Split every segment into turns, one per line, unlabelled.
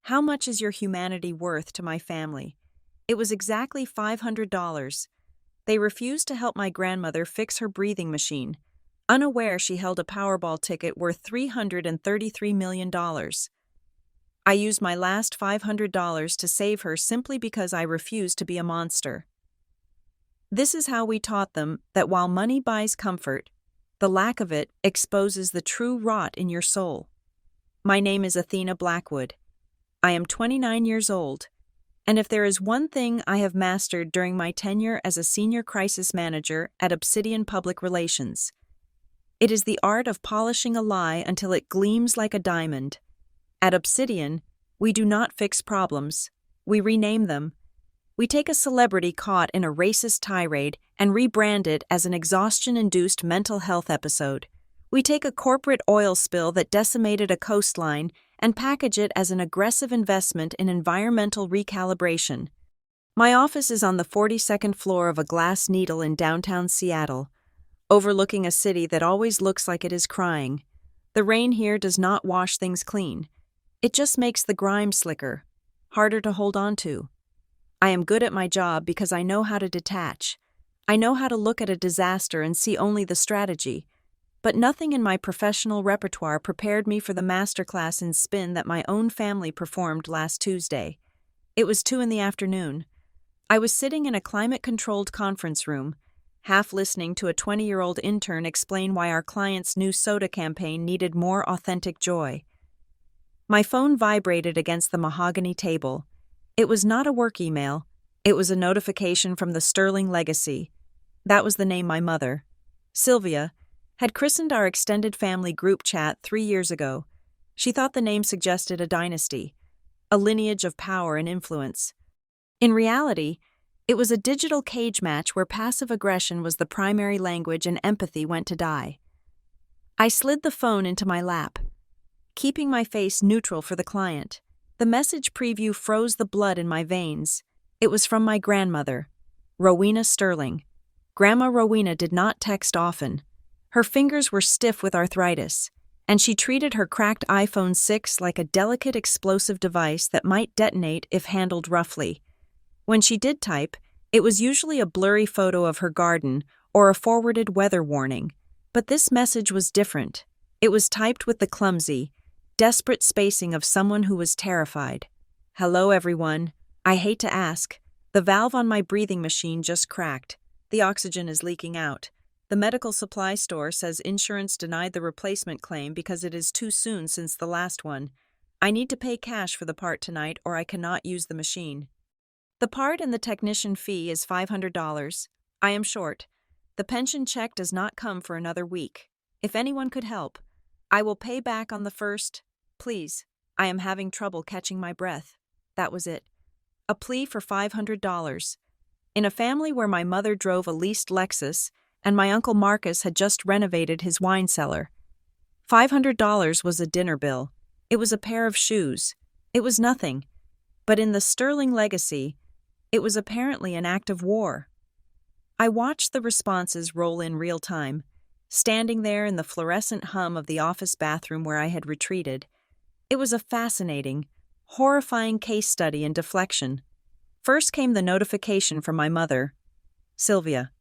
How much is your humanity worth to my family? It was exactly $500. They refused to help my grandmother fix her breathing machine, unaware she held a Powerball ticket worth $333 million. I used my last $500 to save her simply because I refused to be a monster. This is how we taught them that while money buys comfort, the lack of it exposes the true rot in your soul. My name is Athena Blackwood. I am 29 years old, and if there is one thing I have mastered during my tenure as a senior crisis manager at Obsidian Public Relations, it is the art of polishing a lie until it gleams like a diamond. At Obsidian, we do not fix problems, we rename them. We take a celebrity caught in a racist tirade and rebrand it as an exhaustion-induced mental health episode. We take a corporate oil spill that decimated a coastline and package it as an aggressive investment in environmental recalibration. My office is on the 42nd floor of a Glass Needle in downtown Seattle, overlooking a city that always looks like it is crying. The rain here does not wash things clean. It just makes the grime slicker, harder to hold on to. I am good at my job because I know how to detach. I know how to look at a disaster and see only the strategy, but nothing in my professional repertoire prepared me for the masterclass in spin that my own family performed last Tuesday. It was 2 p.m. I was sitting in a climate-controlled conference room, half listening to a 20-year-old intern explain why our client's new soda campaign needed more authentic joy. My phone vibrated against the mahogany table. It was not a work email. It was a notification from the Sterling Legacy. That was the name my mother, Sylvia, had christened our extended family group chat 3 years ago. She thought the name suggested a dynasty, a lineage of power and influence. In reality, it was a digital cage match where passive aggression was the primary language and empathy went to die. I slid the phone into my lap, keeping my face neutral for the client. The message preview froze the blood in my veins. It was from my grandmother, Rowena Sterling. Grandma Rowena did not text often. Her fingers were stiff with arthritis, and she treated her cracked iPhone 6 like a delicate explosive device that might detonate if handled roughly. When she did type, it was usually a blurry photo of her garden or a forwarded weather warning. But this message was different. It was typed with the clumsy, desperate spacing of someone who was terrified. Hello, everyone. I hate to ask. The valve on my breathing machine just cracked. The oxygen is leaking out. The medical supply store says insurance denied the replacement claim because it is too soon since the last one. I need to pay cash for the part tonight or I cannot use the machine. The part and the technician fee is $500. I am short. The pension check does not come for another week. If anyone could help, I will pay back on the first. Please, I am having trouble catching my breath. That was it. A plea for $500. In a family where my mother drove a leased Lexus and my uncle Marcus had just renovated his wine cellar. $500 was a dinner bill. It was a pair of shoes. It was nothing. But in the Sterling Legacy, it was apparently an act of war. I watched the responses roll in real time, standing there in the fluorescent hum of the office bathroom where I had retreated. It was a fascinating, horrifying case study in deflection. First came the notification from my mother, Sylvia.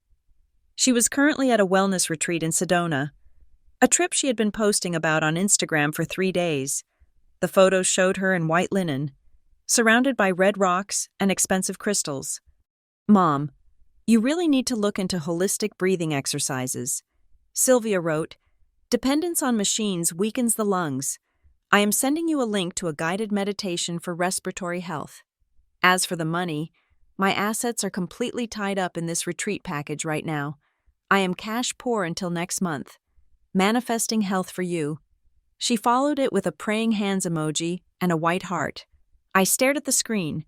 She was currently at a wellness retreat in Sedona, a trip she had been posting about on Instagram for 3 days. The photos showed her in white linen, surrounded by red rocks and expensive crystals. Mom, you really need to look into holistic breathing exercises. Sylvia wrote, dependence on machines weakens the lungs. I am sending you a link to a guided meditation for respiratory health. As for the money, my assets are completely tied up in this retreat package right now. I am cash poor until next month. Manifesting health for you. She followed it with a praying hands emoji and a white heart. I stared at the screen.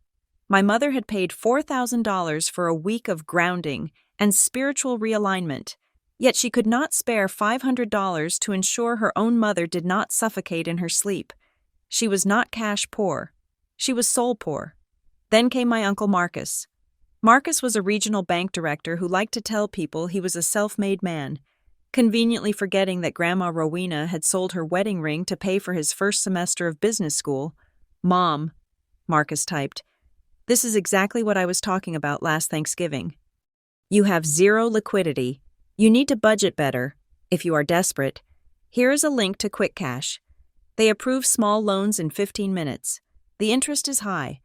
My mother had paid $4,000 for a week of grounding and spiritual realignment, yet she could not spare $500 to ensure her own mother did not suffocate in her sleep. She was not cash poor. She was soul poor. Then came my uncle Marcus. Marcus was a regional bank director who liked to tell people he was a self-made man, conveniently forgetting that Grandma Rowena had sold her wedding ring to pay for his first semester of business school. Mom, Marcus typed. This is exactly what I was talking about last Thanksgiving. You have zero liquidity. You need to budget better. If you are desperate, here is a link to Quick Cash. They approve small loans in 15 minutes. The interest is high.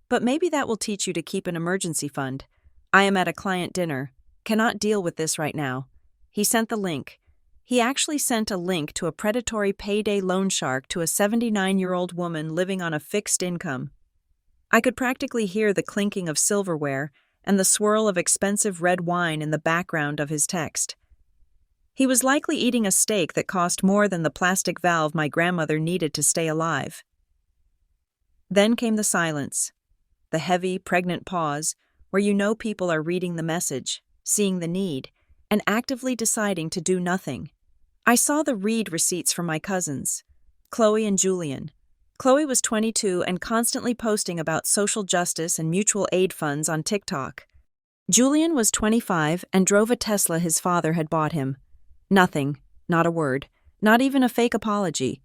But maybe that will teach you to keep an emergency fund. I am at a client dinner. Cannot deal with this right now. He sent the link. He actually sent a link to a predatory payday loan shark to a 79-year-old woman living on a fixed income. I could practically hear the clinking of silverware and the swirl of expensive red wine in the background of his text. He was likely eating a steak that cost more than the plastic valve my grandmother needed to stay alive. Then came the silence, the heavy, pregnant pause where you know people are reading the message, seeing the need, and actively deciding to do nothing. I saw the read receipts from my cousins, Chloe and Julian. Chloe was 22 and constantly posting about social justice and mutual aid funds on TikTok. Julian was 25 and drove a Tesla his father had bought him. Nothing, not a word, not even a fake apology.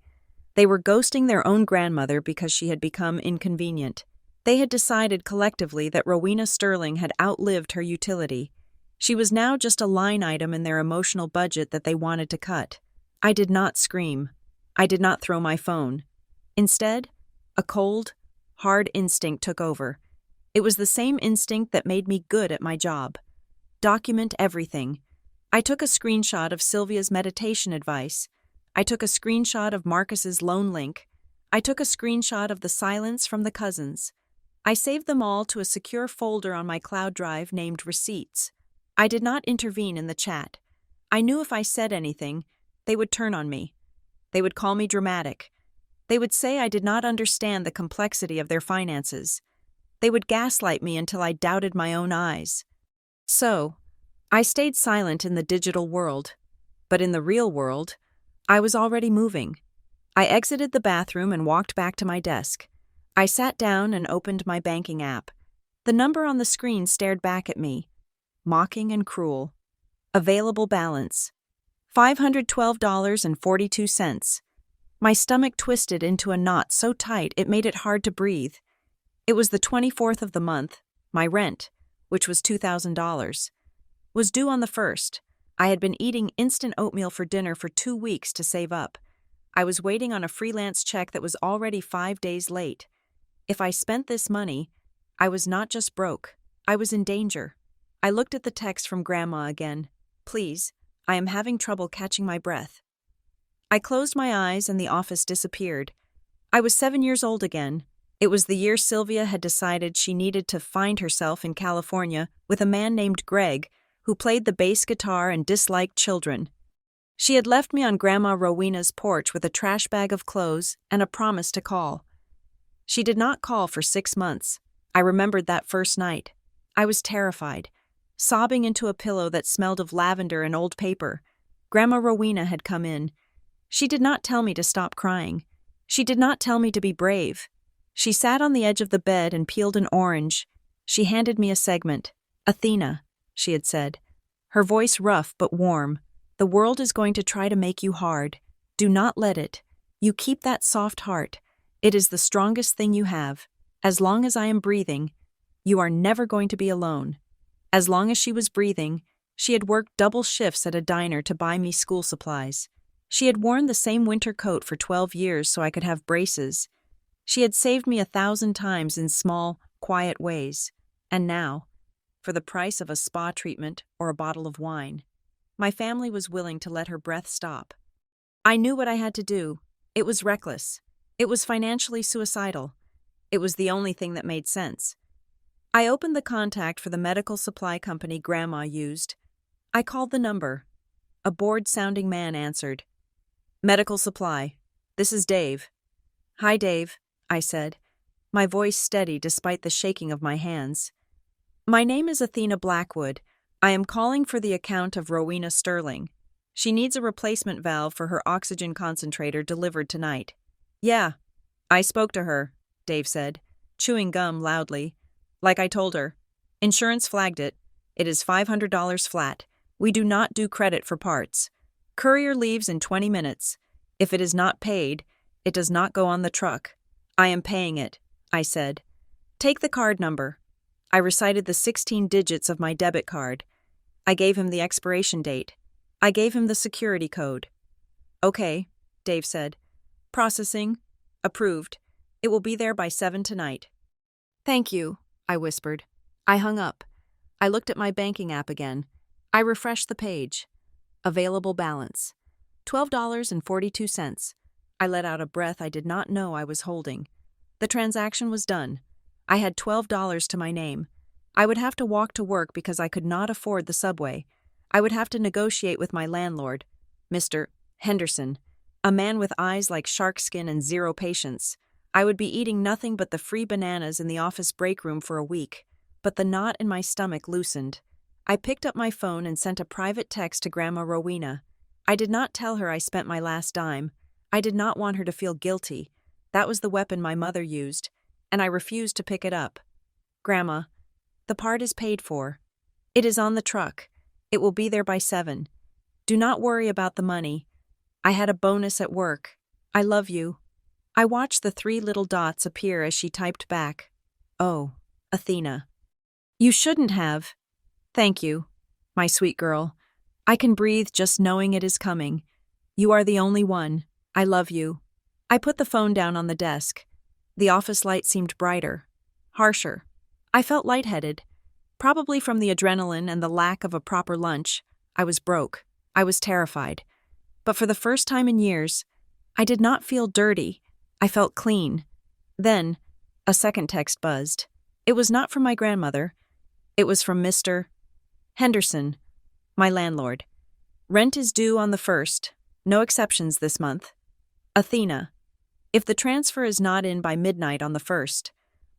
They were ghosting their own grandmother because she had become inconvenient. They had decided collectively that Rowena Sterling had outlived her utility. She was now just a line item in their emotional budget that they wanted to cut. I did not scream. I did not throw my phone. Instead, a cold, hard instinct took over. It was the same instinct that made me good at my job. Document everything. I took a screenshot of Sylvia's meditation advice. I took a screenshot of Marcus's loan link. I took a screenshot of the silence from the cousins. I saved them all to a secure folder on my cloud drive named Receipts. I did not intervene in the chat. I knew if I said anything, they would turn on me. They would call me dramatic. They would say I did not understand the complexity of their finances. They would gaslight me until I doubted my own eyes. So, I stayed silent in the digital world. But in the real world, I was already moving. I exited the bathroom and walked back to my desk. I sat down and opened my banking app. The number on the screen stared back at me, mocking and cruel. Available balance: $512.42. My stomach twisted into a knot so tight it made it hard to breathe. It was the 24th of the month. My rent, which was $2,000, was due on the 1st. I had been eating instant oatmeal for dinner for 2 weeks to save up. I was waiting on a freelance check that was already 5 days late. If I spent this money, I was not just broke, I was in danger. I looked at the text from Grandma again. Please, I am having trouble catching my breath. I closed my eyes and the office disappeared. I was 7 years old again. It was the year Sylvia had decided she needed to find herself in California with a man named Greg who played the bass guitar and disliked children. She had left me on Grandma Rowena's porch with a trash bag of clothes and a promise to call. She did not call for 6 months. I remembered that first night. I was terrified, sobbing into a pillow that smelled of lavender and old paper. Grandma Rowena had come in. She did not tell me to stop crying. She did not tell me to be brave. She sat on the edge of the bed and peeled an orange. She handed me a segment. Athena, she had said, her voice rough but warm. The world is going to try to make you hard. Do not let it. You keep that soft heart. It is the strongest thing you have. As long as I am breathing, you are never going to be alone. As long as she was breathing, she had worked double shifts at a diner to buy me school supplies. She had worn the same winter coat for 12 years so I could have braces. She had saved me 1,000 times in small, quiet ways. And now, for the price of a spa treatment or a bottle of wine, my family was willing to let her breath stop. I knew what I had to do. It was reckless. It was financially suicidal. It was the only thing that made sense. I opened the contact for the medical supply company Grandma used. I called the number. A bored-sounding man answered. Medical supply. This is Dave. Hi, Dave, I said, my voice steady despite the shaking of my hands. My name is Athena Blackwood. I am calling for the account of Rowena Sterling. She needs a replacement valve for her oxygen concentrator delivered tonight. Yeah, I spoke to her, Dave said, chewing gum loudly. Like I told her. Insurance flagged it. It is $500 flat. We do not do credit for parts. Courier leaves in 20 minutes. If it is not paid, it does not go on the truck. I am paying it. I said. "Take the card number." I recited the 16 digits of my debit card. I gave him the expiration date. I gave him the security code. "Okay," Dave said. "Processing. Approved. It will be there by 7 tonight." "Thank you," I whispered. I hung up. I looked at my banking app again. I refreshed the page. Available balance. $12.42. I let out a breath I did not know I was holding. The transaction was done. I had $12 to my name. I would have to walk to work because I could not afford the subway. I would have to negotiate with my landlord, Mr. Henderson, a man with eyes like shark skin and zero patience. I would be eating nothing but the free bananas in the office break room for a week, but the knot in my stomach loosened. I picked up my phone and sent a private text to Grandma Rowena. I did not tell her I spent my last dime. I did not want her to feel guilty. That was the weapon my mother used, and I refused to pick it up. "Grandma, the part is paid for. It is on the truck. It will be there by 7. Do not worry about the money. I had a bonus at work. I love you." I watched the 3 little dots appear as she typed back. "Oh, Athena. You shouldn't have. Thank you, my sweet girl. I can breathe just knowing it is coming. You are the only one. I love you." I put the phone down on the desk. The office light seemed brighter, harsher. I felt lightheaded, probably from the adrenaline and the lack of a proper lunch. I was broke. I was terrified. But for the first time in years, I did not feel dirty. I felt clean. Then, a second text buzzed. It was not from my grandmother. It was from Mr. Henderson, my landlord. "Rent is due on the 1st. No exceptions this month. Athena, if the transfer is not in by midnight on the 1st,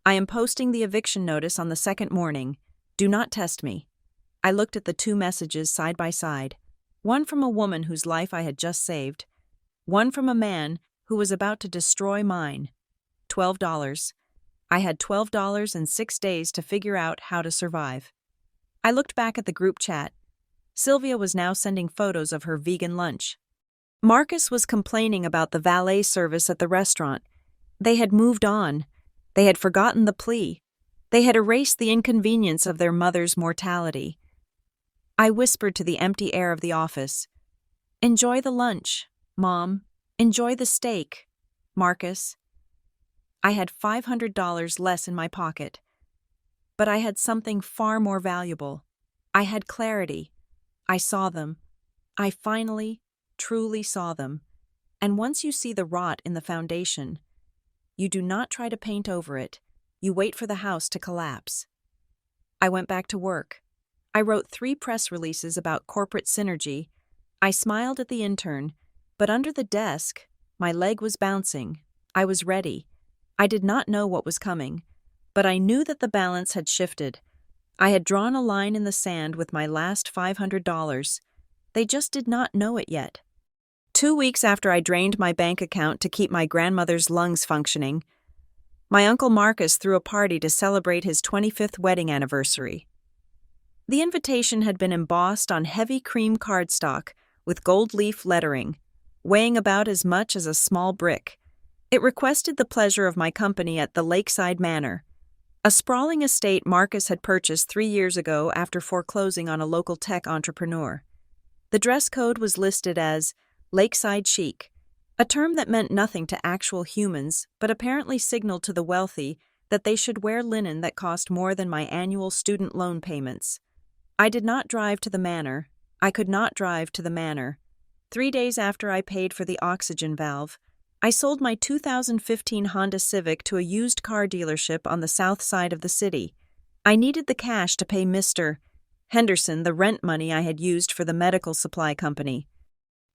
I am posting the eviction notice on the 2nd morning. Do not test me." I looked at the 2 messages side by side. One from a woman whose life I had just saved. One from a man who was about to destroy mine. $12. I had $12 and 6 days to figure out how to survive. I looked back at the group chat. Sylvia was now sending photos of her vegan lunch. Marcus was complaining about the valet service at the restaurant. They had moved on. They had forgotten the plea. They had erased the inconvenience of their mother's mortality. I whispered to the empty air of the office, "Enjoy the lunch, Mom. Enjoy the steak, Marcus." I had $500 less in my pocket. But I had something far more valuable. I had clarity. I saw them. I finally, truly saw them. And once you see the rot in the foundation, you do not try to paint over it. You wait for the house to collapse. I went back to work. I wrote 3 press releases about corporate synergy. I smiled at the intern, but under the desk, my leg was bouncing. I was ready. I did not know what was coming, but I knew that the balance had shifted. I had drawn a line in the sand with my last $500. They just did not know it yet. 2 weeks after I drained my bank account to keep my grandmother's lungs functioning, my Uncle Marcus threw a party to celebrate his 25th wedding anniversary. The invitation had been embossed on heavy cream cardstock with gold leaf lettering, weighing about as much as a small brick. It requested the pleasure of my company at the Lakeside Manor, a sprawling estate Marcus had purchased 3 years ago after foreclosing on a local tech entrepreneur. The dress code was listed as Lakeside Chic, a term that meant nothing to actual humans but apparently signaled to the wealthy that they should wear linen that cost more than my annual student loan payments. I did not drive to the manor. I could not drive to the manor. 3 days after I paid for the oxygen valve, I sold my 2015 Honda Civic to a used car dealership on the south side of the city. I needed the cash to pay Mr. Henderson the rent money I had used for the medical supply company.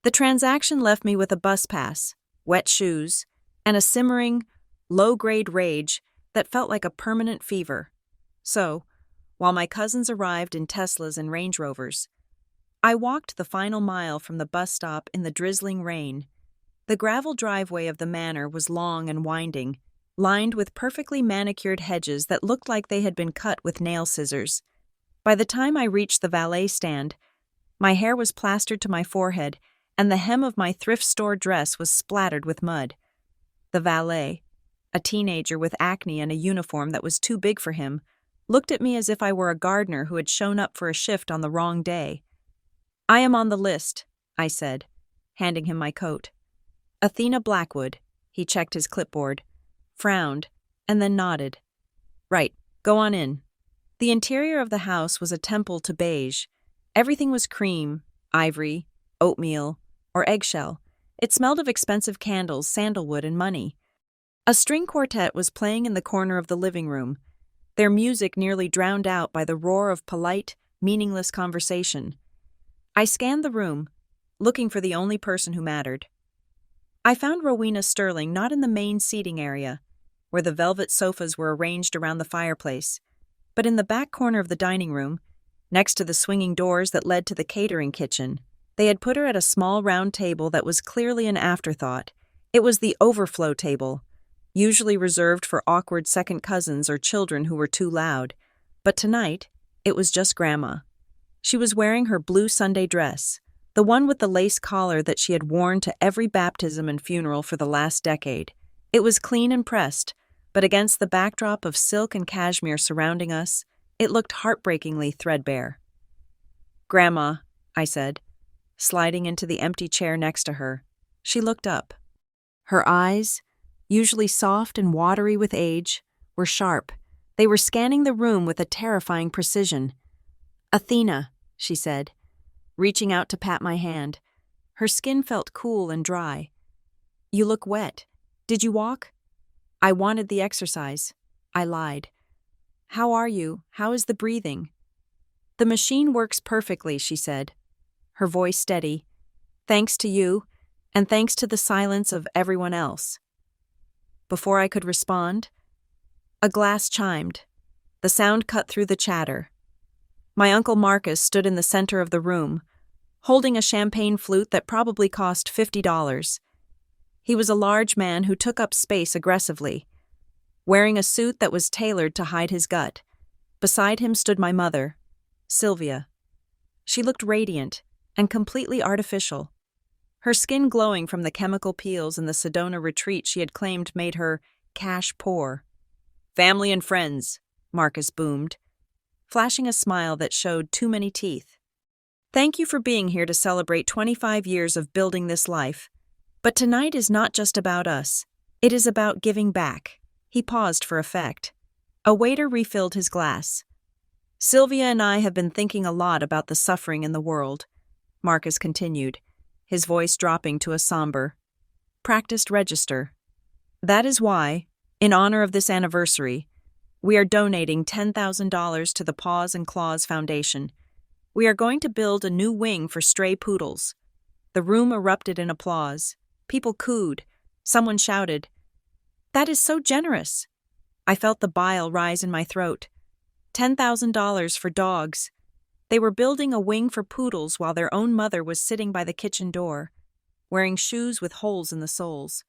The transaction left me with a bus pass, wet shoes, and a simmering, low-grade rage that felt like a permanent fever. So, while my cousins arrived in Teslas and Range Rovers, I walked the final mile from the bus stop in the drizzling rain. The gravel driveway of the manor was long and winding, lined with perfectly manicured hedges that looked like they had been cut with nail scissors. By the time I reached the valet stand, my hair was plastered to my forehead, and the hem of my thrift store dress was splattered with mud. The valet, a teenager with acne and a uniform that was too big for him, looked at me as if I were a gardener who had shown up for a shift on the wrong day. "I am on the list," I said, handing him my coat. "Athena Blackwood." He checked his clipboard, frowned, and then nodded. "Right, go on in." The interior of the house was a temple to beige. Everything was cream, ivory, oatmeal, or eggshell. It smelled of expensive candles, sandalwood, and money. A string quartet was playing in the corner of the living room, their music nearly drowned out by the roar of polite, meaningless conversation. I scanned the room, looking for the only person who mattered. I found Rowena Sterling not in the main seating area, where the velvet sofas were arranged around the fireplace, but in the back corner of the dining room, next to the swinging doors that led to the catering kitchen. They had put her at a small round table that was clearly an afterthought. It was the overflow table, usually reserved for awkward second cousins or children who were too loud. But tonight, it was just Grandma. She was wearing her blue Sunday dress, the one with the lace collar that she had worn to every baptism and funeral for the last decade. It was clean and pressed, but against the backdrop of silk and cashmere surrounding us, it looked heartbreakingly threadbare. "Grandma," I said, sliding into the empty chair next to her. She looked up. Her eyes, usually soft and watery with age, were sharp. They were scanning the room with a terrifying precision. "Athena," she said, reaching out to pat my hand. Her skin felt cool and dry. "You look wet. Did you walk?" "I wanted the exercise." I lied. "How are you? How is the breathing?" "The machine works perfectly," she said, her voice steady. "Thanks to you, and thanks to the silence of everyone else." Before I could respond, a glass chimed. The sound cut through the chatter. My Uncle Marcus stood in the center of the room, holding a champagne flute that probably cost $50. He was a large man who took up space aggressively, wearing a suit that was tailored to hide his gut. Beside him stood my mother, Sylvia. She looked radiant and completely artificial, her skin glowing from the chemical peels in the Sedona retreat she had claimed made her cash poor. "Family and friends," Marcus boomed, flashing a smile that showed too many teeth. "Thank you for being here to celebrate 25 years of building this life. But tonight is not just about us. It is about giving back." He paused for effect. A waiter refilled his glass. "Sylvia and I have been thinking a lot about the suffering in the world," Marcus continued, his voice dropping to a somber, practiced register. "That is why, in honor of this anniversary, we are donating $10,000 to the Paws and Claws Foundation. We are going to build a new wing for stray poodles." The room erupted in applause. People cooed. Someone shouted, "That is so generous." I felt the bile rise in my throat. $10,000 for dogs. They were building a wing for poodles while their own mother was sitting by the kitchen door, wearing shoes with holes in the soles.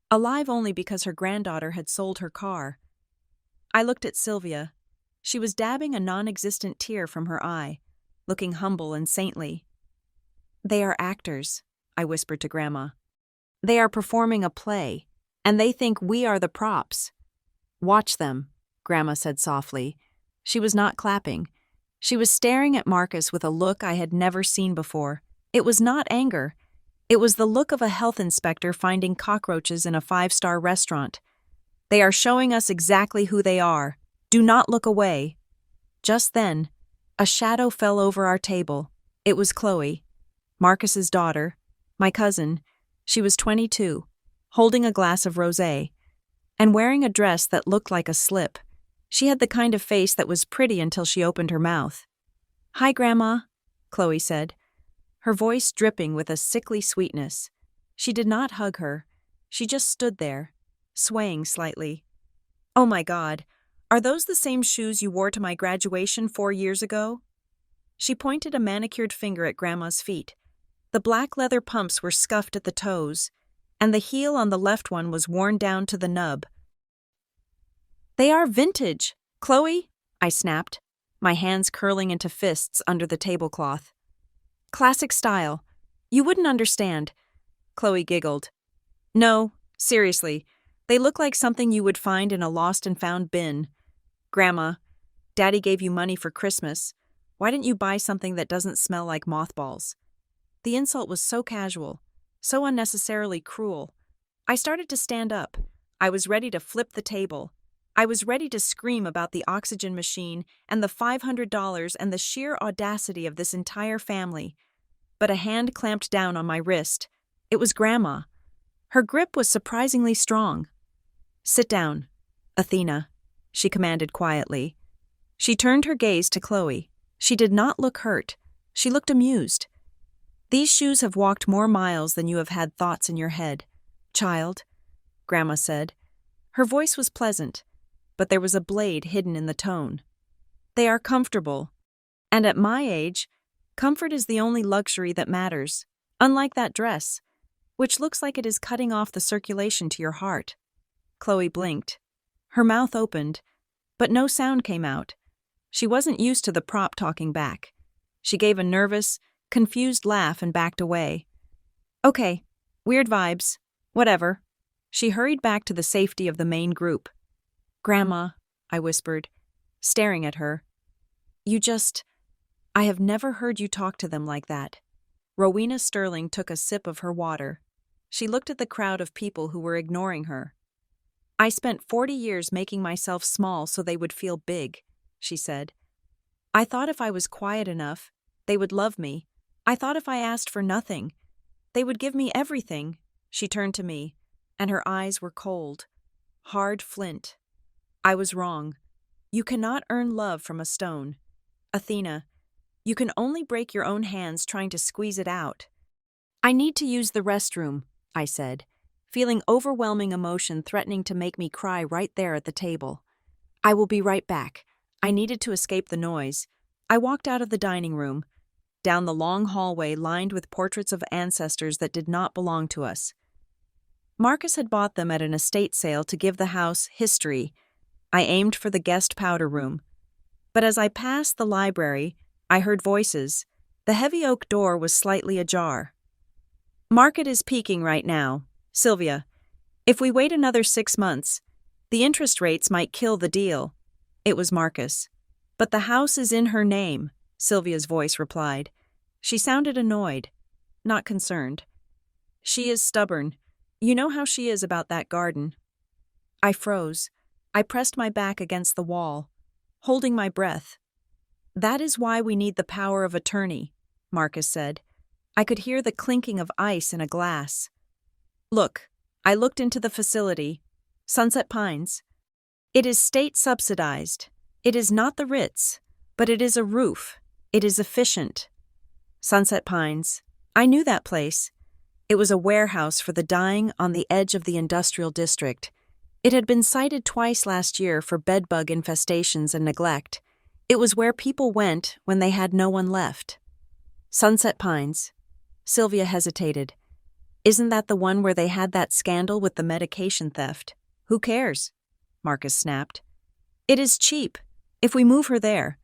Alive only because her granddaughter had sold her car. I looked at Sylvia. She was dabbing a non-existent tear from her eye, looking humble and saintly. "They are actors," I whispered to Grandma. "They are performing a play, and they think we are the props." "Watch them," Grandma said softly. She was not clapping. She was staring at Marcus with a look I had never seen before. It was not anger. It was the look of a health inspector finding cockroaches in a 5-star restaurant. "They are showing us exactly who they are. Do not look away." Just then, a shadow fell over our table. It was Chloe, Marcus's daughter, my cousin. She was 22, holding a glass of rosé, and wearing a dress that looked like a slip. She had the kind of face that was pretty until she opened her mouth. "Hi, Grandma," Chloe said, her voice dripping with a sickly sweetness. She did not hug her. She just stood there, swaying slightly. "Oh my God, are those the same shoes you wore to my graduation 4 years ago?" She pointed a manicured finger at Grandma's feet. The black leather pumps were scuffed at the toes, and the heel on the left one was worn down to the nub. "They are vintage, Chloe," I snapped, my hands curling into fists under the tablecloth. "Classic style. You wouldn't understand." Chloe giggled. "No, seriously, They look like something you would find in a lost and found bin. Grandma, Daddy gave you money for Christmas. Why didn't you buy something that doesn't smell like mothballs? The insult was so casual, so unnecessarily cruel. I started to stand up. I was ready to flip the table. I was ready to scream about the oxygen machine and the $500 and the sheer audacity of this entire family. But a hand clamped down on my wrist. It was Grandma. Her grip was surprisingly strong. "Sit down, Athena," she commanded quietly. She turned her gaze to Chloe. She did not look hurt. She looked amused. "These shoes have walked more miles than you have had thoughts in your head, child," Grandma said. Her voice was pleasant, but there was a blade hidden in the tone. "They are comfortable. And at my age, comfort is the only luxury that matters, unlike that dress, which looks like it is cutting off the circulation to your heart." Chloe blinked. Her mouth opened, but no sound came out. She wasn't used to the prop talking back. She gave a nervous, confused laugh and backed away. "Okay, weird vibes. Whatever." She hurried back to the safety of the main group. "Grandma," I whispered, staring at her. I have never heard you talk to them like that." Rowena Sterling took a sip of her water. She looked at the crowd of people who were ignoring her. "I spent 40 years making myself small so they would feel big," she said. "I thought if I was quiet enough, they would love me. I thought if I asked for nothing, they would give me everything." She turned to me, and her eyes were cold, hard flint. "I was wrong. You cannot earn love from a stone. Athena, you can only break your own hands trying to squeeze it out." "I need to use the restroom," I said, feeling overwhelming emotion threatening to make me cry right there at the table. "I will be right back." I needed to escape the noise. I walked out of the dining room, down the long hallway lined with portraits of ancestors that did not belong to us. Marcus had bought them at an estate sale to give the house history. I aimed for the guest powder room. But as I passed the library, I heard voices. The heavy oak door was slightly ajar. "Market is peaking right now. Sylvia, if we wait another 6 months, the interest rates might kill the deal." It was Marcus. "But the house is in her name," Sylvia's voice replied. She sounded annoyed, not concerned. "She is stubborn. You know how she is about that garden." I froze. I pressed my back against the wall, holding my breath. "That is why we need the power of attorney," Marcus said. I could hear the clinking of ice in a glass. "Look," I looked into the facility. Sunset Pines. "It is state-subsidized. It is not the Ritz, but it is a roof. It is efficient." Sunset Pines. I knew that place. It was a warehouse for the dying on the edge of the industrial district. It had been cited twice last year for bedbug infestations and neglect. It was where people went when they had no one left. Sunset Pines. Sylvia hesitated. "Isn't that the one where they had that scandal with the medication theft?" "Who cares?" Marcus snapped. "It is cheap. If we move her there,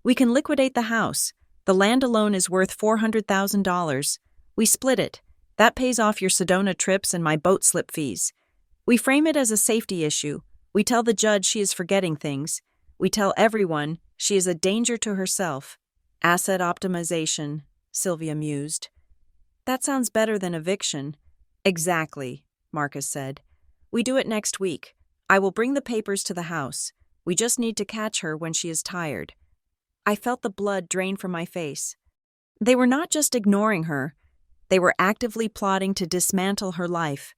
we can liquidate the house. The land alone is worth $400,000. We split it. That pays off your Sedona trips and my boat slip fees. We frame it as a safety issue. We tell the judge she is forgetting things. We tell everyone she is a danger to herself." "Asset optimization," Sylvia mused. "That sounds better than eviction." "Exactly," Marcus said. "We do it next week. I will bring the papers to the house. We just need to catch her when she is tired." I felt the blood drain from my face. They were not just ignoring her. They were actively plotting to dismantle her life.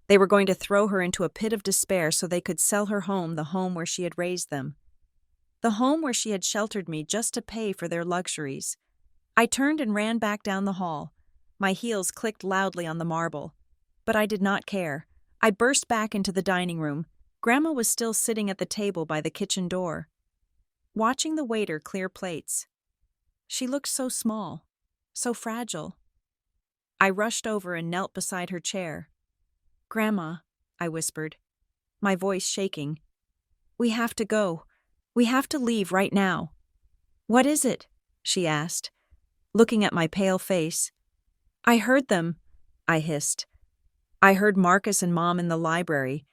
They were going to throw her into a pit of despair so they could sell her home, the home where she had raised them. The home where she had sheltered me just to pay for their luxuries. I turned and ran back down the hall. My heels clicked loudly on the marble. But I did not care. I burst back into the dining room. Grandma was still sitting at the table by the kitchen door, watching the waiter clear plates. She looked so small, so fragile. I rushed over and knelt beside her chair. "Grandma," I whispered, my voice shaking. "We have to go. We have to leave right now." "What is it?" she asked, looking at my pale face. "I heard them," I hissed. "I heard Marcus and Mom in the library.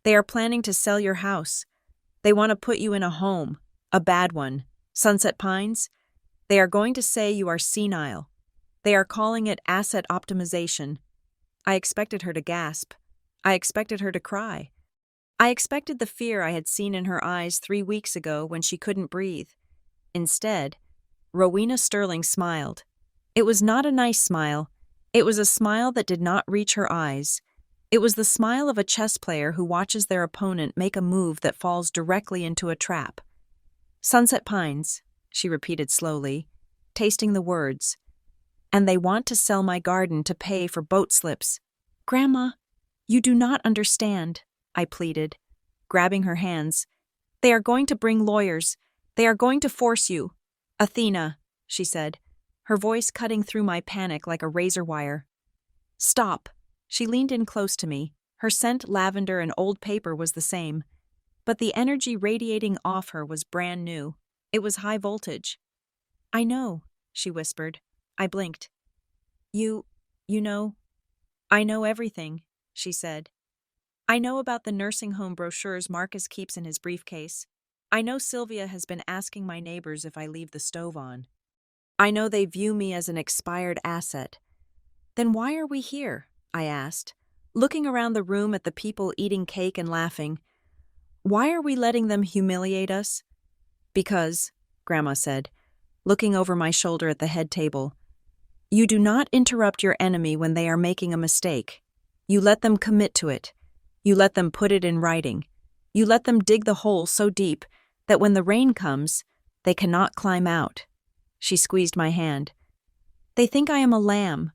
They are planning to sell your house. They want to put you in a home, a bad one. Sunset Pines? They are going to say you are senile. They are calling it asset optimization. I expected her to gasp. I expected her to cry. I expected the fear I had seen in her eyes 3 weeks ago when she couldn't breathe. Instead, Rowena Sterling smiled. It was not a nice smile. It was a smile that did not reach her eyes. It was the smile of a chess player who watches their opponent make a move that falls directly into a trap. Sunset Pines, she repeated slowly, tasting the words. And they want to sell my garden to pay for boat slips. Grandma, you do not understand, I pleaded, grabbing her hands. They are going to bring lawyers. They are going to force you. Athena, she said, her voice cutting through my panic like a razor wire. Stop. She leaned in close to me. Her scent, lavender and old paper, was the same. But the energy radiating off her was brand new. It was high voltage. I know, she whispered. I blinked. You know. I know everything, she said. I know about the nursing home brochures Marcus keeps in his briefcase. I know Sylvia has been asking my neighbors if I leave the stove on. I know they view me as an expired asset. Then why are we here? I asked, looking around the room at the people eating cake and laughing. Why are we letting them humiliate us? Because, Grandma said, looking over my shoulder at the head table, you do not interrupt your enemy when they are making a mistake. You let them commit to it. You let them put it in writing. You let them dig the hole so deep that when the rain comes, they cannot climb out. She squeezed my hand. They think I am a lamb,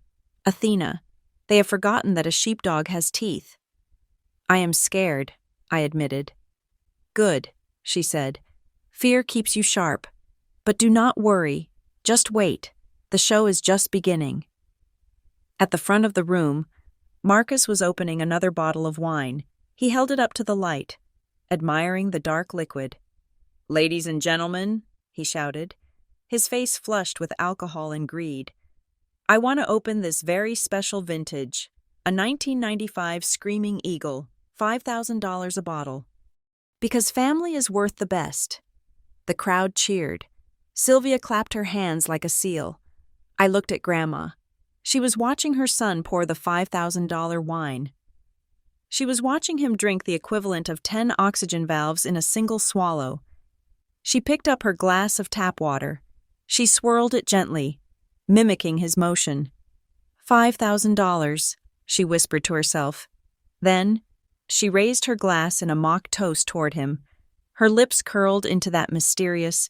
Athena. They have forgotten that a sheepdog has teeth. I am scared, I admitted. Good, she said. Fear keeps you sharp. But do not worry. Just wait. The show is just beginning. At the front of the room, Marcus was opening another bottle of wine. He held it up to the light, admiring the dark liquid. Ladies and gentlemen, he shouted, his face flushed with alcohol and greed. I want to open this very special vintage, a 1995 Screaming Eagle, $5,000 a bottle. Because family is worth the best. The crowd cheered. Sylvia clapped her hands like a seal. I looked at Grandma. She was watching her son pour the $5,000 wine. She was watching him drink the equivalent of 10 oxygen valves in a single swallow. She picked up her glass of tap water. She swirled it gently, mimicking his motion. $5,000, she whispered to herself. Then, she raised her glass in a mock toast toward him. Her lips curled into that mysterious,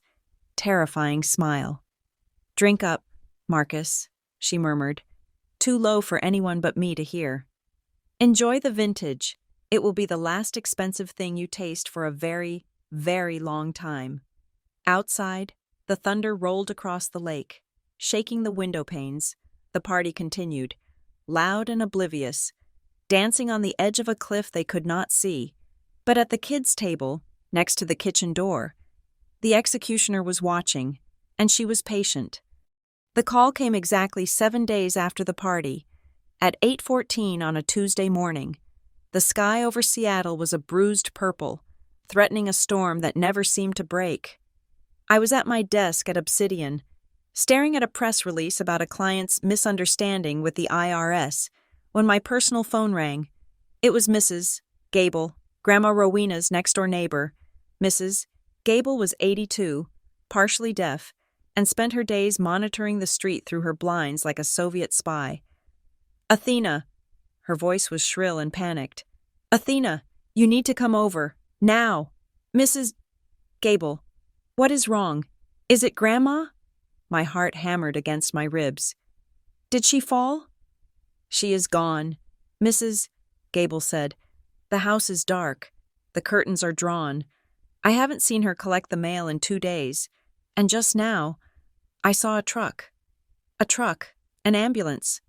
terrifying smile. Drink up, Marcus, she murmured, too low for anyone but me to hear. Enjoy the vintage. It will be the last expensive thing you taste for a very, very long time. Outside, the thunder rolled across the lake, shaking the window panes. The party continued, loud and oblivious, dancing on the edge of a cliff they could not see. But at the kids' table, next to the kitchen door, the executioner was watching, and she was patient. The call came exactly 7 days after the party, at 8:14 on a Tuesday morning. The sky over Seattle was a bruised purple, threatening a storm that never seemed to break. I was at my desk at Obsidian, staring at a press release about a client's misunderstanding with the IRS, when my personal phone rang. It was Mrs. Gable, Grandma Rowena's next-door neighbor. Mrs. Gable was 82, partially deaf, and spent her days monitoring the street through her blinds like a Soviet spy. Athena. Her voice was shrill and panicked. Athena, you need to come over. Now. Mrs. Gable. What is wrong? Is it Grandma? My heart hammered against my ribs. Did she fall? She is gone, Mrs. Gable said. The house is dark. The curtains are drawn. I haven't seen her collect the mail in 2 days, and just now, I saw a truck. A truck. An ambulance.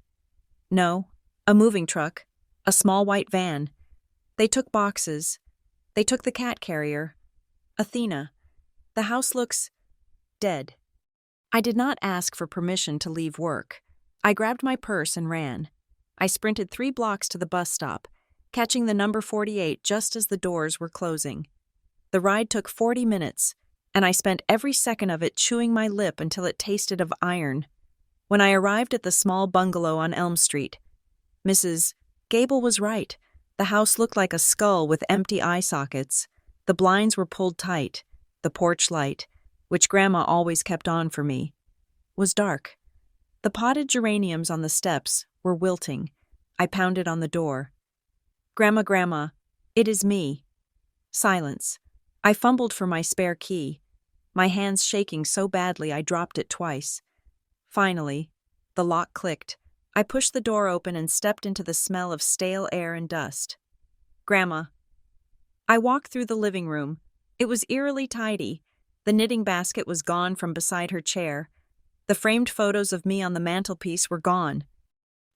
No, a moving truck. A small white van. They took boxes. They took the cat carrier. Athena. The house looks dead. I did not ask for permission to leave work. I grabbed my purse and ran. I sprinted 3 blocks to the bus stop, catching the number 48 just as the doors were closing. The ride took 40 minutes, and I spent every second of it chewing my lip until it tasted of iron. When I arrived at the small bungalow on Elm Street, Mrs. Gable was right. The house looked like a skull with empty eye sockets. The blinds were pulled tight. The porch light, which Grandma always kept on for me, was dark. The potted geraniums on the steps were wilting. I pounded on the door. Grandma, it is me. Silence. I fumbled for my spare key, my hands shaking so badly I dropped it twice. Finally, the lock clicked. I pushed the door open and stepped into the smell of stale air and dust. Grandma. I walked through the living room. It was eerily tidy. The knitting basket was gone from beside her chair. The framed photos of me on the mantelpiece were gone.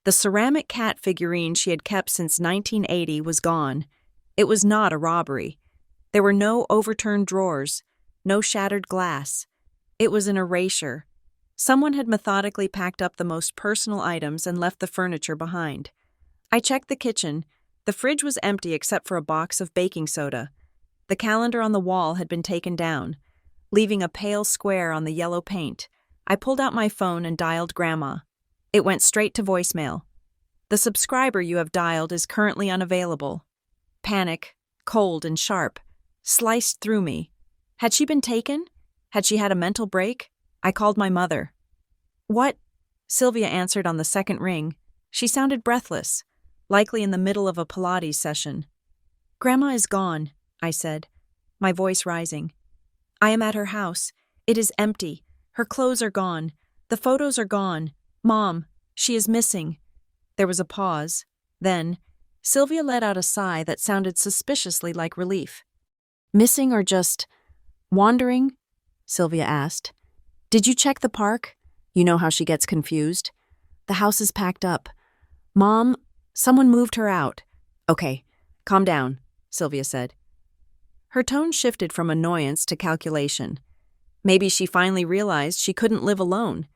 The ceramic cat figurine she had kept since 1980 was gone. It was not a robbery. There were no overturned drawers, no shattered glass. It was an erasure. Someone had methodically packed up the most personal items and left the furniture behind. I checked the kitchen. The fridge was empty except for a box of baking soda. The calendar on the wall had been taken down, leaving a pale square on the yellow paint. I pulled out my phone and dialed Grandma. It went straight to voicemail. The subscriber you have dialed is currently unavailable. Panic, cold and sharp, sliced through me. Had she been taken? Had she had a mental break? I called my mother. What? Sylvia answered on the second ring. She sounded breathless, likely in the middle of a Pilates session. Grandma is gone, I said, my voice rising. I am at her house. It is empty. Her clothes are gone. The photos are gone. Mom, she is missing. There was a pause. Then, Sylvia let out a sigh that sounded suspiciously like relief. Missing or just wandering? Sylvia asked. Did you check the park? You know how she gets confused. The house is packed up. Mom, someone moved her out. Okay, calm down, Sylvia said. Her tone shifted from annoyance to calculation. Maybe she finally realized she couldn't live alone.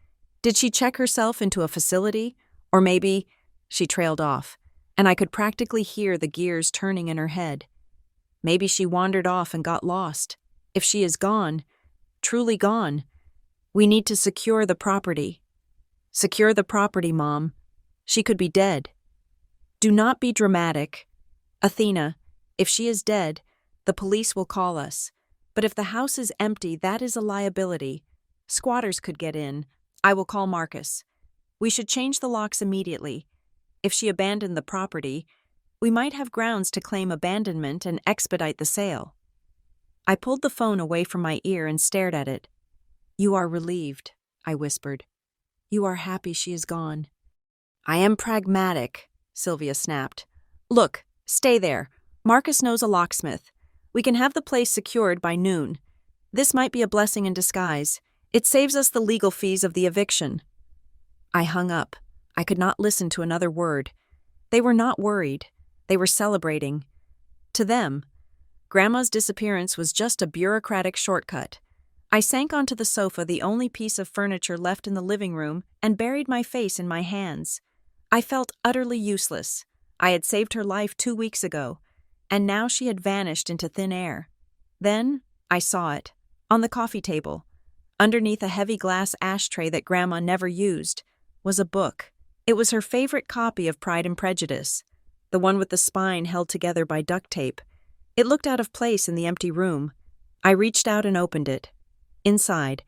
Did she check herself into a facility? Or maybe she trailed off, and I could practically hear the gears turning in her head. Maybe she wandered off and got lost. If she is gone, truly gone, we need to secure the property. Secure the property, Mom. She could be dead. Do not be dramatic. Athena, if she is dead, the police will call us. But if the house is empty, that is a liability. Squatters could get in. I will call Marcus. We should change the locks immediately. If she abandoned the property, we might have grounds to claim abandonment and expedite the sale. I pulled the phone away from my ear and stared at it. You are relieved, I whispered. You are happy she is gone. I am pragmatic, Sylvia snapped. Look, stay there. Marcus knows a locksmith. We can have the place secured by noon. This might be a blessing in disguise. It saves us the legal fees of the eviction. I hung up. I could not listen to another word. They were not worried. They were celebrating. To them, Grandma's disappearance was just a bureaucratic shortcut. I sank onto the sofa, the only piece of furniture left in the living room, and buried my face in my hands. I felt utterly useless. I had saved her life 2 weeks ago, and now she had vanished into thin air. Then I saw it, on the coffee table. Underneath a heavy glass ashtray that Grandma never used was a book. It was her favorite copy of Pride and Prejudice, the one with the spine held together by duct tape. It looked out of place in the empty room. I reached out and opened it. Inside,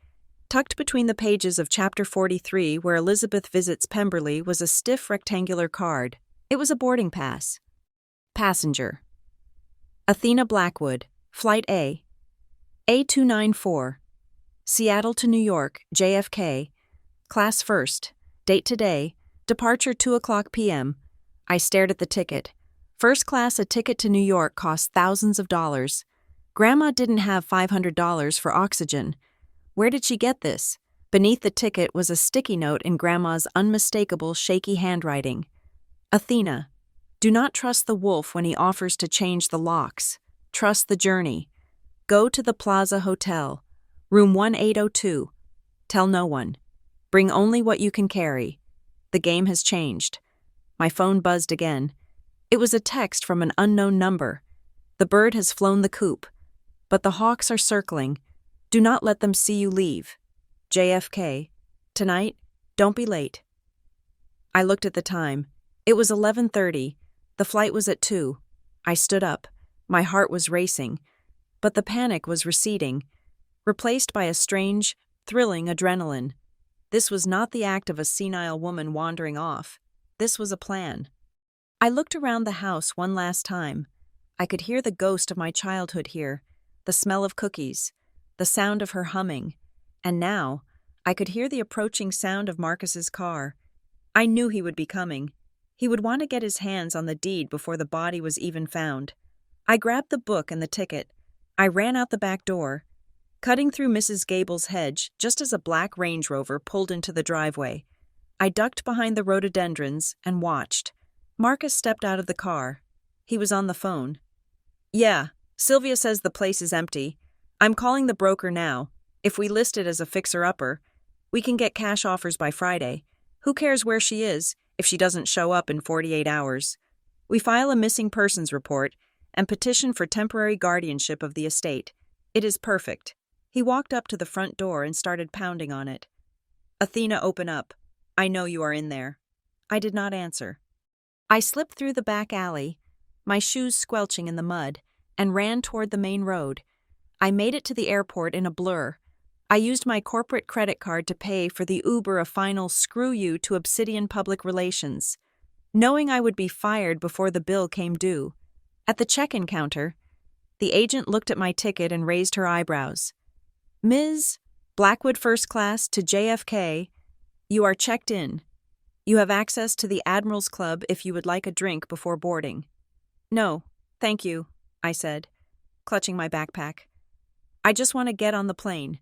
tucked between the pages of Chapter 43, where Elizabeth visits Pemberley, was a stiff rectangular card. It was a boarding pass. Passenger. Athena Blackwood, Flight A. A294. Seattle to New York, JFK. Class First. Date today. Departure 2:00 p.m. I stared at the ticket. First class, a ticket to New York cost thousands of dollars. Grandma didn't have $500 for oxygen. Where did she get this? Beneath the ticket was a sticky note in Grandma's unmistakable, shaky handwriting. Athena, do not trust the wolf when he offers to change the locks. Trust the journey. Go to the Plaza Hotel, room 1802. Tell no one. Bring only what you can carry. The game has changed. My phone buzzed again. It was a text from an unknown number. The bird has flown the coop, but the hawks are circling. Do not let them see you leave. JFK. Tonight, don't be late. I looked at the time. It was 11:30. The flight was at 2. I stood up. My heart was racing, but the panic was receding, replaced by a strange, thrilling adrenaline. This was not the act of a senile woman wandering off. This was a plan. I looked around the house one last time. I could hear the ghost of my childhood here, the smell of cookies, the sound of her humming, and now I could hear the approaching sound of Marcus's car. I knew he would be coming. He would want to get his hands on the deed before the body was even found. I grabbed the book and the ticket. I ran out the back door, cutting through Mrs. Gable's hedge just as a black Range Rover pulled into the driveway. I ducked behind the rhododendrons and watched. Marcus stepped out of the car. He was on the phone. "Yeah, Sylvia says the place is empty. I'm calling the broker now. If we list it as a fixer-upper, we can get cash offers by Friday. Who cares where she is if she doesn't show up in 48 hours? We file a missing persons report and petition for temporary guardianship of the estate. It is perfect." He walked up to the front door and started pounding on it. "Athena, open up. I know you are in there." I did not answer. I slipped through the back alley, my shoes squelching in the mud, and ran toward the main road. I made it to the airport in a blur. I used my corporate credit card to pay for the Uber a final screw you to Obsidian Public Relations, knowing I would be fired before the bill came due. At the check-in counter, the agent looked at my ticket and raised her eyebrows. "Ms. Blackwood First Class to JFK, you are checked in. You have access to the Admiral's Club if you would like a drink before boarding." "No, thank you," I said, clutching my backpack. "I just want to get on the plane."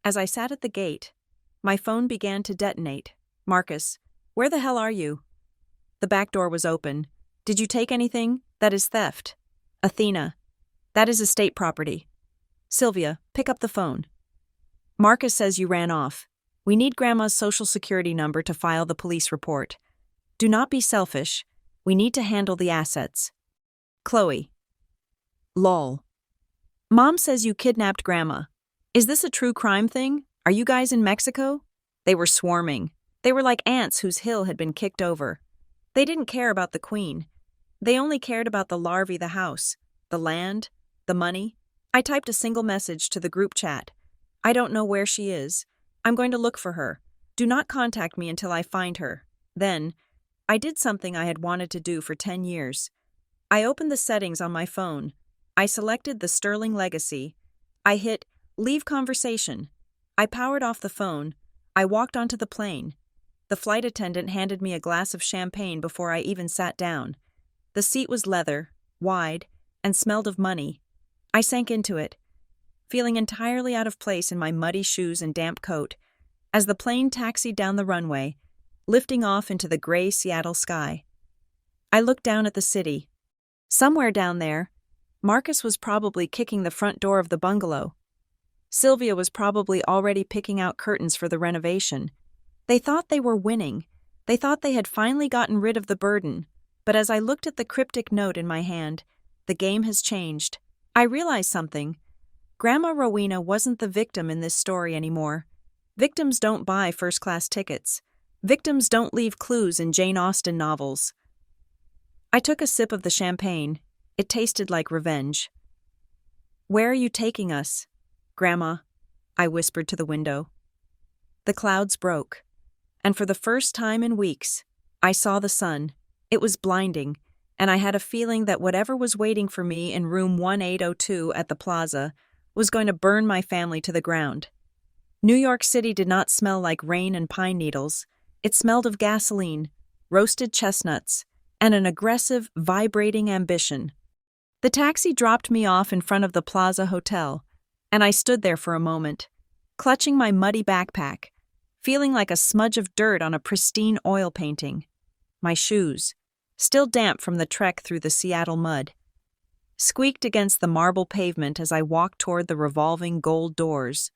As I sat at the gate, my phone began to detonate. "Marcus, where the hell are you?" The back door was open. "Did you take anything? That is theft." "Athena, that is estate property." "Sylvia, pick up the phone." "Marcus says you ran off. We need Grandma's social security number to file the police report. Do not be selfish. We need to handle the assets." "Chloe." "Lol. Mom says you kidnapped Grandma. Is this a true crime thing? Are you guys in Mexico?" They were swarming. They were like ants whose hill had been kicked over. They didn't care about the queen. They only cared about the larvae, the house, the land, the money. I typed a single message to the group chat. "I don't know where she is. I'm going to look for her. Do not contact me until I find her." Then, I did something I had wanted to do for 10 years. I opened the settings on my phone. I selected the Sterling Legacy. I hit Leave Conversation. I powered off the phone. I walked onto the plane. The flight attendant handed me a glass of champagne before I even sat down. The seat was leather, wide, and smelled of money. I sank into it, feeling entirely out of place in my muddy shoes and damp coat, as the plane taxied down the runway, lifting off into the gray Seattle sky. I looked down at the city. Somewhere down there, Marcus was probably kicking the front door of the bungalow. Sylvia was probably already picking out curtains for the renovation. They thought they were winning. They thought they had finally gotten rid of the burden. But as I looked at the cryptic note in my hand, the game has changed. I realized something. Grandma Rowena wasn't the victim in this story anymore. Victims don't buy first-class tickets. Victims don't leave clues in Jane Austen novels. I took a sip of the champagne. It tasted like revenge. "Where are you taking us, Grandma?" I whispered to the window. The clouds broke, and for the first time in weeks, I saw the sun. It was blinding, and I had a feeling that whatever was waiting for me in room 1802 at the plaza was going to burn my family to the ground. New York City did not smell like rain and pine needles. It smelled of gasoline, roasted chestnuts, and an aggressive, vibrating ambition. The taxi dropped me off in front of the Plaza Hotel, and I stood there for a moment, clutching my muddy backpack, feeling like a smudge of dirt on a pristine oil painting. My shoes, still damp from the trek through the Seattle mud, squeaked against the marble pavement as I walked toward the revolving gold doors.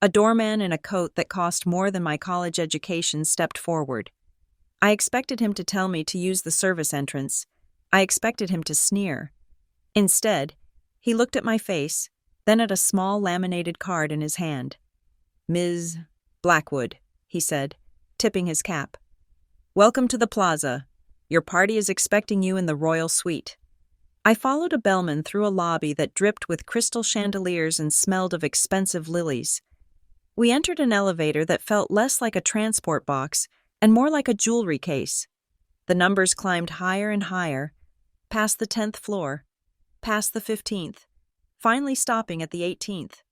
A doorman in a coat that cost more than my college education stepped forward. I expected him to tell me to use the service entrance. I expected him to sneer. Instead, he looked at my face, then at a small laminated card in his hand. "Ms. Blackwood," he said, tipping his cap. "Welcome to the plaza. Your party is expecting you in the royal suite." I followed a bellman through a lobby that dripped with crystal chandeliers and smelled of expensive lilies. We entered an elevator that felt less like a transport box and more like a jewelry case. The numbers climbed higher and higher, past the 10th floor, past the 15th, finally stopping at the 18th.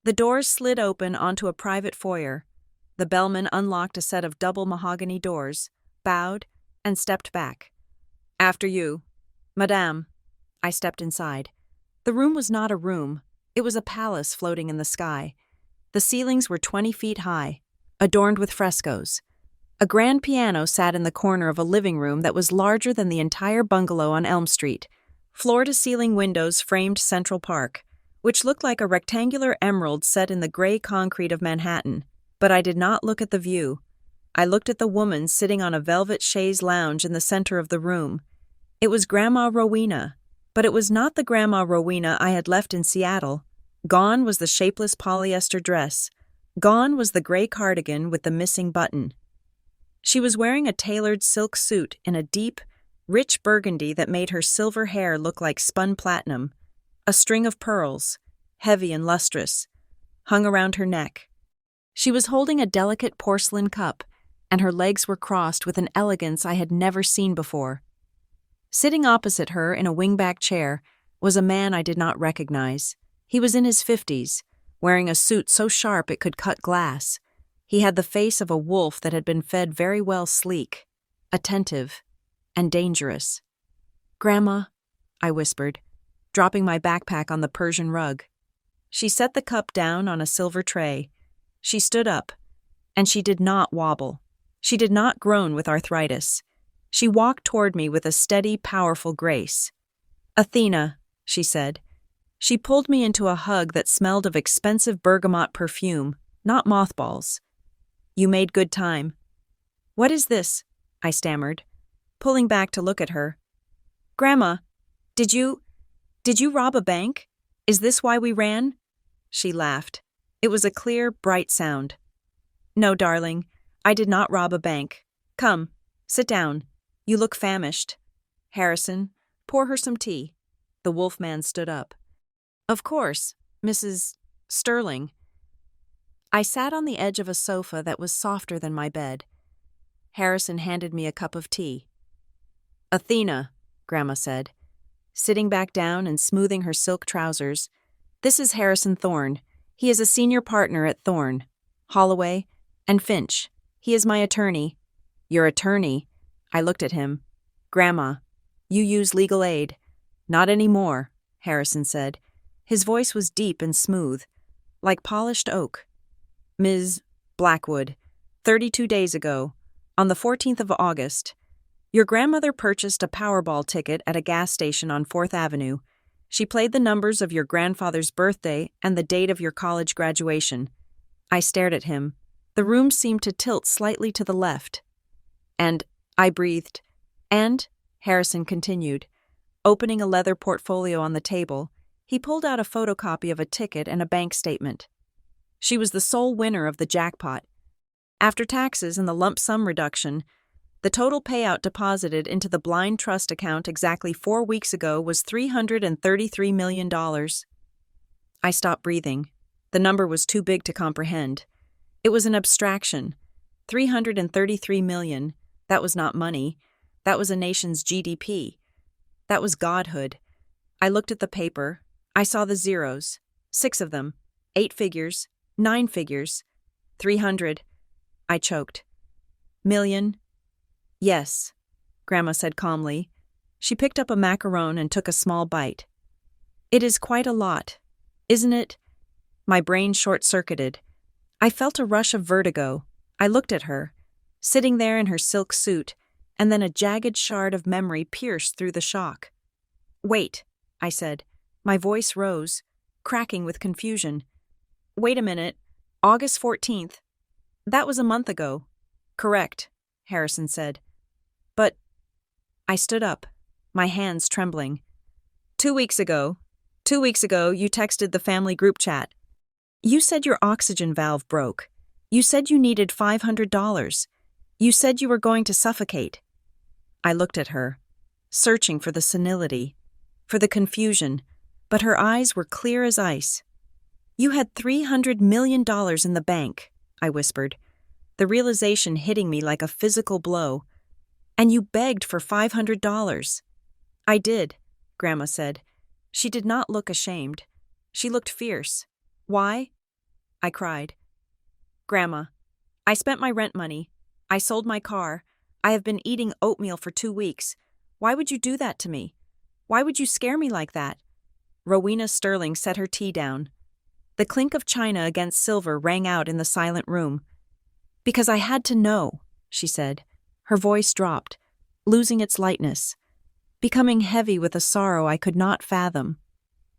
The doors slid open onto a private foyer. The bellman unlocked a set of double mahogany doors, bowed, and stepped back. "After you, Madame." I stepped inside. The room was not a room. It was a palace floating in the sky. The ceilings were 20 feet high, adorned with frescoes. A grand piano sat in the corner of a living room that was larger than the entire bungalow on Elm Street. Floor-to-ceiling windows framed Central Park, which looked like a rectangular emerald set in the gray concrete of Manhattan. But I did not look at the view. I looked at the woman sitting on a velvet chaise lounge in the center of the room. It was Grandma Rowena, but it was not the Grandma Rowena I had left in Seattle. Gone was the shapeless polyester dress. Gone was the gray cardigan with the missing button. She was wearing a tailored silk suit in a deep, rich burgundy that made her silver hair look like spun platinum. A string of pearls, heavy and lustrous, hung around her neck. She was holding a delicate porcelain cup, and her legs were crossed with an elegance I had never seen before. Sitting opposite her in a wingback chair was a man I did not recognize. He was in his 50s, wearing a suit so sharp it could cut glass. He had the face of a wolf that had been fed very well sleek, attentive, and dangerous. "Grandma," I whispered, dropping my backpack on the Persian rug. She set the cup down on a silver tray. She stood up, and she did not wobble. She did not groan with arthritis. She walked toward me with a steady, powerful grace. "Athena," she said. She pulled me into a hug that smelled of expensive bergamot perfume, not mothballs. "You made good time." "What is this?" I stammered, pulling back to look at her. "Grandma, did you rob a bank? Is this why we ran?" She laughed. It was a clear, bright sound. "No, darling, I did not rob a bank. Come, sit down. You look famished. Harrison, pour her some tea." The wolfman stood up. "Of course, Mrs. Sterling." I sat on the edge of a sofa that was softer than my bed. Harrison handed me a cup of tea. "Athena," Grandma said, sitting back down and smoothing her silk trousers. "This is Harrison Thorne. He is a senior partner at Thorne, Holloway, and Finch. He is my attorney." "Your attorney?" I looked at him. "Grandma, you use legal aid." "Not anymore," Harrison said. His voice was deep and smooth, like polished oak. "Ms. Blackwood, 32 days ago, on the 14th of August, your grandmother purchased a Powerball ticket at a gas station on 4th Avenue. She played the numbers of your grandfather's birthday and the date of your college graduation." I stared at him. The room seemed to tilt slightly to the left. "And," I breathed. "And," Harrison continued. Opening a leather portfolio on the table, he pulled out a photocopy of a ticket and a bank statement. "She was the sole winner of the jackpot. After taxes and the lump sum reduction, the total payout deposited into the blind trust account exactly 4 weeks ago was $333 million. I stopped breathing. The number was too big to comprehend. It was an abstraction. 333 million. That was not money. That was a nation's GDP. That was godhood. I looked at the paper. I saw the zeros. 6 of them. 8 figures. 9 figures. 300. I choked. "Million?" "Yes," Grandma said calmly. She picked up a macaron and took a small bite. "It is quite a lot, isn't it?" My brain short-circuited. I felt a rush of vertigo. I looked at her, sitting there in her silk suit, and then a jagged shard of memory pierced through the shock. "Wait," I said. My voice rose, cracking with confusion. "Wait a minute. August 14th. That was a month ago." "Correct," Harrison said. "But—" I stood up. my hands trembling. 2 weeks ago, 2 weeks ago, you texted the family group chat. You said your oxygen valve broke. You said you needed $500. You said you were going to suffocate. I looked at her, searching for the senility, for the confusion, but her eyes were clear as ice. You had $300 million in the bank, I whispered, the realization hitting me like a physical blow. And you begged for $500. I did, Grandma said. She did not look ashamed. She looked fierce. Why? I cried. Grandma, I spent my rent money. I sold my car. I have been eating oatmeal for 2 weeks. Why would you do that to me? Why would you scare me like that? Rowena Sterling set her tea down. The clink of china against silver rang out in the silent room. Because I had to know, she said. Her voice dropped, losing its lightness, becoming heavy with a sorrow I could not fathom.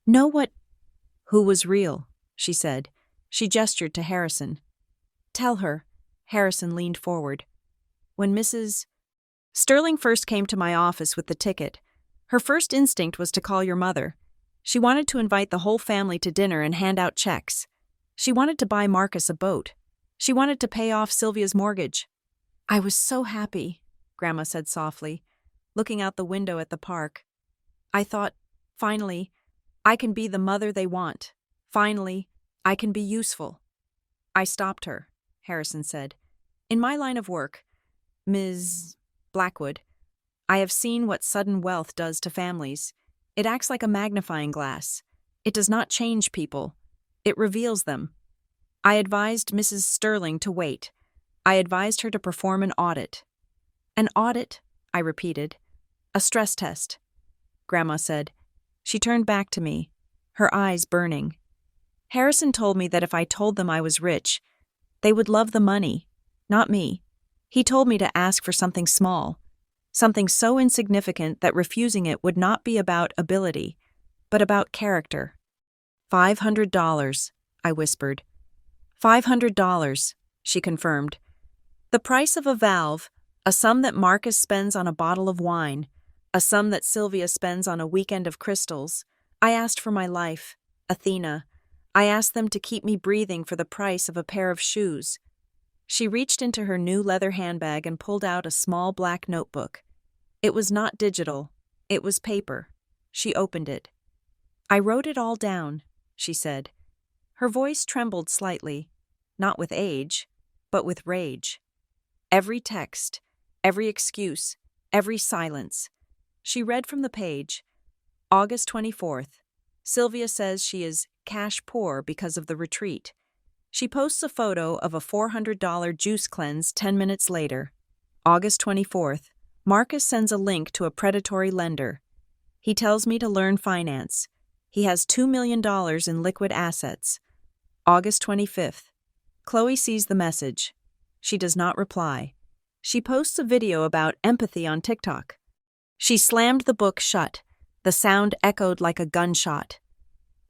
Know what? Who was real, she said. She gestured to Harrison. Tell her. Harrison leaned forward. When Mrs. Sterling first came to my office with the ticket, her first instinct was to call your mother. She wanted to invite the whole family to dinner and hand out checks. She wanted to buy Marcus a boat. She wanted to pay off Sylvia's mortgage. I was so happy, Grandma said softly, looking out the window at the park. I thought, finally, I can be the mother they want. Finally, I can be useful. I stopped her, Harrison said. In my line of work, Ms. Blackwood, I have seen what sudden wealth does to families. It acts like a magnifying glass. It does not change people. It reveals them. I advised Mrs. Sterling to wait. I advised her to perform an audit. An audit, I repeated. A stress test, Grandma said. She turned back to me, her eyes burning. Harrison told me that if I told them I was rich, they would love the money, not me. He told me to ask for something small, something so insignificant that refusing it would not be about ability, but about character. $500, I whispered. $500, she confirmed. The price of a valve, a sum that Marcus spends on a bottle of wine, a sum that Sylvia spends on a weekend of crystals. I asked for my life, Athena. I asked them to keep me breathing for the price of a pair of shoes. She reached into her new leather handbag and pulled out a small black notebook. It was not digital. It was paper. She opened it. I wrote it all down, she said. Her voice trembled slightly, not with age, but with rage. Every text, every excuse, every silence. She read from the page. August 24th. Sylvia says she is cash poor because of the retreat. She posts a photo of a $400 juice cleanse 10 minutes later. August 24th. Marcus sends a link to a predatory lender. He tells me to learn finance. He has $2 million in liquid assets. August 25th. Chloe sees the message. She does not reply. She posts a video about empathy on TikTok. She slammed the book shut. The sound echoed like a gunshot.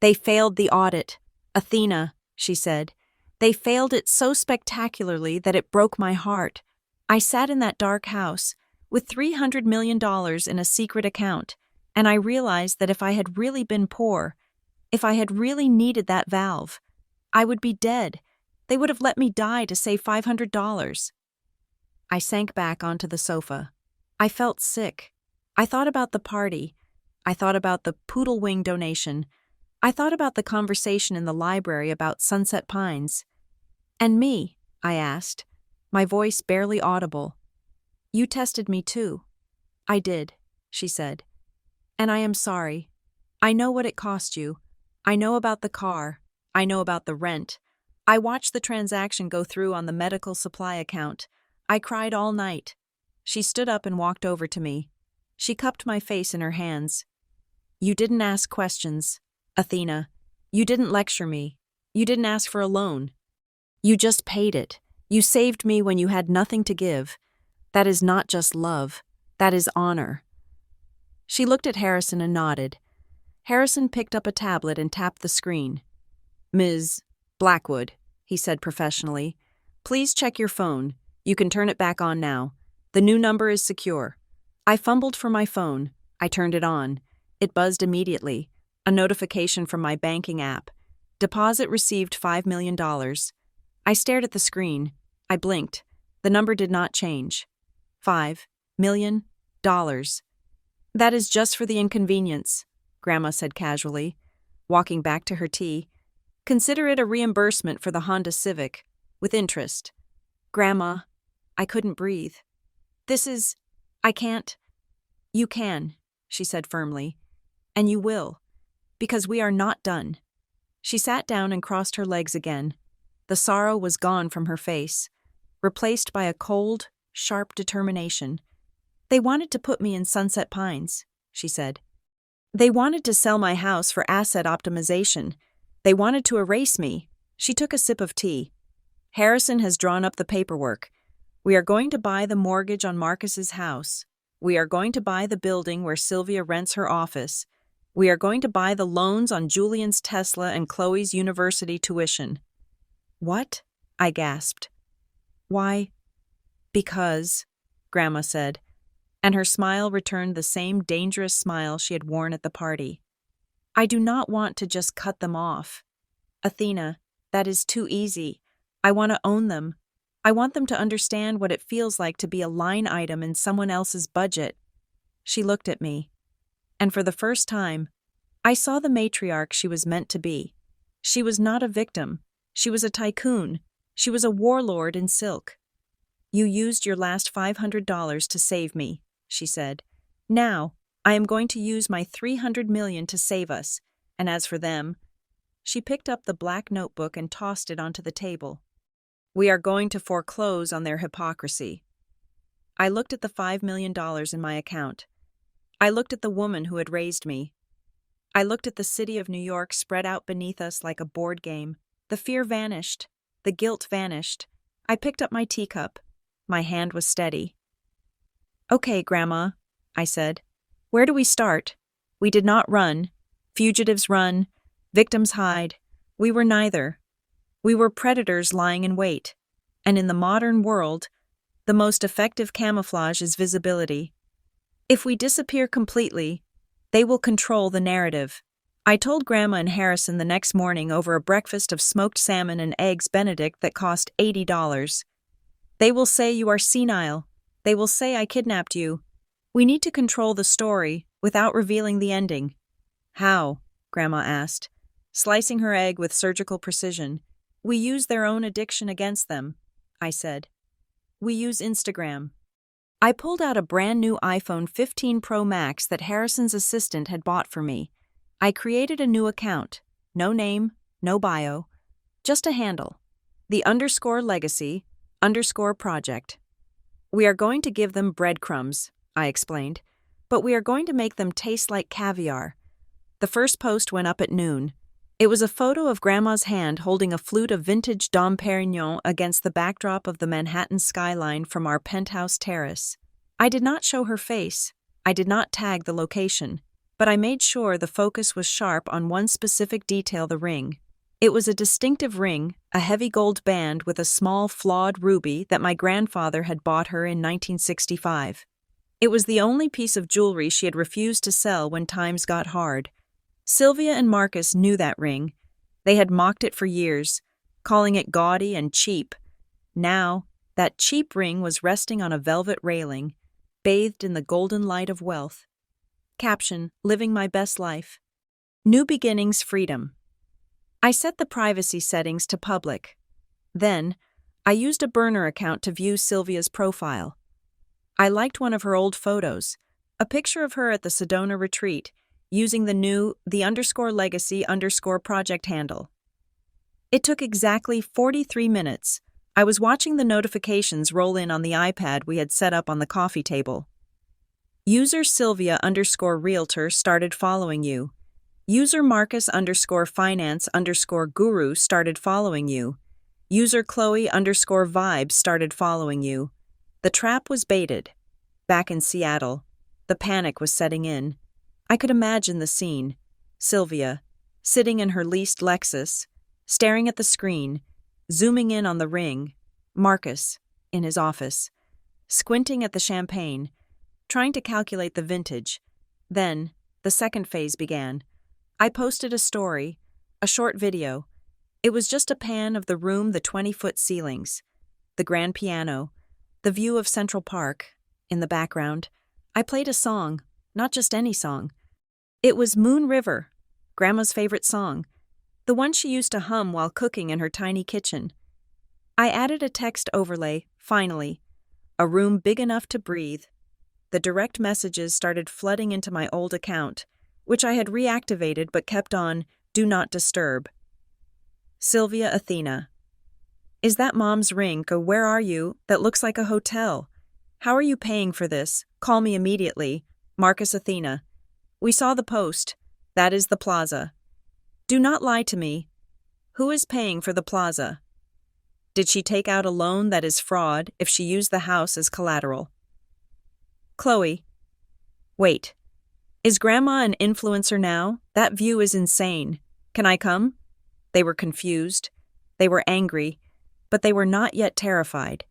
They failed the audit. Athena, she said. They failed it so spectacularly that it broke my heart. I sat in that dark house with $300 million in a secret account, and I realized that if I had really been poor, if I had really needed that valve, I would be dead. They would have let me die to save $500. I sank back onto the sofa. I felt sick. I thought about the party. I thought about the poodle wing donation. I thought about the conversation in the library about Sunset Pines. And me, I asked, my voice barely audible. You tested me too. I did, she said. And I am sorry. I know what it cost you. I know about the car. I know about the rent. I watched the transaction go through on the medical supply account. I cried all night. She stood up and walked over to me. She cupped my face in her hands. You didn't ask questions, Athena. You didn't lecture me. You didn't ask for a loan. You just paid it. You saved me when you had nothing to give. That is not just love. That is honor. She looked at Harrison and nodded. Harrison picked up a tablet and tapped the screen. Ms. Blackwood, he said professionally. Please check your phone. You can turn it back on now. The new number is secure. I fumbled for my phone. I turned it on. It buzzed immediately. A notification from my banking app. Deposit received $5 million. I stared at the screen. I blinked. The number did not change. $5 million. That is just for the inconvenience, Grandma said casually, walking back to her tea. Consider it a reimbursement for the Honda Civic, with interest. Grandma, I couldn't breathe. I can't. You can, she said firmly. And you will, because we are not done. She sat down and crossed her legs again. The sorrow was gone from her face, replaced by a cold, sharp determination. They wanted to put me in Sunset Pines, she said. They wanted to sell my house for asset optimization. They wanted to erase me. She took a sip of tea. Harrison has drawn up the paperwork. We are going to buy the mortgage on Marcus's house. We are going to buy the building where Sylvia rents her office. We are going to buy the loans on Julian's Tesla and Chloe's university tuition. What? I gasped. Why? Because, Grandma said, and her smile returned the same dangerous smile she had worn at the party. I do not want to just cut them off. Athena, that is too easy. I want to own them. I want them to understand what it feels like to be a line item in someone else's budget. She looked at me, and for the first time, I saw the matriarch she was meant to be. She was not a victim. She was a tycoon. She was a warlord in silk. You used your last $500 to save me, she said. Now, I am going to use my $300 million to save us, and as for them, she picked up the black notebook and tossed it onto the table. We are going to foreclose on their hypocrisy. I looked at the $5 million in my account. I looked at the woman who had raised me. I looked at the city of New York spread out beneath us like a board game. The fear vanished. The guilt vanished. I picked up my teacup. My hand was steady. Okay, Grandma, I said. Where do we start? We did not run. Fugitives run. Victims hide. We were neither. We were predators lying in wait. And in the modern world, the most effective camouflage is visibility. If we disappear completely, they will control the narrative. I told Grandma and Harrison the next morning over a breakfast of smoked salmon and eggs Benedict that cost $80. They will say you are senile. They will say I kidnapped you. We need to control the story without revealing the ending. How? Grandma asked, slicing her egg with surgical precision. We use their own addiction against them, I said. We use Instagram. I pulled out a brand new iPhone 15 Pro Max that Harrison's assistant had bought for me. I created a new account. No name, no bio, just a handle. The _legacy_project. We are going to give them breadcrumbs, I explained, but we are going to make them taste like caviar. The first post went up at noon. It was a photo of Grandma's hand holding a flute of vintage Dom Perignon against the backdrop of the Manhattan skyline from our penthouse terrace. I did not show her face. I did not tag the location, but I made sure the focus was sharp on one specific detail: the ring. It was a distinctive ring, a heavy gold band with a small flawed ruby that my grandfather had bought her in 1965. It was the only piece of jewelry she had refused to sell when times got hard. Sylvia and Marcus knew that ring. They had mocked it for years, calling it gaudy and cheap. Now, that cheap ring was resting on a velvet railing, bathed in the golden light of wealth. Caption: Living my best life. New beginnings, freedom. I set the privacy settings to public. Then, I used a burner account to view Sylvia's profile. I liked one of her old photos, a picture of her at the Sedona retreat, using the new _legacy_project handle. It took exactly 43 minutes. I was watching the notifications roll in on the iPad we had set up on the coffee table. User Sylvia_realtor started following you. User Marcus_finance_guru started following you. User Chloe_vibe started following you. The trap was baited. Back in Seattle, the panic was setting in. I could imagine the scene. Sylvia, sitting in her leased Lexus, staring at the screen, zooming in on the ring. Marcus, in his office, squinting at the champagne, trying to calculate the vintage. Then, the second phase began. I posted a story, a short video. It was just a pan of the room, the 20-foot ceilings, the grand piano, the view of Central Park. In the background, I played a song, not just any song. It was Moon River, Grandma's favorite song, the one she used to hum while cooking in her tiny kitchen. I added a text overlay, finally, a room big enough to breathe. The direct messages started flooding into my old account, which I had reactivated but kept on Do Not Disturb. Sylvia Athena. Is that Mom's ring, or where are you, that looks like a hotel? How are you paying for this? Call me immediately. Marcus Athena. We saw the post. That is the plaza. Do not lie to me. Who is paying for the plaza? Did she take out a loan that is fraud if she used the house as collateral? Chloe. Wait. Is Grandma an influencer now? That view is insane. Can I come? They were confused. They were angry, but they were not yet terrified.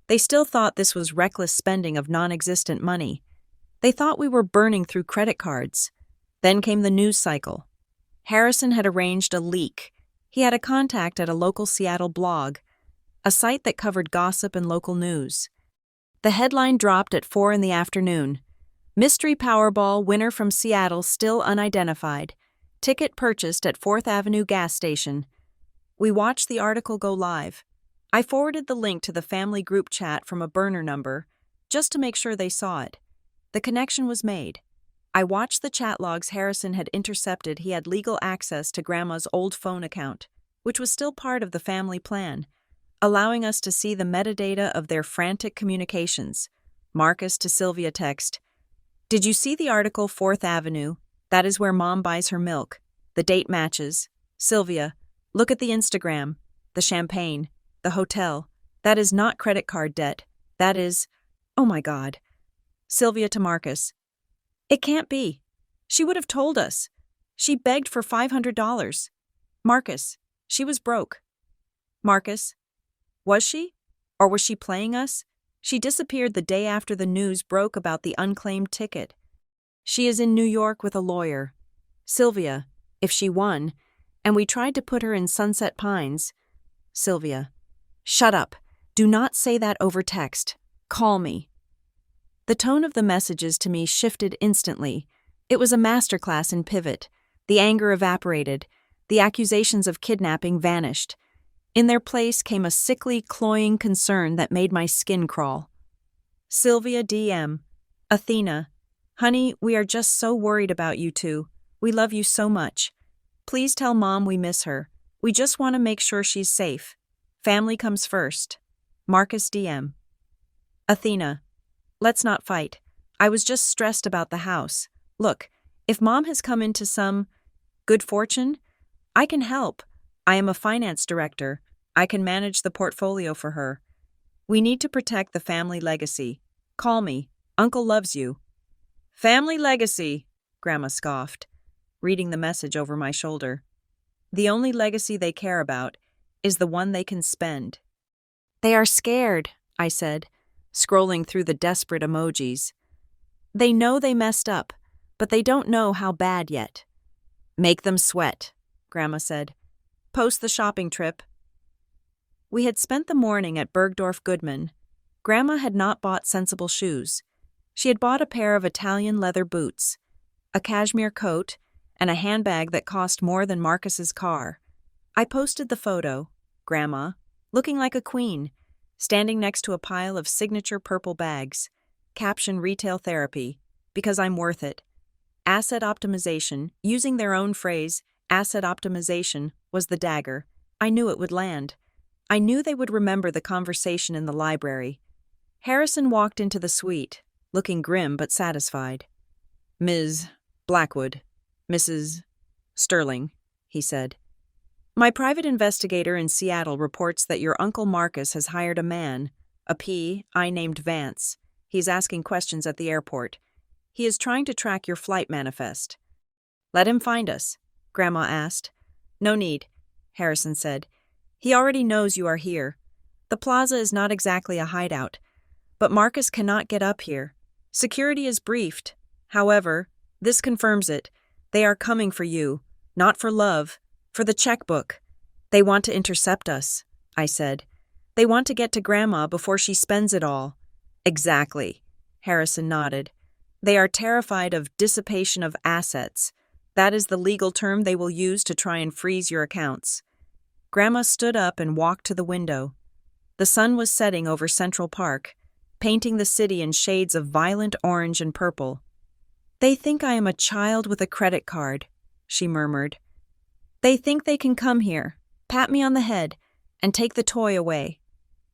They still thought this was reckless spending of non-existent money. They thought we were burning through credit cards. Then came the news cycle. Harrison had arranged a leak. He had a contact at a local Seattle blog, a site that covered gossip and local news. The headline dropped at 4 p.m. Mystery Powerball winner from Seattle still unidentified. Ticket purchased at 4th Avenue gas station. We watched the article go live. I forwarded the link to the family group chat from a burner number, just to make sure they saw it. The connection was made. I watched the chat logs Harrison had intercepted. He had legal access to Grandma's old phone account, which was still part of the family plan, allowing us to see the metadata of their frantic communications. Marcus to Sylvia text. Did you see the article 4th Avenue? That is where Mom buys her milk. The date matches. Sylvia, look at the Instagram, the champagne, the hotel. That is not credit card debt. That is, oh my God. Sylvia to Marcus. It can't be. She would have told us. She begged for $500. Marcus, she was broke. Marcus, was she? Or was she playing us? She disappeared the day after the news broke about the unclaimed ticket. She is in New York with a lawyer. Sylvia, if she won, and we tried to put her in Sunset Pines. Sylvia, shut up. Do not say that over text. Call me. The tone of the messages to me shifted instantly. It was a masterclass in pivot. The anger evaporated. The accusations of kidnapping vanished. In their place came a sickly, cloying concern that made my skin crawl. Sylvia DM. Athena. Honey, we are just so worried about you two. We love you so much. Please tell Mom we miss her. We just want to make sure she's safe. Family comes first. Marcus DM. Athena. Let's not fight. I was just stressed about the house. Look, if Mom has come into some good fortune, I can help. I am a finance director. I can manage the portfolio for her. We need to protect the family legacy. Call me. Uncle loves you. Family legacy, Grandma scoffed, reading the message over my shoulder. The only legacy they care about is the one they can spend. They are scared, I said, scrolling through the desperate emojis. They know they messed up, but they don't know how bad yet. Make them sweat, Grandma said. Post the shopping trip. We had spent the morning at Bergdorf Goodman. Grandma had not bought sensible shoes. She had bought a pair of Italian leather boots, a cashmere coat, and a handbag that cost more than Marcus's car. I posted the photo, Grandma, looking like a queen, standing next to a pile of signature purple bags. Caption retail therapy, because I'm worth it. Asset optimization, using their own phrase, asset optimization, was the dagger. I knew it would land. I knew they would remember the conversation in the library. Harrison walked into the suite, looking grim but satisfied. Ms. Blackwood, Mrs. Sterling, he said. My private investigator in Seattle reports that your Uncle Marcus has hired a man, a PI named Vance. He's asking questions at the airport. He is trying to track your flight manifest. Let him find us, Grandma asked. No need, Harrison said. He already knows you are here. The plaza is not exactly a hideout, but Marcus cannot get up here. Security is briefed. However, This confirms it. They are coming for you, not for love, for the checkbook. They want to intercept us, I said. They want to get to Grandma before she spends it all. Exactly, Harrison nodded. They are terrified of dissipation of assets. That is the legal term they will use to try and freeze your accounts. Grandma stood up and walked to the window. The sun was setting over Central Park, painting the city in shades of violent orange and purple. They think I am a child with a credit card, she murmured. They think they can come here, pat me on the head, and take the toy away.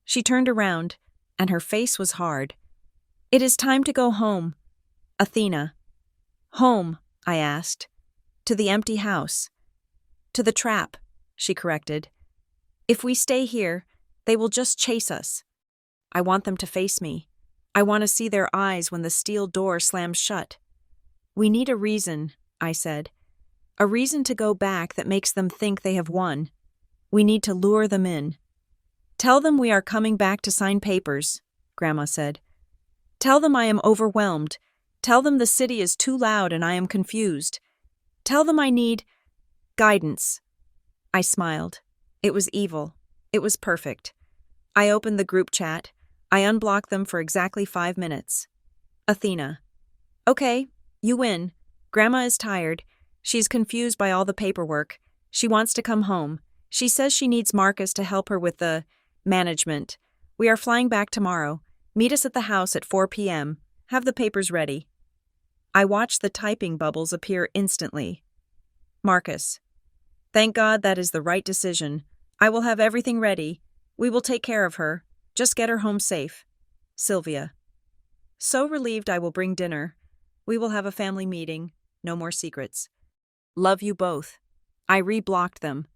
She turned around, and her face was hard. It is time to go home. Athena. Home, I asked. To the empty house. To the trap, she corrected. If we stay here, they will just chase us. I want them to face me. I want to see their eyes when the steel door slams shut. We need a reason, I said. A reason to go back that makes them think they have won. We need to lure them in. Tell them we are coming back to sign papers, Grandma said. Tell them I am overwhelmed. Tell them the city is too loud and I am confused. Tell them I need guidance. I smiled. It was evil. It was perfect. I opened the group chat. I unblocked them for exactly 5 minutes. Athena. Okay, you win. Grandma is tired. She's confused by all the paperwork. She wants to come home. She says she needs Marcus to help her with the management. We are flying back tomorrow. Meet us at the house at 4 p.m. Have the papers ready. I watched the typing bubbles appear instantly. Marcus. Thank God that is the right decision. I will have everything ready. We will take care of her. Just get her home safe. Sylvia. So relieved I will bring dinner. We will have a family meeting. No more secrets. Love you both. I reblocked them.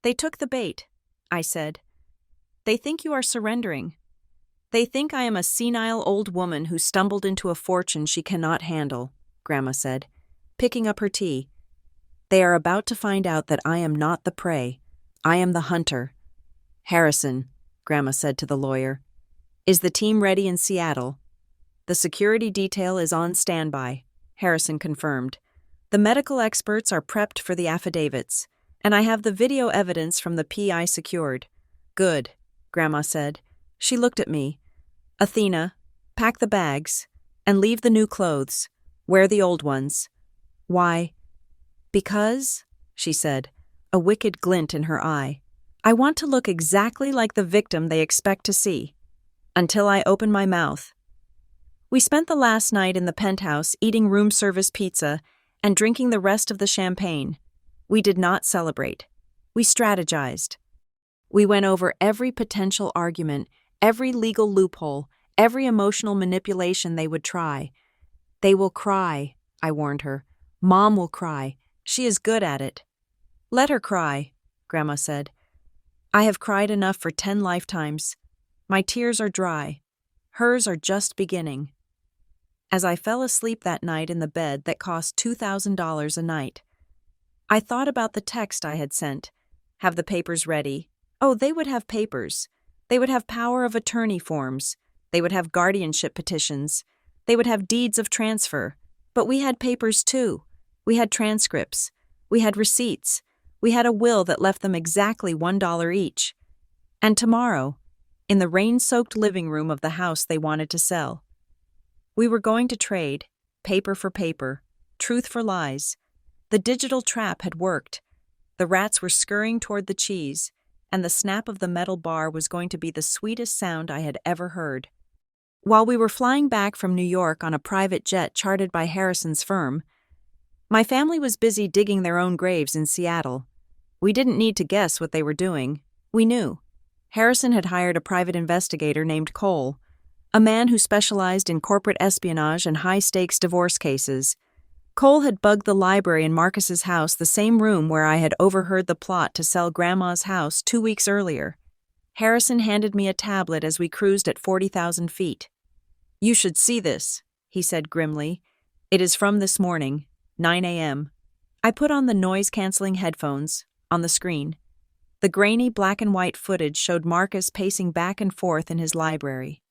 They took the bait, I said. They think you are surrendering. They think I am a senile old woman who stumbled into a fortune she cannot handle, Grandma said, picking up her tea. They are about to find out that I am not the prey. I am the hunter. Harrison, Grandma said to the lawyer, is the team ready in Seattle? The security detail is on standby, Harrison confirmed. The medical experts are prepped for the affidavits, and I have the video evidence from the PI secured. Good, Grandma said. She looked at me. Athena, pack the bags, and leave the new clothes. Wear the old ones. Why? Because, she said, a wicked glint in her eye, I want to look exactly like the victim they expect to see. Until I open my mouth. We spent the last night in the penthouse eating room service pizza and drinking the rest of the champagne. We did not celebrate. We strategized. We went over every potential argument, every legal loophole, every emotional manipulation they would try. They will cry, I warned her. Mom will cry. She is good at it. Let her cry, Grandma said. I have cried enough for 10 lifetimes. My tears are dry. Hers are just beginning. As I fell asleep that night in the bed that cost $2,000 a night, I thought about the text I had sent. Have the papers ready. Oh, they would have papers. They would have power of attorney forms. They would have guardianship petitions. They would have deeds of transfer. But we had papers too. We had transcripts. We had receipts. We had a will that left them exactly $1 each. And tomorrow, in the rain-soaked living room of the house they wanted to sell, we were going to trade, paper for paper, truth for lies. The digital trap had worked. The rats were scurrying toward the cheese, and the snap of the metal bar was going to be the sweetest sound I had ever heard. While we were flying back from New York on a private jet chartered by Harrison's firm, my family was busy digging their own graves in Seattle. We didn't need to guess what they were doing. We knew. Harrison had hired a private investigator named Cole, a man who specialized in corporate espionage and high-stakes divorce cases. Cole had bugged the library in Marcus's house, the same room where I had overheard the plot to sell Grandma's house 2 weeks earlier. Harrison handed me a tablet as we cruised at 40,000 feet. You should see this, he said grimly. It is from this morning, 9 a.m. I put on the noise-canceling headphones. On the screen, the grainy black and white footage showed Marcus pacing back and forth in his library.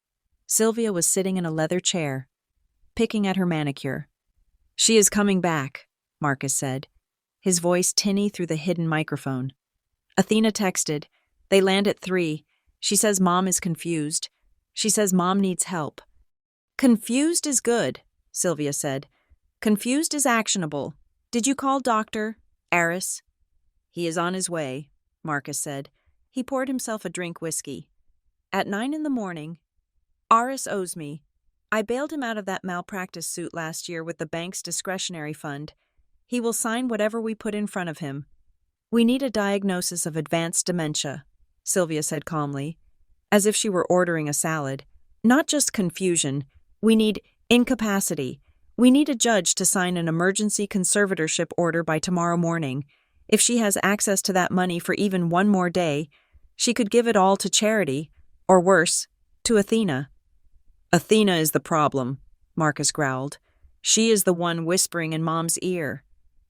Sylvia was sitting in a leather chair, picking at her manicure. She is coming back, Marcus said, his voice tinny through the hidden microphone. Athena texted. They land at 3. She says Mom is confused. She says Mom needs help. Confused is good, Sylvia said. Confused is actionable. Did you call Dr. Aris? He is on his way, Marcus said. He poured himself a drink whiskey. At 9 in the morning, Aris owes me. I bailed him out of that malpractice suit last year with the bank's discretionary fund. He will sign whatever we put in front of him. We need a diagnosis of advanced dementia, Sylvia said calmly, as if she were ordering a salad. Not just confusion. We need incapacity. We need a judge to sign an emergency conservatorship order by tomorrow morning. If she has access to that money for even one more day, she could give it all to charity, or worse, to Athena. Athena is the problem, Marcus growled. She is the one whispering in Mom's ear.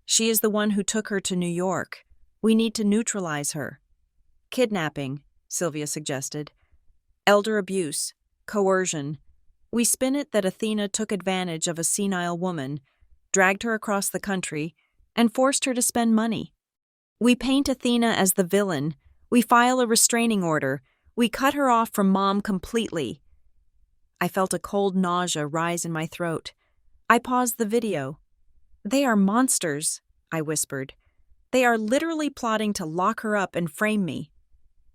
She is the one who took her to New York. We need to neutralize her. Kidnapping, Sylvia suggested. Elder abuse, coercion. We spin it that Athena took advantage of a senile woman, dragged her across the country, and forced her to spend money. We paint Athena as the villain. We file a restraining order. We cut her off from Mom completely. I felt a cold nausea rise in my throat. I paused the video. They are monsters, I whispered. They are literally plotting to lock her up and frame me.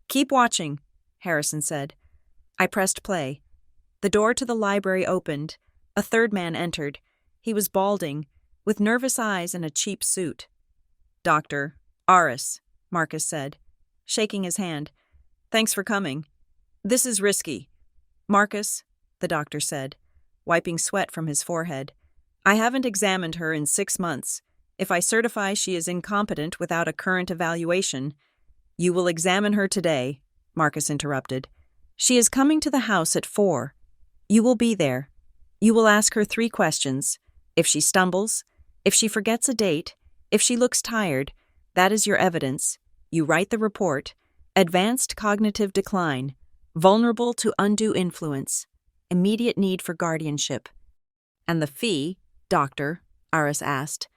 Keep watching, Harrison said. I pressed play. The door to the library opened. A third man entered. He was balding, with nervous eyes and a cheap suit. Dr. Aris, Marcus said, shaking his hand. Thanks for coming. This is risky. Marcus, the doctor said, wiping sweat from his forehead. I haven't examined her in 6 months. If I certify she is incompetent without a current evaluation, you will examine her today, Marcus interrupted. She is coming to the house at 4. You will be there. You will ask her 3 questions. If she stumbles, if she forgets a date, if she looks tired, that is your evidence. You write the report. Advanced cognitive decline, vulnerable to undue influence, immediate need for guardianship. And the fee, Doctor, Aris asked.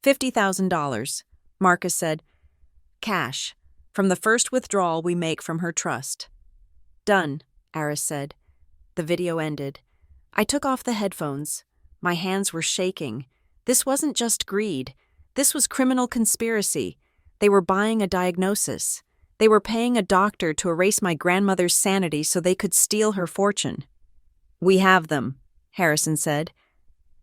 $50,000, Marcus said. Cash, from the first withdrawal we make from her trust. Done, Aris said. The video ended. I took off the headphones. My hands were shaking. This wasn't just greed. This was criminal conspiracy. They were buying a diagnosis. They were paying a doctor to erase my grandmother's sanity so they could steal her fortune. We have them, Harrison said.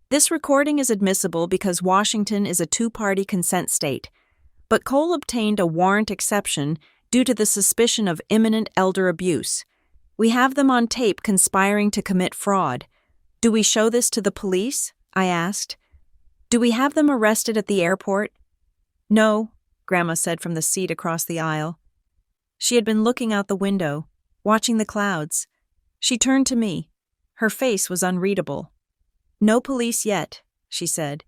This recording is admissible because Washington is a 2-party consent state, but Cole obtained a warrant exception due to the suspicion of imminent elder abuse. We have them on tape conspiring to commit fraud. Do we show this to the police? I asked. Do we have them arrested at the airport? No, Grandma said from the seat across the aisle. She had been looking out the window, watching the clouds. She turned to me. Her face was unreadable. No police yet, she said.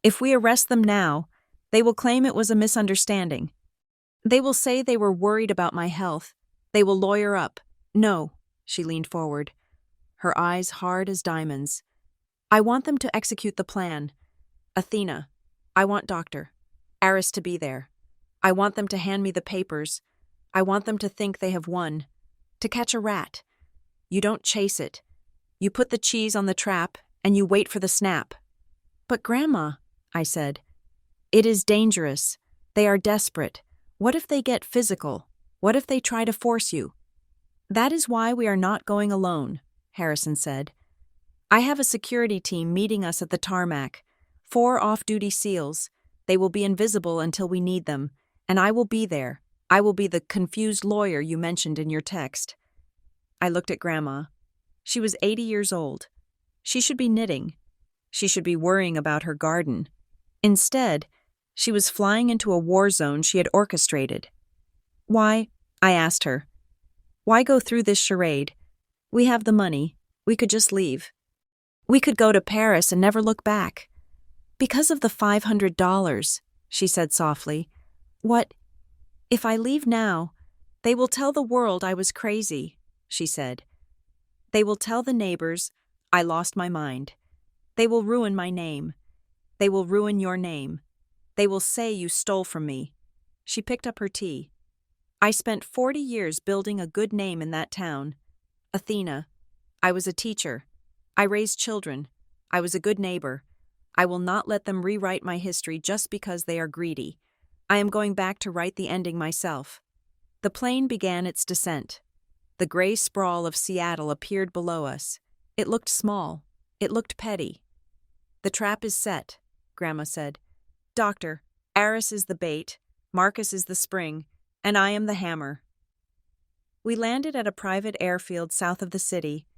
If we arrest them now, they will claim it was a misunderstanding. They will say they were worried about my health. They will lawyer up. No, she leaned forward, her eyes hard as diamonds. I want them to execute the plan. Athena, I want Dr. Aris to be there. I want them to hand me the papers. I want them to think they have won. To catch a rat. You don't chase it. You put the cheese on the trap and you wait for the snap. But Grandma, I said, it is dangerous. They are desperate. What if they get physical? What if they try to force you? That is why we are not going alone, Harrison said. I have a security team meeting us at the tarmac. 4 off-duty SEALs. They will be invisible until we need them, and I will be there. I will be the confused lawyer you mentioned in your text. I looked at Grandma. She was 80 years old. She should be knitting. She should be worrying about her garden. Instead, she was flying into a war zone she had orchestrated. Why? I asked her. Why go through this charade? We have the money. We could just leave. We could go to Paris and never look back. Because of the $500, she said softly. What? If I leave now, they will tell the world I was crazy, she said. They will tell the neighbors I lost my mind. They will ruin my name. They will ruin your name. They will say you stole from me." She picked up her tea. "I spent 40 years building a good name in that town. Athena. I was a teacher. I raised children. I was a good neighbor. I will not let them rewrite my history just because they are greedy. I am going back to write the ending myself." The plane began its descent. The gray sprawl of Seattle appeared below us. It looked small. It looked petty. "The trap is set," Grandma said. "Doctor, Aris is the bait, Marcus is the spring, and I am the hammer." We landed at a private airfield south of the city.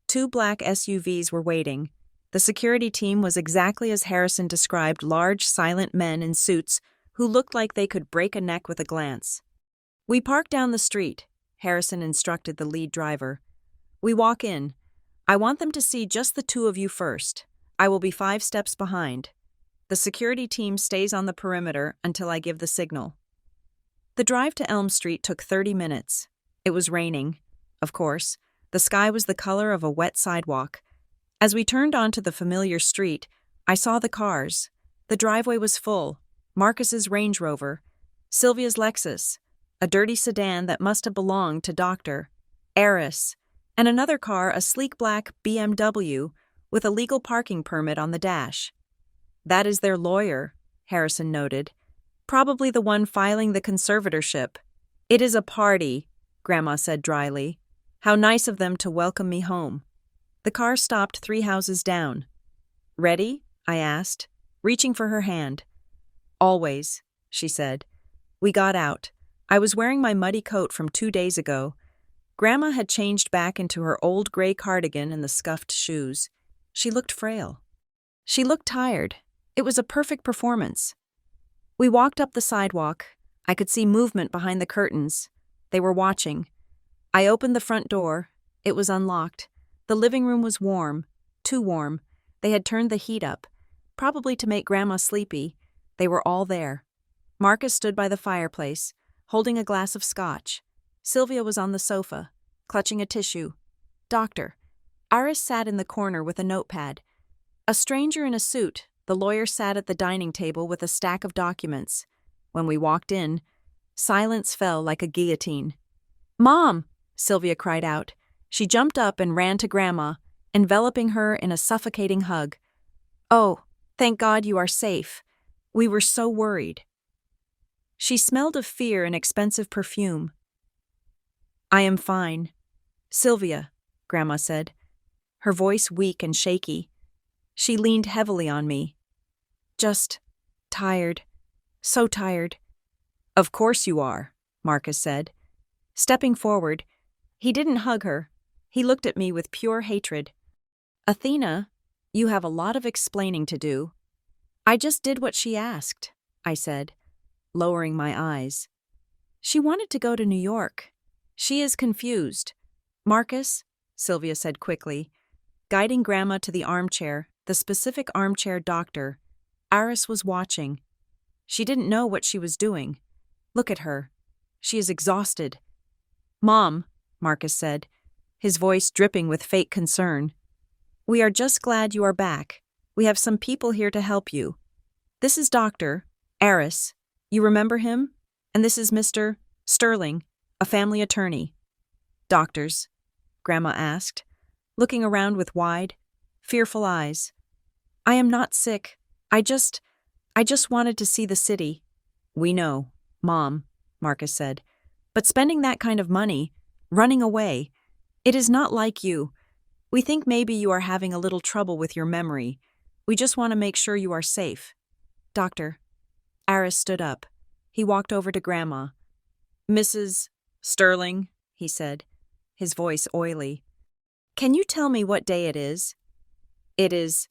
2 black SUVs were waiting. The security team was exactly as Harrison described, large, silent men in suits who looked like they could break a neck with a glance. "We park down the street," Harrison instructed the lead driver. "We walk in. I want them to see just the 2 of you first. I will be 5 steps behind. The security team stays on the perimeter until I give the signal." The drive to Elm Street took 30 minutes. It was raining, of course. The sky was the color of a wet sidewalk. As we turned onto the familiar street, I saw the cars. The driveway was full. Marcus's Range Rover, Sylvia's Lexus, a dirty sedan that must have belonged to Dr. Aris, and another car, a sleek black BMW with a legal parking permit on the dash. "That is their lawyer," Harrison noted. "Probably the one filing the conservatorship." "It is a party," Grandma said dryly. "How nice of them to welcome me home." The car stopped 3 houses down. "Ready?" I asked, reaching for her hand. "Always," she said. We got out. I was wearing my muddy coat from 2 days ago. Grandma had changed back into her old gray cardigan and the scuffed shoes. She looked frail. She looked tired. It was a perfect performance. We walked up the sidewalk. I could see movement behind the curtains. They were watching. I opened the front door. It was unlocked. The living room was warm. Too warm. They had turned the heat up, probably to make Grandma sleepy. They were all there. Marcus stood by the fireplace, holding a glass of scotch. Sylvia was on the sofa, clutching a tissue. Doctor. Aris sat in the corner with a notepad. A stranger in a suit, the lawyer sat at the dining table with a stack of documents. When we walked in, silence fell like a guillotine. "Mom!" Sylvia cried out. She jumped up and ran to Grandma, enveloping her in a suffocating hug. "Oh, thank God you are safe. We were so worried." She smelled of fear and expensive perfume. "I am fine." "Sylvia," Grandma said, her voice weak and shaky. She leaned heavily on me. "Just tired. So tired." "Of course you are," Marcus said. Stepping forward, he didn't hug her. He looked at me with pure hatred. "Athena, you have a lot of explaining to do." "I just did what she asked," I said, lowering my eyes. "She wanted to go to New York. She is confused." "Marcus," Sylvia said quickly, guiding Grandma to the armchair, the specific armchair Doctor. Aris was watching. She didn't know what she was doing. "Look at her. She is exhausted." "Mom," Marcus said, his voice dripping with fake concern. "We are just glad you are back. We have some people here to help you. This is Dr. Aris. You remember him? And this is Mr. Sterling, a family attorney." "Doctors?" Grandma asked, looking around with wide, fearful eyes. "I am not sick. I just wanted to see the city." "We know, Mom," Marcus said. "But spending that kind of money, running away, it is not like you. We think maybe you are having a little trouble with your memory. We just want to make sure you are safe." "Doctor." Aris stood up. He walked over to Grandma. "Mrs. Sterling," he said, his voice oily. "Can you tell me what day it is?" "It is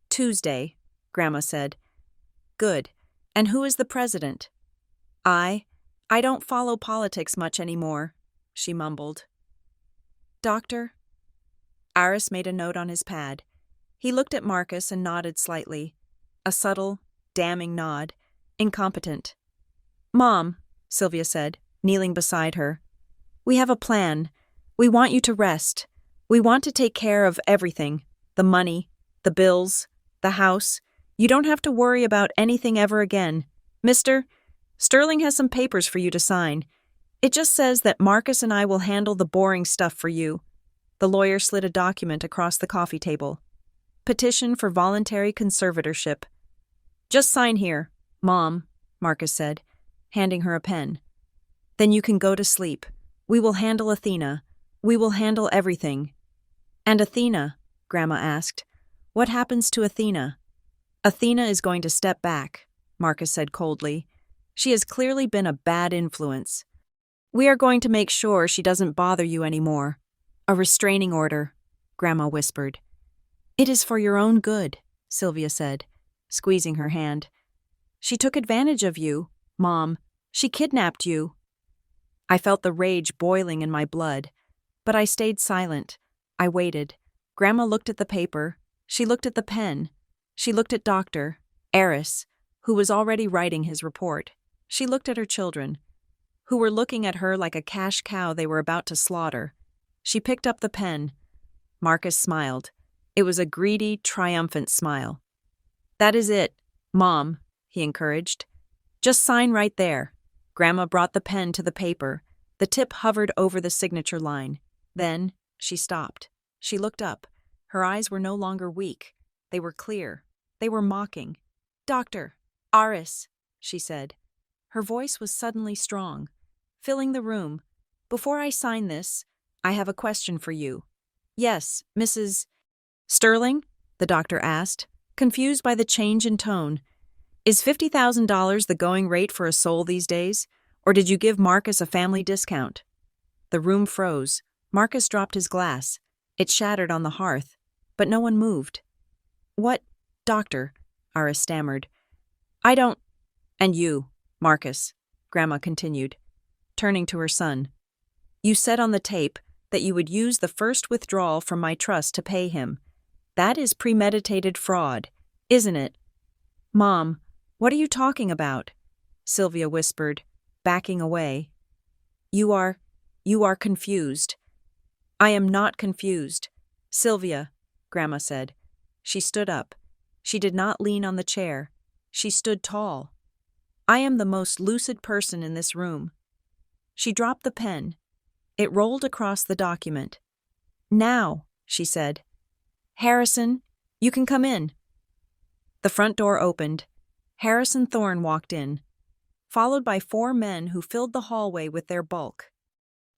Tuesday," Grandma said. "Good. And who is the president?" I don't follow politics much anymore," she mumbled. "Doctor?" Aris made a note on his pad. He looked at Marcus and nodded slightly. A subtle, damning nod. Incompetent. "Mom," Sylvia said, kneeling beside her. "We have a plan. We want you to rest. We want to take care of everything. The money, the bills, the house. You don't have to worry about anything ever again. Mister, Sterling has some papers for you to sign. It just says that Marcus and I will handle the boring stuff for you." The lawyer slid a document across the coffee table. "Petition for voluntary conservatorship." "Just sign here, Mom," Marcus said, handing her a pen. "Then you can go to sleep. We will handle Athena. We will handle everything." "And Athena?" Grandma asked. "What happens to Athena?" "Athena is going to step back," Marcus said coldly. "She has clearly been a bad influence. We are going to make sure she doesn't bother you anymore." "A restraining order," Grandma whispered. "It is for your own good," Sylvia said, squeezing her hand. "She took advantage of you, Mom. She kidnapped you." I felt the rage boiling in my blood, but I stayed silent. I waited. Grandma looked at the paper. She looked at the pen. She looked at Dr. Eris, who was already writing his report. She looked at her children, who were looking at her like a cash cow they were about to slaughter. She picked up the pen. Marcus smiled. It was a greedy, triumphant smile. "That is it, Mom," he encouraged. "Just sign right there." Grandma brought the pen to the paper. The tip hovered over the signature line. Then she stopped. She looked up. Her eyes were no longer weak. They were clear. They were mocking. "Dr. Aris," she said. Her voice was suddenly strong, filling the room. "Before I sign this, I have a question for you." "Yes, Mrs. Sterling?" the doctor asked, confused by the change in tone. "Is $50,000 the going rate for a soul these days, or did you give Marcus a family discount?" The room froze. Marcus dropped his glass. It shattered on the hearth, but no one moved. "What, doctor?" Aris stammered. "I don't—" "And you, Marcus," Grandma continued, turning to her son. "You said on the tape that you would use the first withdrawal from my trust to pay him. That is premeditated fraud, isn't it?" "Mom, what are you talking about?" Sylvia whispered, backing away. You are confused." "I am not confused." "Sylvia," Grandma said. She stood up. She did not lean on the chair. She stood tall. "I am the most lucid person in this room." She dropped the pen. It rolled across the document. "Now," she said. "Harrison, you can come in." The front door opened. Harrison Thorne walked in, followed by 4 men who filled the hallway with their bulk.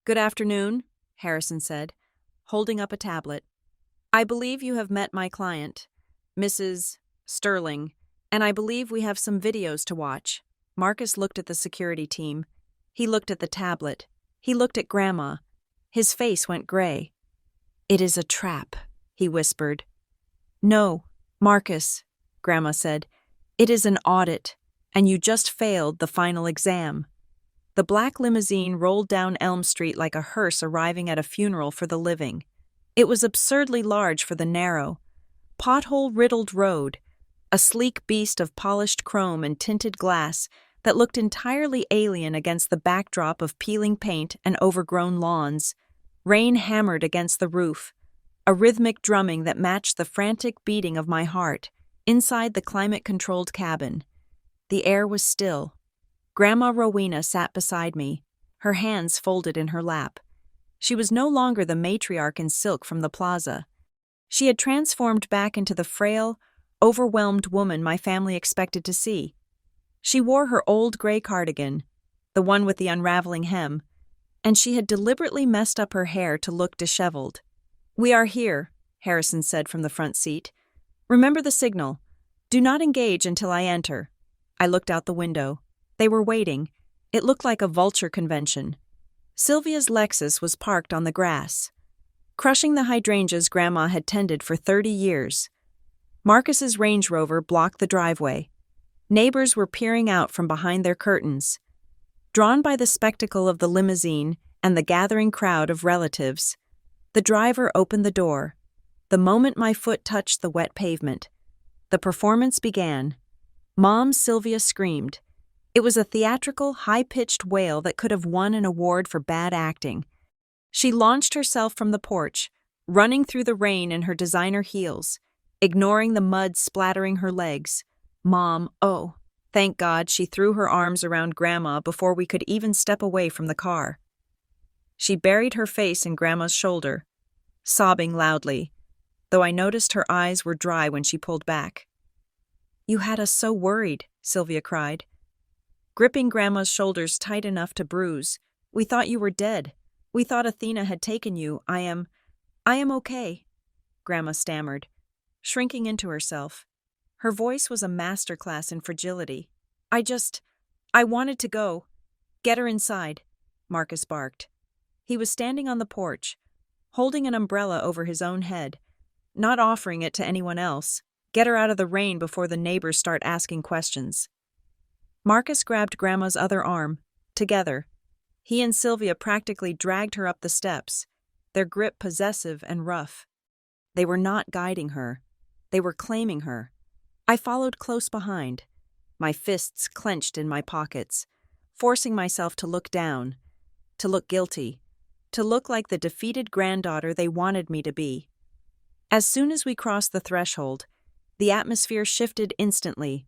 "Good afternoon," Harrison said, holding up a tablet. "I believe you have met my client, Mrs. Sterling, and I believe we have some videos to watch." Marcus looked at the security team. He looked at the tablet. He looked at Grandma. His face went gray. "It is a trap," he whispered. "No, Marcus," Grandma said. "It is an audit, and you just failed the final exam." The black limousine rolled down Elm Street like a hearse arriving at a funeral for the living. It was absurdly large for the narrow, pothole-riddled road, a sleek beast of polished chrome and tinted glass that looked entirely alien against the backdrop of peeling paint and overgrown lawns. Rain hammered against the roof, a rhythmic drumming that matched the frantic beating of my heart inside the climate-controlled cabin. The air was still. Grandma Rowena sat beside me, her hands folded in her lap. She was no longer the matriarch in silk from the plaza. She had transformed back into the frail, overwhelmed woman my family expected to see. She wore her old gray cardigan, the one with the unraveling hem, and she had deliberately messed up her hair to look disheveled. "We are here," Harrison said from the front seat. "Remember the signal. Do not engage until I enter." I looked out the window. They were waiting. It looked like a vulture convention. Sylvia's Lexus was parked on the grass, crushing the hydrangeas Grandma had tended for 30 years. Marcus's Range Rover blocked the driveway. Neighbors were peering out from behind their curtains. Drawn by the spectacle of the limousine and the gathering crowd of relatives, the driver opened the door. The moment my foot touched the wet pavement, the performance began. Mom Sylvia screamed. It was a theatrical, high-pitched wail that could have won an award for bad acting. She launched herself from the porch, running through the rain in her designer heels, ignoring the mud splattering her legs. Mom, oh. Thank God she threw her arms around Grandma before we could even step away from the car. She buried her face in Grandma's shoulder, sobbing loudly, though I noticed her eyes were dry when she pulled back. You had us so worried, Sylvia cried, gripping Grandma's shoulders tight enough to bruise. We thought you were dead. We thought Athena had taken you. I am okay, Grandma stammered, shrinking into herself. Her voice was a masterclass in fragility. I wanted to go. Get her inside, Marcus barked. He was standing on the porch, holding an umbrella over his own head, not offering it to anyone else. Get her out of the rain before the neighbors start asking questions. Marcus grabbed Grandma's other arm. Together, he and Sylvia practically dragged her up the steps, their grip possessive and rough. They were not guiding her. They were claiming her. I followed close behind, my fists clenched in my pockets, forcing myself to look down, to look guilty, to look like the defeated granddaughter they wanted me to be. As soon as we crossed the threshold, the atmosphere shifted instantly.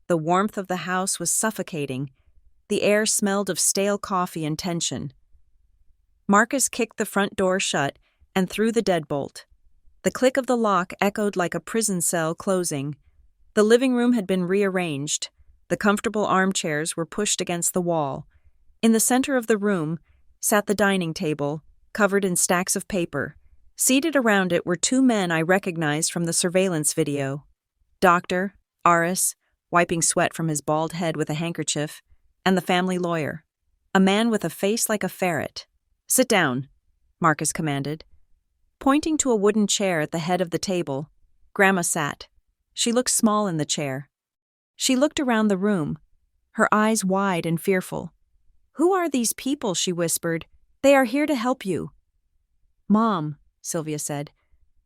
The warmth of the house was suffocating. The air smelled of stale coffee and tension. Marcus kicked the front door shut and threw the deadbolt. The click of the lock echoed like a prison cell closing. The living room had been rearranged. The comfortable armchairs were pushed against the wall. In the center of the room sat the dining table, covered in stacks of paper. Seated around it were two men I recognized from the surveillance video. Dr. Aris, wiping sweat from his bald head with a handkerchief, and the family lawyer, a man with a face like a ferret. Sit down, Marcus commanded. Pointing to a wooden chair at the head of the table, Grandma sat. She looked small in the chair. She looked around the room, her eyes wide and fearful. Who are these people? She whispered. They are here to help you. Mom, Sylvia said,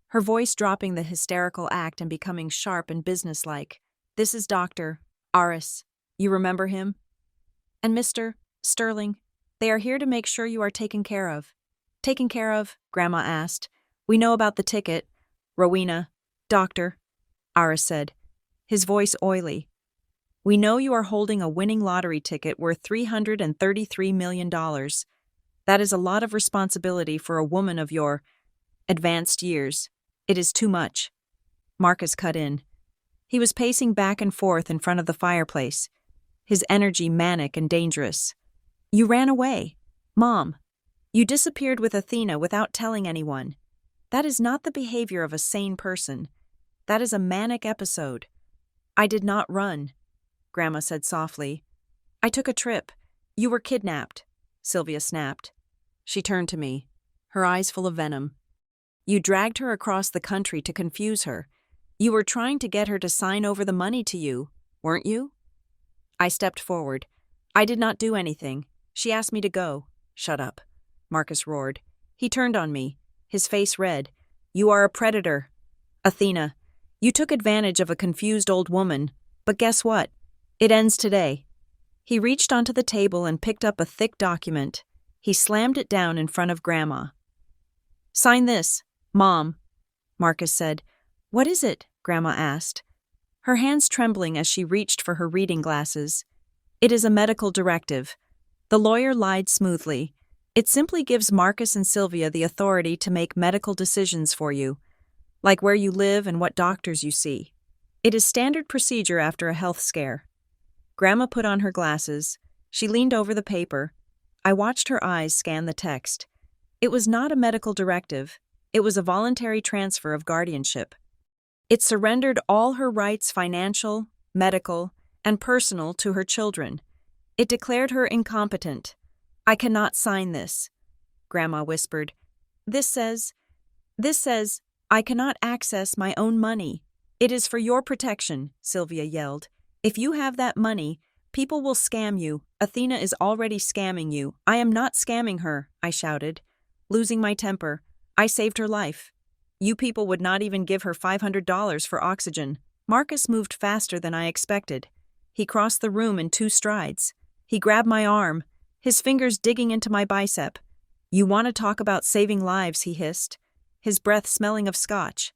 her voice dropping the hysterical act and becoming sharp and businesslike. This is Dr. Aris. You remember him? And Mr. Sterling. They are here to make sure you are taken care of. Taken care of? Grandma asked. We know about the ticket. Rowena. Doctor, Aris said, his voice oily. We know you are holding a winning lottery ticket worth $333 million. That is a lot of responsibility for a woman of your advanced years. It is too much. Marcus cut in. He was pacing back and forth in front of the fireplace, his energy manic and dangerous. You ran away. Mom, you disappeared with Athena without telling anyone. That is not the behavior of a sane person. That is a manic episode. I did not run, Grandma said softly. I took a trip. You were kidnapped, Sylvia snapped. She turned to me, her eyes full of venom. You dragged her across the country to confuse her. You were trying to get her to sign over the money to you, weren't you? I stepped forward. I did not do anything. She asked me to go. Shut up, Marcus roared. He turned on me, his face red. You are a predator. Athena, you took advantage of a confused old woman, but guess what? It ends today. He reached onto the table and picked up a thick document. He slammed it down in front of Grandma. Sign this, Mom, Marcus said. What is it? Grandma asked, her hands trembling as she reached for her reading glasses. It is a medical directive. The lawyer lied smoothly. It simply gives Marcus and Sylvia the authority to make medical decisions for you, like where you live and what doctors you see. It is standard procedure after a health scare. Grandma put on her glasses. She leaned over the paper. I watched her eyes scan the text. It was not a medical directive. It was a voluntary transfer of guardianship. It surrendered all her rights, financial, medical, and personal, to her children. It declared her incompetent. I cannot sign this, Grandma whispered. This says, I cannot access my own money. It is for your protection, Sylvia yelled. If you have that money, people will scam you. Athena is already scamming you. I am not scamming her, I shouted, losing my temper. I saved her life. You people would not even give her $500 for oxygen. Marcus moved faster than I expected. He crossed the room in 2 strides. He grabbed my arm, his fingers digging into my bicep. You want to talk about saving lives, he hissed, his breath smelling of scotch.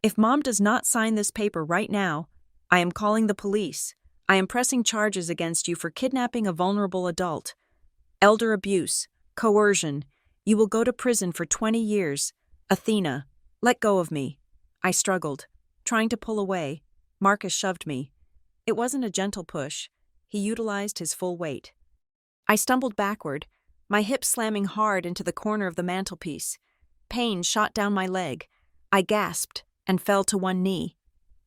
If Mom does not sign this paper right now, I am calling the police. I am pressing charges against you for kidnapping a vulnerable adult. Elder abuse, coercion. You will go to prison for 20 years. Athena, let go of me. I struggled, trying to pull away. Marcus shoved me. It wasn't a gentle push. He utilized his full weight. I stumbled backward, my hip slamming hard into the corner of the mantelpiece. Pain shot down my leg. I gasped and fell to one knee.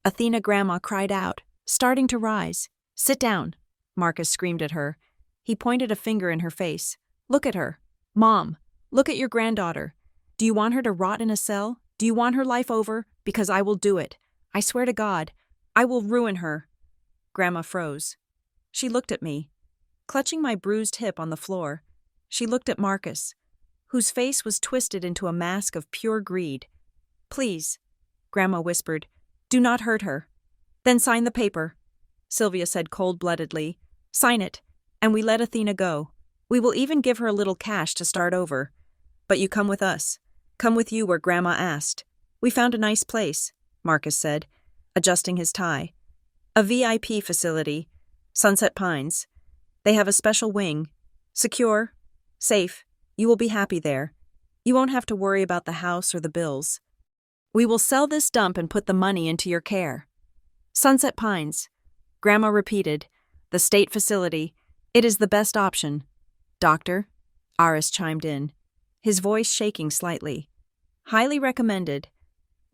Athena Grandma cried out, starting to rise. Sit down, Marcus screamed at her. He pointed a finger in her face. Look at her. Mom, look at your granddaughter. Do you want her to rot in a cell? Do you want her life over? Because I will do it. I swear to God, I will ruin her. Grandma froze. She looked at me, clutching my bruised hip on the floor. She looked at Marcus, whose face was twisted into a mask of pure greed. Please, Grandma whispered, do not hurt her. Then sign the paper, Sylvia said cold-bloodedly. Sign it, and we let Athena go. We will even give her a little cash to start over. But you come with us. Come with you where Grandma asked. We found a nice place, Marcus said, adjusting his tie. A VIP facility, Sunset Pines. They have a special wing. Secure, safe. You will be happy there. You won't have to worry about the house or the bills. We will sell this dump and put the money into your care. Sunset Pines, Grandma repeated. The state facility. It is the best option. Doctor, Aris chimed in, his voice shaking slightly. Highly recommended.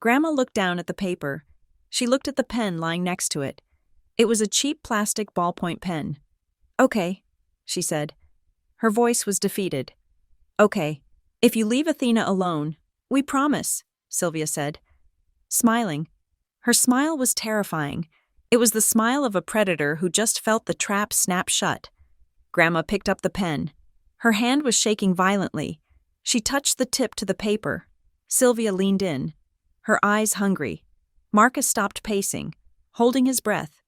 Grandma looked down at the paper. She looked at the pen lying next to it. It was a cheap plastic ballpoint pen. Okay, she said. Her voice was defeated. Okay, if you leave Athena alone, we promise, Sylvia said, smiling. Her smile was terrifying. It was the smile of a predator who just felt the trap snap shut. Grandma picked up the pen. Her hand was shaking violently. She touched the tip to the paper. Sylvia leaned in, her eyes hungry. Marcus stopped pacing, holding his breath.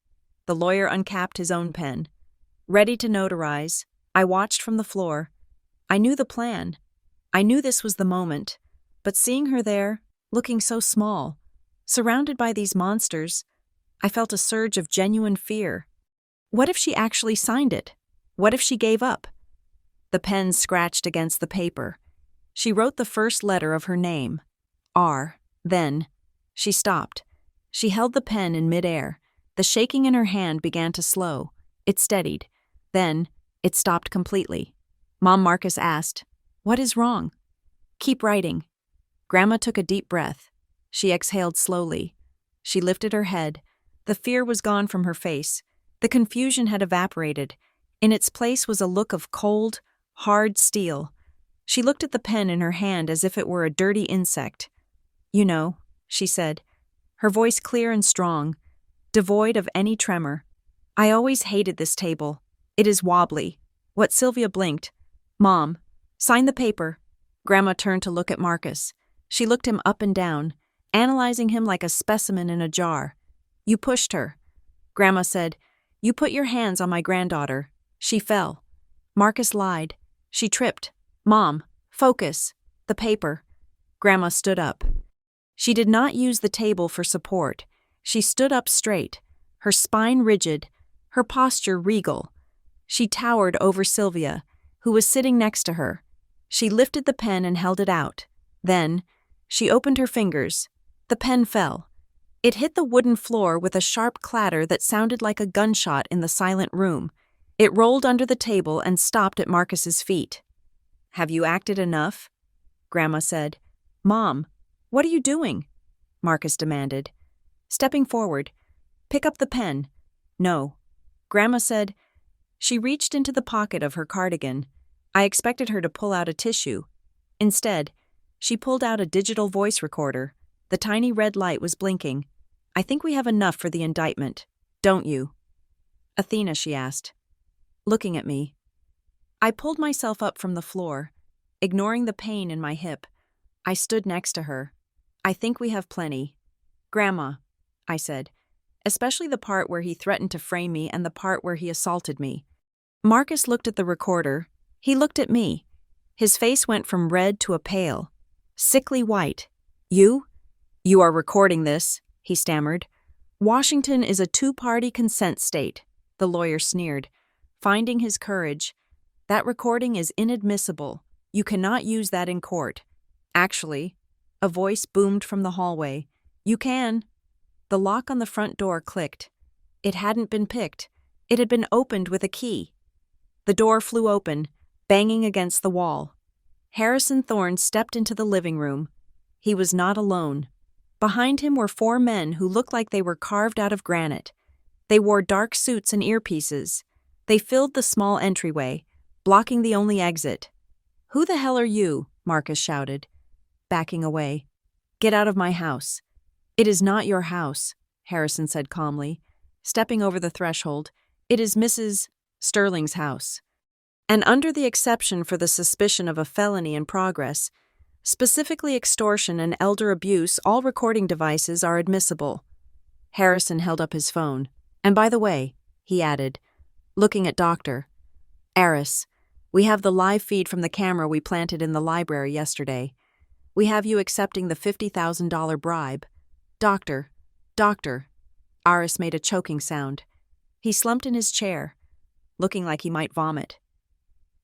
The lawyer uncapped his own pen. Ready to notarize, I watched from the floor. I knew the plan. I knew this was the moment. But seeing her there, looking so small, surrounded by these monsters, I felt a surge of genuine fear. What if she actually signed it? What if she gave up? The pen scratched against the paper. She wrote the first letter of her name, R. Then, she stopped. She held the pen in midair. The shaking in her hand began to slow. It steadied. Then, it stopped completely. Mom, Marcus asked, "What is wrong?" "Keep writing." Grandma took a deep breath. She exhaled slowly. She lifted her head. The fear was gone from her face. The confusion had evaporated. In its place was a look of cold, hard steel. She looked at the pen in her hand as if it were a dirty insect. "You know," she said, her voice clear and strong, devoid of any tremor. "I always hated this table. It is wobbly." What Sylvia blinked. "Mom, sign the paper." Grandma turned to look at Marcus. She looked him up and down, analyzing him like a specimen in a jar. "You pushed her." Grandma said, "You put your hands on my granddaughter. She fell." Marcus lied. "She tripped." "Mom, focus." "The paper." Grandma stood up. She did not use the table for support. She stood up straight, her spine rigid, her posture regal. She towered over Sylvia, who was sitting next to her. She lifted the pen and held it out. Then, she opened her fingers. The pen fell. It hit the wooden floor with a sharp clatter that sounded like a gunshot in the silent room. It rolled under the table and stopped at Marcus's feet. "Have you acted enough?" Grandma said. "Mom, what are you doing?" Marcus demanded. Stepping forward, "Pick up the pen." "No." Grandma said. She reached into the pocket of her cardigan. I expected her to pull out a tissue. Instead, she pulled out a digital voice recorder. The tiny red light was blinking. "I think we have enough for the indictment, don't you?" "Athena," she asked, looking at me. I pulled myself up from the floor, ignoring the pain in my hip. I stood next to her. "I think we have plenty." "Grandma," I said, especially the part where he threatened to frame me and the part where he assaulted me. Marcus looked at the recorder. He looked at me. His face went from red to a pale, sickly white. "You? You are recording this," he stammered. Washington is a two-party consent state, the lawyer sneered, finding his courage. That recording is inadmissible. You cannot use that in court. Actually, a voice boomed from the hallway. You can. The lock on the front door clicked. It hadn't been picked. It had been opened with a key. The door flew open, banging against the wall. Harrison Thorne stepped into the living room. He was not alone. Behind him were 4 men who looked like they were carved out of granite. They wore dark suits and earpieces. They filled the small entryway, blocking the only exit. "Who the hell are you?" Marcus shouted, backing away. "Get out of my house." "It is not your house," Harrison said calmly, stepping over the threshold. "It is Mrs. Sterling's house. And under the exception for the suspicion of a felony in progress, specifically extortion and elder abuse, all recording devices are admissible." Harrison held up his phone. "And by the way," he added, looking at Dr. Aris, "we have the live feed from the camera we planted in the library yesterday. We have you accepting the $50,000 bribe." Doctor. Aris made a choking sound. He slumped in his chair, looking like he might vomit.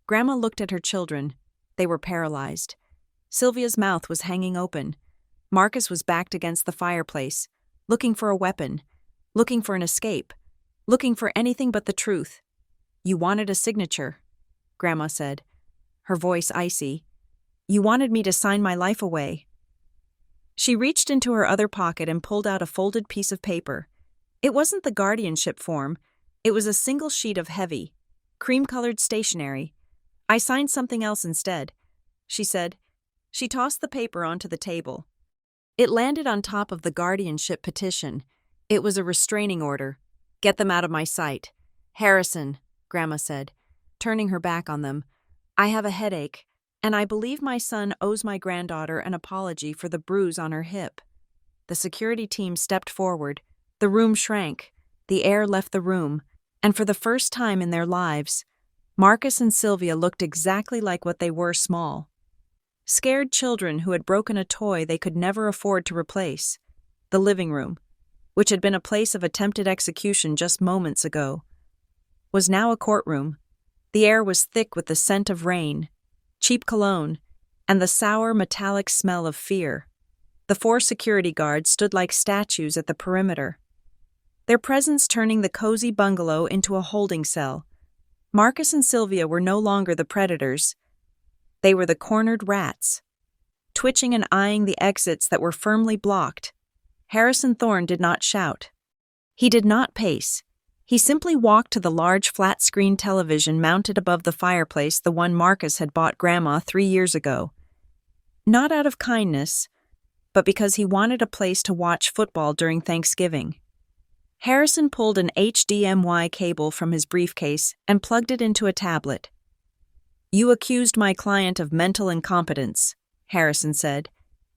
Grandma looked at her children. They were paralyzed. Sylvia's mouth was hanging open. Marcus was backed against the fireplace, looking for a weapon, looking for an escape, looking for anything but the truth. "You wanted a signature," Grandma said, her voice icy. "You wanted me to sign my life away." She reached into her other pocket and pulled out a folded piece of paper. It wasn't the guardianship form. It was a single sheet of heavy, cream-colored stationery. "I signed something else instead," she said. She tossed the paper onto the table. It landed on top of the guardianship petition. It was a restraining order. "Get them out of my sight." "Harrison," Grandma said, turning her back on them, "I have a headache, and I believe my son owes my granddaughter an apology for the bruise on her hip." The security team stepped forward. The room shrank. The air left the room, and for the first time in their lives, Marcus and Sylvia looked exactly like what they were: small. Scared children who had broken a toy they could never afford to replace. The living room, which had been a place of attempted execution just moments ago, was now a courtroom. The air was thick with the scent of rain, cheap cologne, and the sour metallic smell of fear. The 4 security guards stood like statues at the perimeter, their presence turning the cozy bungalow into a holding cell. Marcus and Sylvia were no longer the predators. They were the cornered rats, twitching and eyeing the exits that were firmly blocked. Harrison Thorne did not shout. He did not pace. He simply walked to the large flat-screen television mounted above the fireplace, the one Marcus had bought Grandma 3 years ago. Not out of kindness, but because he wanted a place to watch football during Thanksgiving. Harrison pulled an HDMI cable from his briefcase and plugged it into a tablet. "You accused my client of mental incompetence," Harrison said,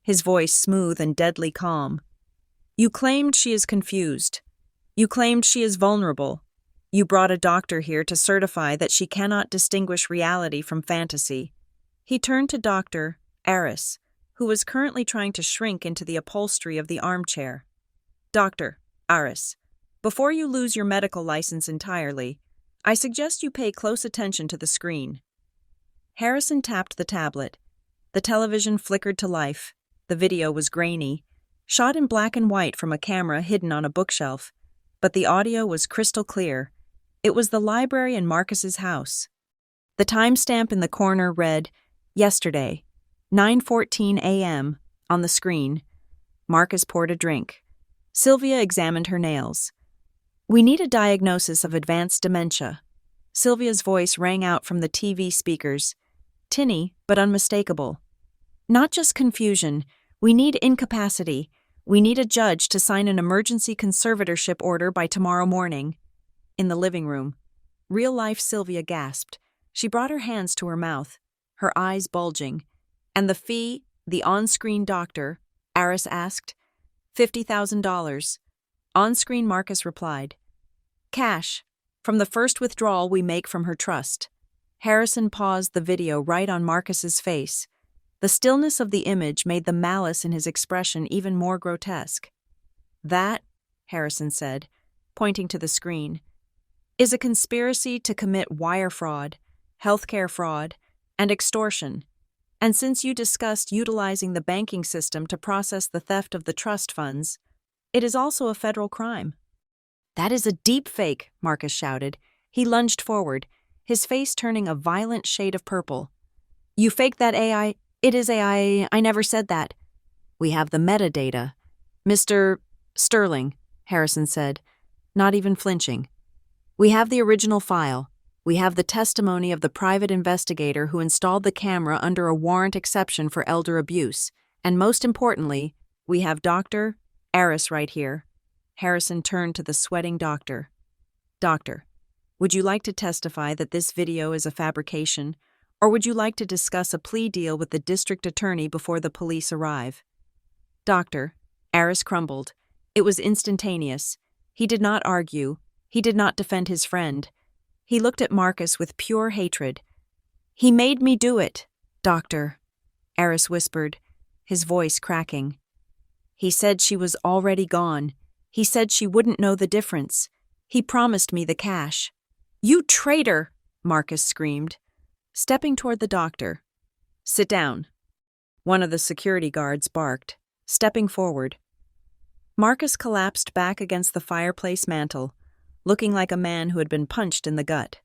his voice smooth and deadly calm. "You claimed she is confused. You claimed she is vulnerable. You brought a doctor here to certify that she cannot distinguish reality from fantasy." He turned to Dr. Aris, who was currently trying to shrink into the upholstery of the armchair. "Dr. Aris, before you lose your medical license entirely, I suggest you pay close attention to the screen." Harrison tapped the tablet. The television flickered to life. The video was grainy, shot in black and white from a camera hidden on a bookshelf, but the audio was crystal clear. It was the library in Marcus's house. The timestamp in the corner read, "Yesterday, 9:14 a.m." on the screen. Marcus poured a drink. Sylvia examined her nails. "We need a diagnosis of advanced dementia." Sylvia's voice rang out from the TV speakers, tinny but unmistakable. "Not just confusion. We need incapacity. We need a judge to sign an emergency conservatorship order by tomorrow morning." In the living room, real-life Sylvia gasped. She brought her hands to her mouth, her eyes bulging. "And the fee?" the on-screen doctor, Aris asked. $50,000. On-screen Marcus replied. "Cash, from the first withdrawal we make from her trust." Harrison paused the video right on Marcus's face. The stillness of the image made the malice in his expression even more grotesque. "That," Harrison said, pointing to the screen, is a conspiracy to commit wire fraud, healthcare fraud, and extortion. And since you discussed utilizing the banking system to process the theft of the trust funds, it is also a federal crime. That is a deep fake, Marcus shouted. He lunged forward, his face turning a violent shade of purple. You faked that AI. It is AI. I never said that. We have the metadata. Mr. Sterling, Harrison said, not even flinching. We have the original file. We have the testimony of the private investigator who installed the camera under a warrant exception for elder abuse. And most importantly, we have Dr. Aris right here. Harrison turned to the sweating doctor. Doctor, would you like to testify that this video is a fabrication, or would you like to discuss a plea deal with the district attorney before the police arrive? Doctor, Aris crumbled. It was instantaneous. He did not argue. He did not defend his friend. He looked at Marcus with pure hatred. He made me do it, Doctor, Aris whispered, his voice cracking. He said she was already gone. He said she wouldn't know the difference. He promised me the cash. You traitor, Marcus screamed, stepping toward the doctor. Sit down. One of the security guards barked, stepping forward. Marcus collapsed back against the fireplace mantel, looking like a man who had been punched in the gut.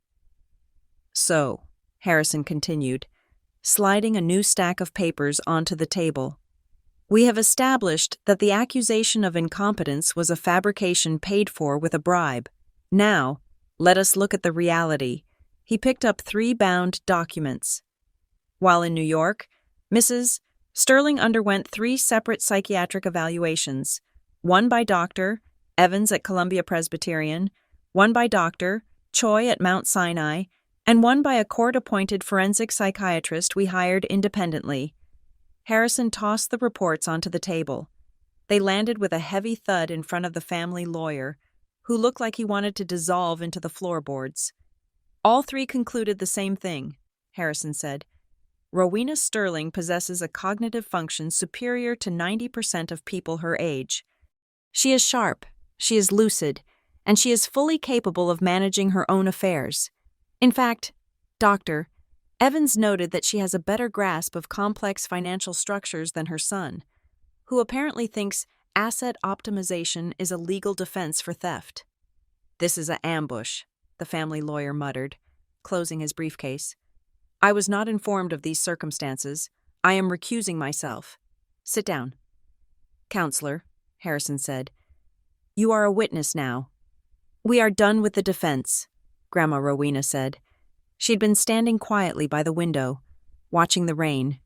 So, Harrison continued, sliding a new stack of papers onto the table. We have established that the accusation of incompetence was a fabrication paid for with a bribe. Now, let us look at the reality. He picked up 3 bound documents. While in New York, Mrs. Sterling underwent 3 separate psychiatric evaluations, one by Dr. Evans at Columbia Presbyterian, one by Dr. Choi at Mount Sinai, and one by a court-appointed forensic psychiatrist we hired independently. Harrison tossed the reports onto the table. They landed with a heavy thud in front of the family lawyer, who looked like he wanted to dissolve into the floorboards. All 3 concluded the same thing, Harrison said. Rowena Sterling possesses a cognitive function superior to 90% of people her age. She is sharp, she is lucid, and she is fully capable of managing her own affairs. In fact, Doctor, Evans noted that she has a better grasp of complex financial structures than her son, who apparently thinks asset optimization is a legal defense for theft. This is an ambush, the family lawyer muttered, closing his briefcase. I was not informed of these circumstances. I am recusing myself. Sit down. Counselor, Harrison said, you are a witness now. We are done with the defense, Grandma Rowena said. She'd been standing quietly by the window, watching the rain.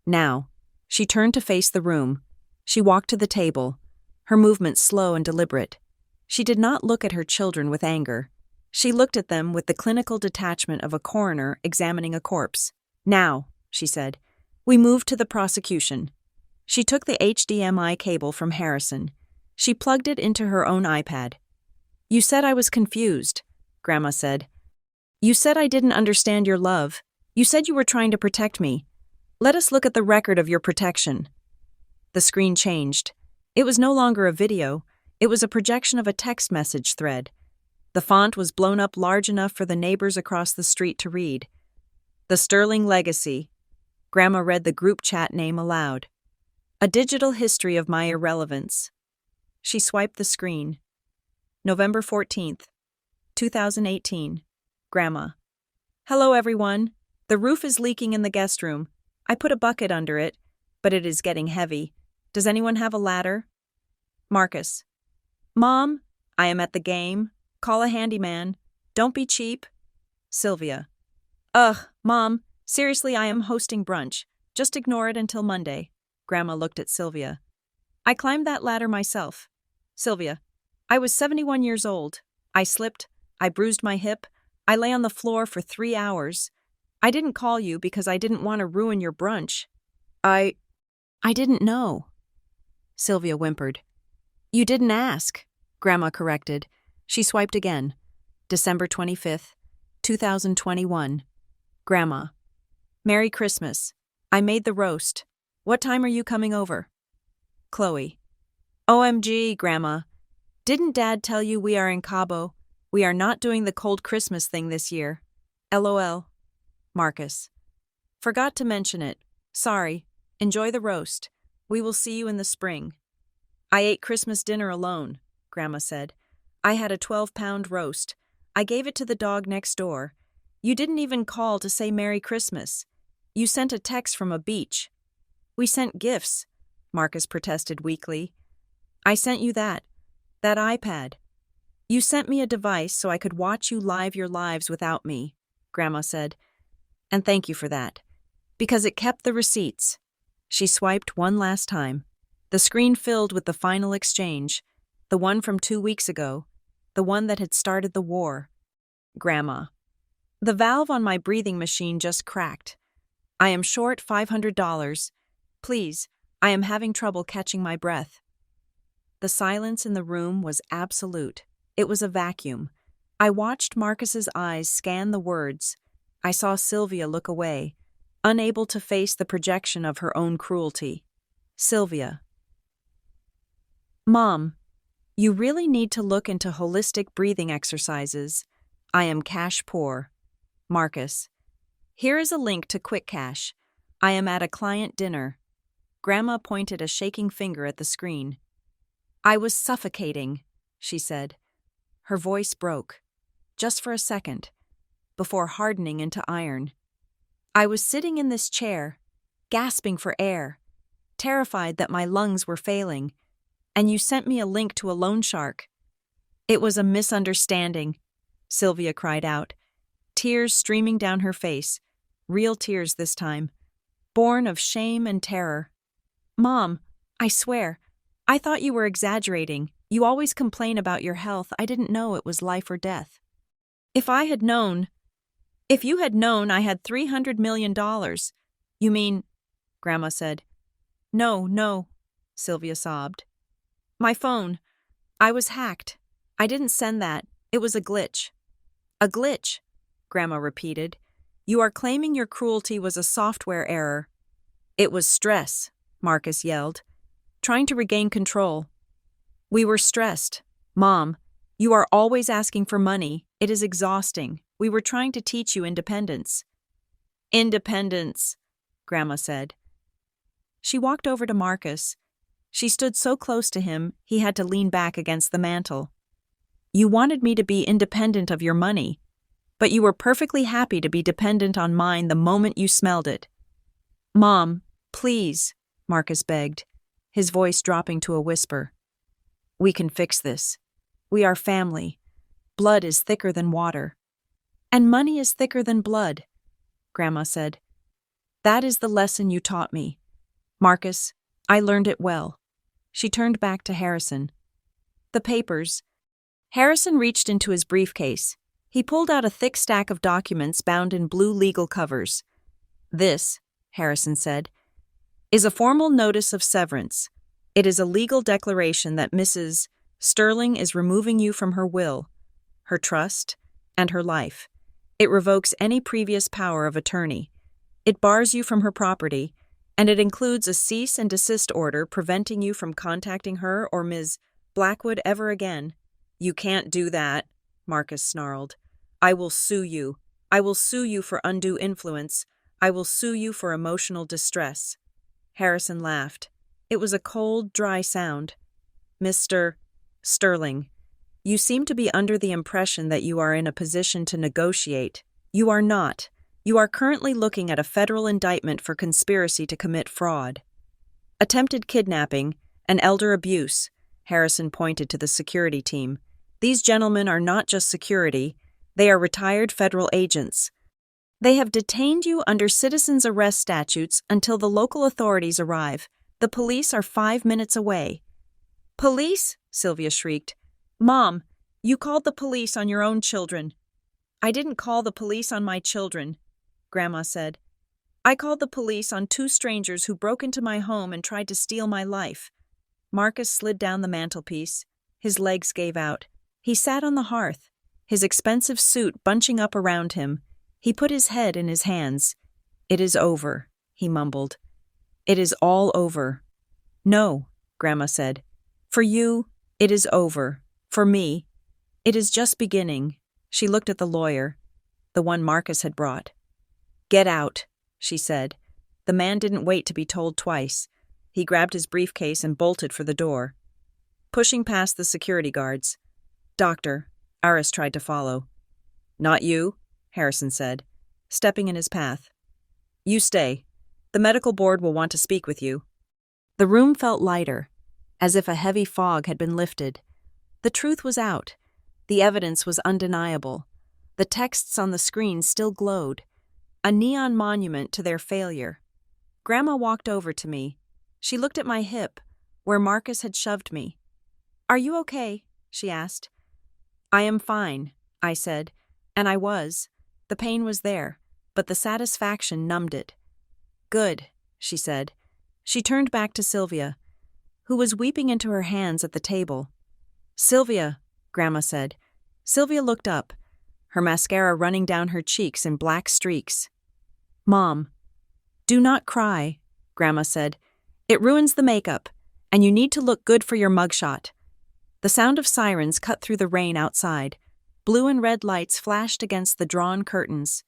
Now, she turned to face the room. She walked to the table, her movements slow and deliberate. She did not look at her children with anger. She looked at them with the clinical detachment of a coroner examining a corpse. Now, she said, we move to the prosecution. She took the HDMI cable from Harrison. She plugged it into her own iPad. You said I was confused, Grandma said. You said I didn't understand your love. You said you were trying to protect me. Let us look at the record of your protection. The screen changed. It was no longer a video. It was a projection of a text message thread. The font was blown up large enough for the neighbors across the street to read. The Sterling Legacy. Grandma read the group chat name aloud. A digital history of my irrelevance. She swiped the screen. November 14th, 2018. Grandma. Hello, everyone. The roof is leaking in the guest room. I put a bucket under it, but it is getting heavy. Does anyone have a ladder? Marcus. Mom, I am at the game. Call a handyman. Don't be cheap. Sylvia. Ugh, Mom, seriously, I am hosting brunch. Just ignore it until Monday. Grandma looked at Sylvia. I climbed that ladder myself. Sylvia. I was 71 years old. I slipped. I bruised my hip. I lay on the floor for 3 hours. I didn't call you because I didn't want to ruin your brunch. I didn't know. Sylvia whimpered. You didn't ask, Grandma corrected. She swiped again. December 25th, 2021. Grandma. Merry Christmas. I made the roast. What time are you coming over? Chloe. OMG, Grandma. Didn't Dad tell you we are in Cabo? We are not doing the cold Christmas thing this year. LOL. Marcus. Forgot to mention it. Sorry. Enjoy the roast. We will see you in the spring. I ate Christmas dinner alone, Grandma said. I had a 12-pound roast. I gave it to the dog next door. You didn't even call to say Merry Christmas. You sent a text from a beach. We sent gifts, Marcus protested weakly. I sent you that iPad. You sent me a device so I could watch you live your lives without me, Grandma said. And thank you for that. Because it kept the receipts. She swiped one last time. The screen filled with the final exchange, the one from 2 weeks ago, the one that had started the war. Grandma. The valve on my breathing machine just cracked. I am short $500. Please, I am having trouble catching my breath. The silence in the room was absolute. It was a vacuum. I watched Marcus's eyes scan the words. I saw Sylvia look away, unable to face the projection of her own cruelty. Sylvia. Mom, you really need to look into holistic breathing exercises. I am cash poor. Marcus. Here is a link to Quick Cash. I am at a client dinner. Grandma pointed a shaking finger at the screen. I was suffocating, she said. Her voice broke, just for a second, before hardening into iron. I was sitting in this chair, gasping for air, terrified that my lungs were failing, and you sent me a link to a loan shark. It was a misunderstanding, Sylvia cried out, tears streaming down her face, real tears this time, born of shame and terror. Mom, I swear, I thought you were exaggerating. You always complain about your health. I didn't know it was life or death. If you had known I had $300 million. You mean, Grandma said. No, Sylvia sobbed. My phone. I was hacked. I didn't send that. It was a glitch. A glitch, Grandma repeated. You are claiming your cruelty was a software error. It was stress, Marcus yelled, trying to regain control. We were stressed. Mom, you are always asking for money. It is exhausting. We were trying to teach you independence. Independence, Grandma said. She walked over to Marcus. She stood so close to him, he had to lean back against the mantel. You wanted me to be independent of your money, but you were perfectly happy to be dependent on mine the moment you smelled it. Mom, please, Marcus begged, his voice dropping to a whisper. We can fix this. We are family. Blood is thicker than water. And money is thicker than blood, Grandma said. That is the lesson you taught me. Marcus, I learned it well. She turned back to Harrison. The papers. Harrison reached into his briefcase. He pulled out a thick stack of documents bound in blue legal covers. This, Harrison said, is a formal notice of severance. It is a legal declaration that Mrs. Sterling is removing you from her will, her trust, and her life. It revokes any previous power of attorney. It bars you from her property, and it includes a cease and desist order preventing you from contacting her or Ms. Blackwood ever again. You can't do that, Marcus snarled. I will sue you. I will sue you for undue influence. I will sue you for emotional distress. Harrison laughed. It was a cold, dry sound. Mr. Sterling, you seem to be under the impression that you are in a position to negotiate. You are not. You are currently looking at a federal indictment for conspiracy to commit fraud. Attempted kidnapping and elder abuse, Harrison pointed to the security team. These gentlemen are not just security, they are retired federal agents. They have detained you under citizens' arrest statutes until the local authorities arrive. The police are 5 minutes away. Police? Sylvia shrieked. Mom, you called the police on your own children. I didn't call the police on my children, Grandma said. I called the police on 2 strangers who broke into my home and tried to steal my life. Marcus slid down the mantelpiece. His legs gave out. He sat on the hearth, his expensive suit bunching up around him. He put his head in his hands. It is over, he mumbled. It is all over. No, Grandma said. For you, it is over. For me, it is just beginning. She looked at the lawyer, the one Marcus had brought. Get out, she said. The man didn't wait to be told twice. He grabbed his briefcase and bolted for the door. Pushing past the security guards. Doctor, Aris tried to follow. Not you, Harrison said, stepping in his path. You stay. The medical board will want to speak with you. The room felt lighter, as if a heavy fog had been lifted. The truth was out. The evidence was undeniable. The texts on the screen still glowed, a neon monument to their failure. Grandma walked over to me. She looked at my hip, where Marcus had shoved me. Are you okay? She asked. I am fine, I said, and I was. The pain was there, but the satisfaction numbed it. Good, she said. She turned back to Sylvia, who was weeping into her hands at the table. Sylvia, Grandma said. Sylvia looked up, her mascara running down her cheeks in black streaks. Mom, do not cry, Grandma said. It ruins the makeup, and you need to look good for your mugshot. The sound of sirens cut through the rain outside. Blue and red lights flashed against the drawn curtains,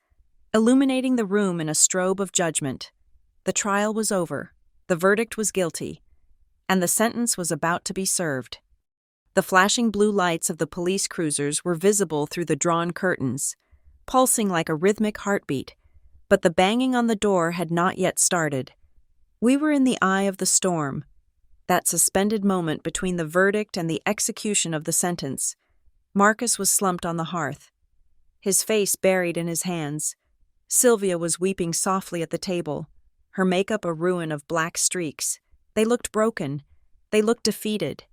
illuminating the room in a strobe of judgment. The trial was over. The verdict was guilty, and the sentence was about to be served. The flashing blue lights of the police cruisers were visible through the drawn curtains, pulsing like a rhythmic heartbeat, but the banging on the door had not yet started. We were in the eye of the storm, that suspended moment between the verdict and the execution of the sentence. Marcus was slumped on the hearth, his face buried in his hands. Sylvia was weeping softly at the table, her makeup a ruin of black streaks. They looked broken. They looked defeated.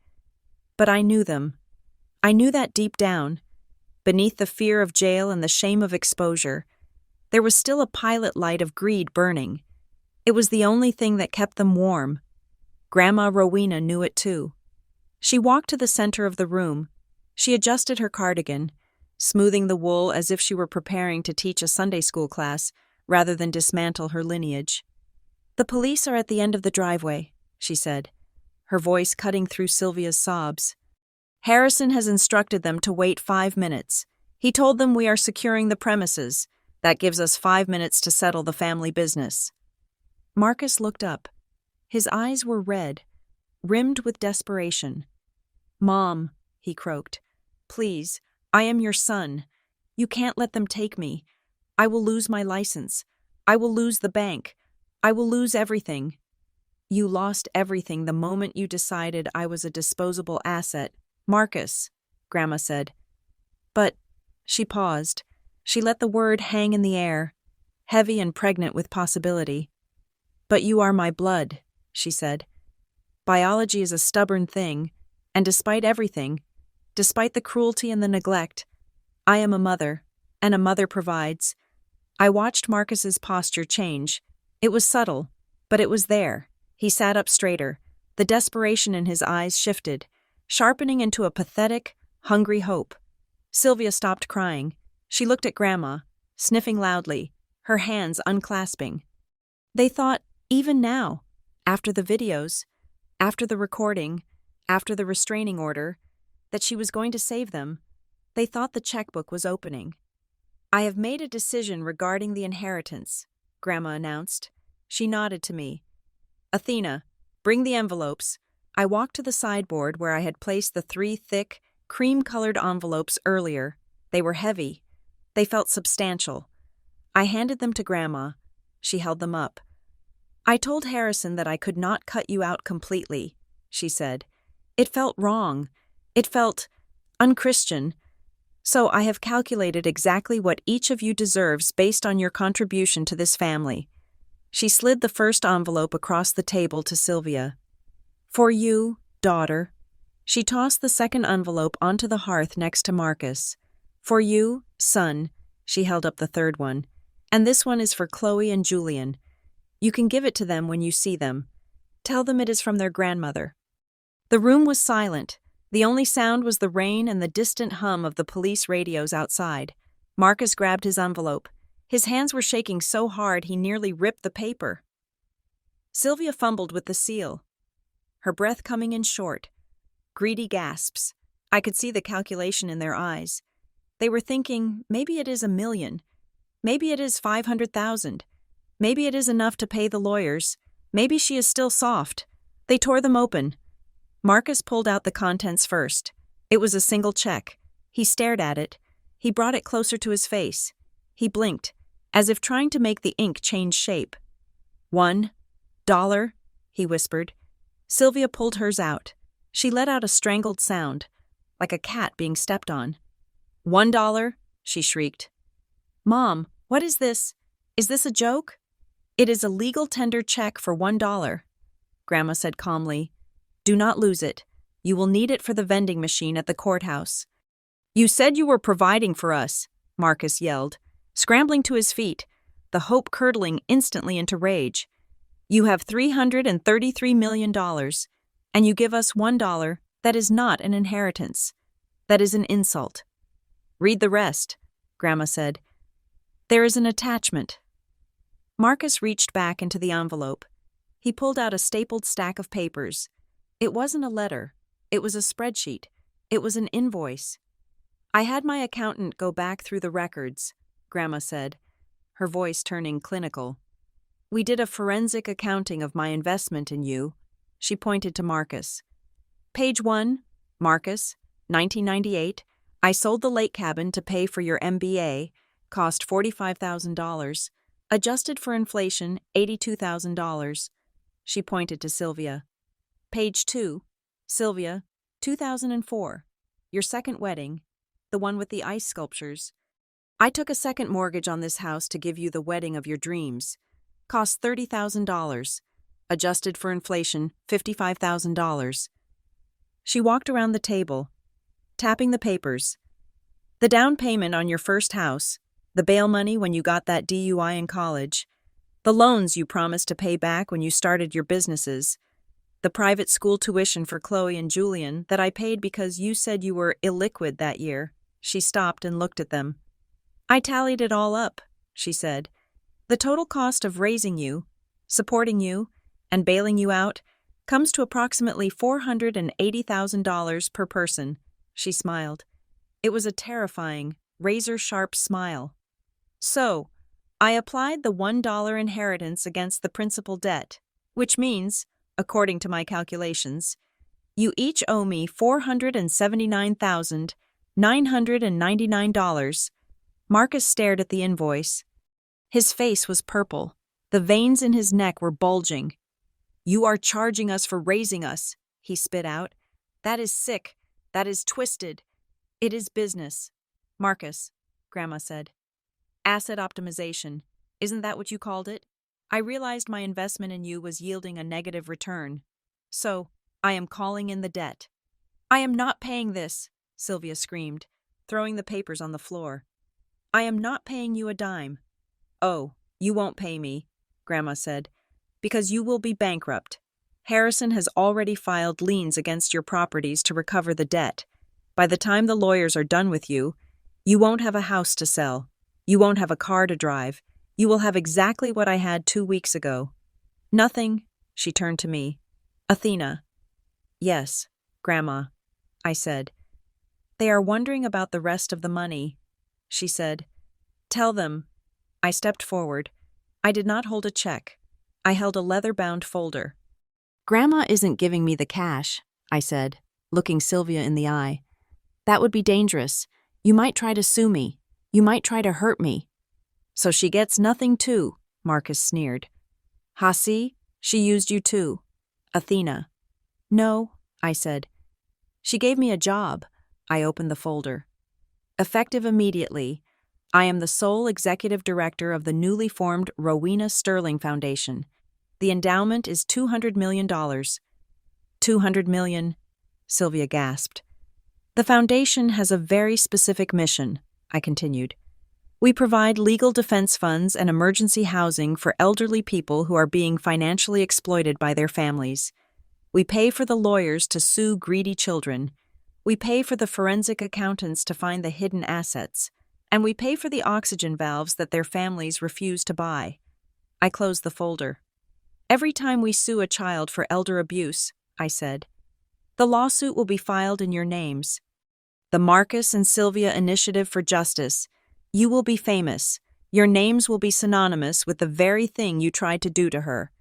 But I knew them. I knew that deep down, beneath the fear of jail and the shame of exposure, there was still a pilot light of greed burning. It was the only thing that kept them warm. Grandma Rowena knew it too. She walked to the center of the room. She adjusted her cardigan, smoothing the wool as if she were preparing to teach a Sunday school class rather than dismantle her lineage. The police are at the end of the driveway, she said, her voice cutting through Sylvia's sobs. Harrison has instructed them to wait 5 minutes. He told them we are securing the premises. That gives us 5 minutes to settle the family business. Marcus looked up. His eyes were red, rimmed with desperation. Mom, he croaked, please, I am your son. You can't let them take me. I will lose my license. I will lose the bank. I will lose everything. You lost everything the moment you decided I was a disposable asset. Marcus, Grandma said. But, she paused. She let the word hang in the air, heavy and pregnant with possibility. But you are my blood, she said. Biology is a stubborn thing, and despite everything, despite the cruelty and the neglect, I am a mother, and a mother provides. I watched Marcus's posture change. It was subtle, but it was there. He sat up straighter. The desperation in his eyes shifted, sharpening into a pathetic, hungry hope. Sylvia stopped crying. She looked at Grandma, sniffing loudly, her hands unclasping. They thought, even now, after the videos, after the recording, after the restraining order, that she was going to save them. They thought the checkbook was opening. I have made a decision regarding the inheritance, Grandma announced. She nodded to me. Athena, bring the envelopes. I walked to the sideboard where I had placed the 3 thick, cream-colored envelopes earlier. They were heavy. They felt substantial. I handed them to Grandma. She held them up. I told Harrison that I could not cut you out completely, she said. It felt wrong. It felt unchristian. So I have calculated exactly what each of you deserves based on your contribution to this family. She slid the first envelope across the table to Sylvia. For you, daughter. She tossed the second envelope onto the hearth next to Marcus. For you, son. She held up the third one. And this one is for Chloe and Julian. You can give it to them when you see them. Tell them it is from their grandmother. The room was silent. The only sound was the rain and the distant hum of the police radios outside. Marcus grabbed his envelope. His hands were shaking so hard he nearly ripped the paper. Sylvia fumbled with the seal, her breath coming in short. Greedy gasps. I could see the calculation in their eyes. They were thinking, maybe it is 1 million. Maybe it is 500,000. Maybe it is enough to pay the lawyers. Maybe she is still soft. They tore them open. Marcus pulled out the contents first. It was a single check. He stared at it. He brought it closer to his face. He blinked, as if trying to make the ink change shape. $1, he whispered. Sylvia pulled hers out. She let out a strangled sound, like a cat being stepped on. $1, she shrieked. Mom, what is this? Is this a joke? It is a legal tender check for $1, Grandma said calmly. Do not lose it. You will need it for the vending machine at the courthouse. You said you were providing for us, Marcus yelled, scrambling to his feet, the hope curdling instantly into rage. You have $333 million, and you give us $1. That is not an inheritance. That is an insult. Read the rest, Grandma said. There is an attachment. Marcus reached back into the envelope. He pulled out a stapled stack of papers. It wasn't a letter. It was a spreadsheet. It was an invoice. I had my accountant go back through the records, Grandma said, her voice turning clinical. We did a forensic accounting of my investment in you. She pointed to Marcus. Page 1, Marcus, 1998. I sold the lake cabin to pay for your MBA, cost $45,000. Adjusted for inflation, $82,000. She pointed to Sylvia. Page 2, Sylvia, 2004. Your second wedding, the one with the ice sculptures. I took a second mortgage on this house to give you the wedding of your dreams. Cost $30,000. Adjusted for inflation, $55,000. She walked around the table, tapping the papers. The down payment on your first house, the bail money when you got that DUI in college, the loans you promised to pay back when you started your businesses, the private school tuition for Chloe and Julian that I paid because you said you were illiquid that year. She stopped and looked at them. I tallied it all up, she said. The total cost of raising you, supporting you, and bailing you out comes to approximately $480,000 per person, she smiled. It was a terrifying, razor-sharp smile. So, I applied the $1 inheritance against the principal debt, which means, according to my calculations, you each owe me $479,999. Marcus stared at the invoice. His face was purple. The veins in his neck were bulging. You are charging us for raising us, he spit out. That is sick. That is twisted. It is business. Marcus, Grandma said. Asset optimization. Isn't that what you called it? I realized my investment in you was yielding a negative return. So, I am calling in the debt. I am not paying this, Sylvia screamed, throwing the papers on the floor. I am not paying you a dime. Oh, you won't pay me, Grandma said, because you will be bankrupt. Harrison has already filed liens against your properties to recover the debt. By the time the lawyers are done with you, you won't have a house to sell. You won't have a car to drive. You will have exactly what I had 2 weeks ago. Nothing, she turned to me. Athena. Yes, Grandma, I said. They are wondering about the rest of the money, she said. Tell them. I stepped forward. I did not hold a check. I held a leather-bound folder. Grandma isn't giving me the cash, I said, looking Sylvia in the eye. That would be dangerous. You might try to sue me. You might try to hurt me. So she gets nothing too, Marcus sneered. Hasi, she used you too. Athena. No, I said. She gave me a job. I opened the folder. Effective immediately, I am the sole executive director of the newly formed Rowena Sterling Foundation. The endowment is $200 million. $200 million, Sylvia gasped. The foundation has a very specific mission, I continued. We provide legal defense funds and emergency housing for elderly people who are being financially exploited by their families. We pay for the lawyers to sue greedy children. We pay for the forensic accountants to find the hidden assets. And we pay for the oxygen valves that their families refuse to buy. I closed the folder. Every time we sue a child for elder abuse, I said, the lawsuit will be filed in your names. The Marcus and Sylvia Initiative for Justice. You will be famous. Your names will be synonymous with the very thing you tried to do to her."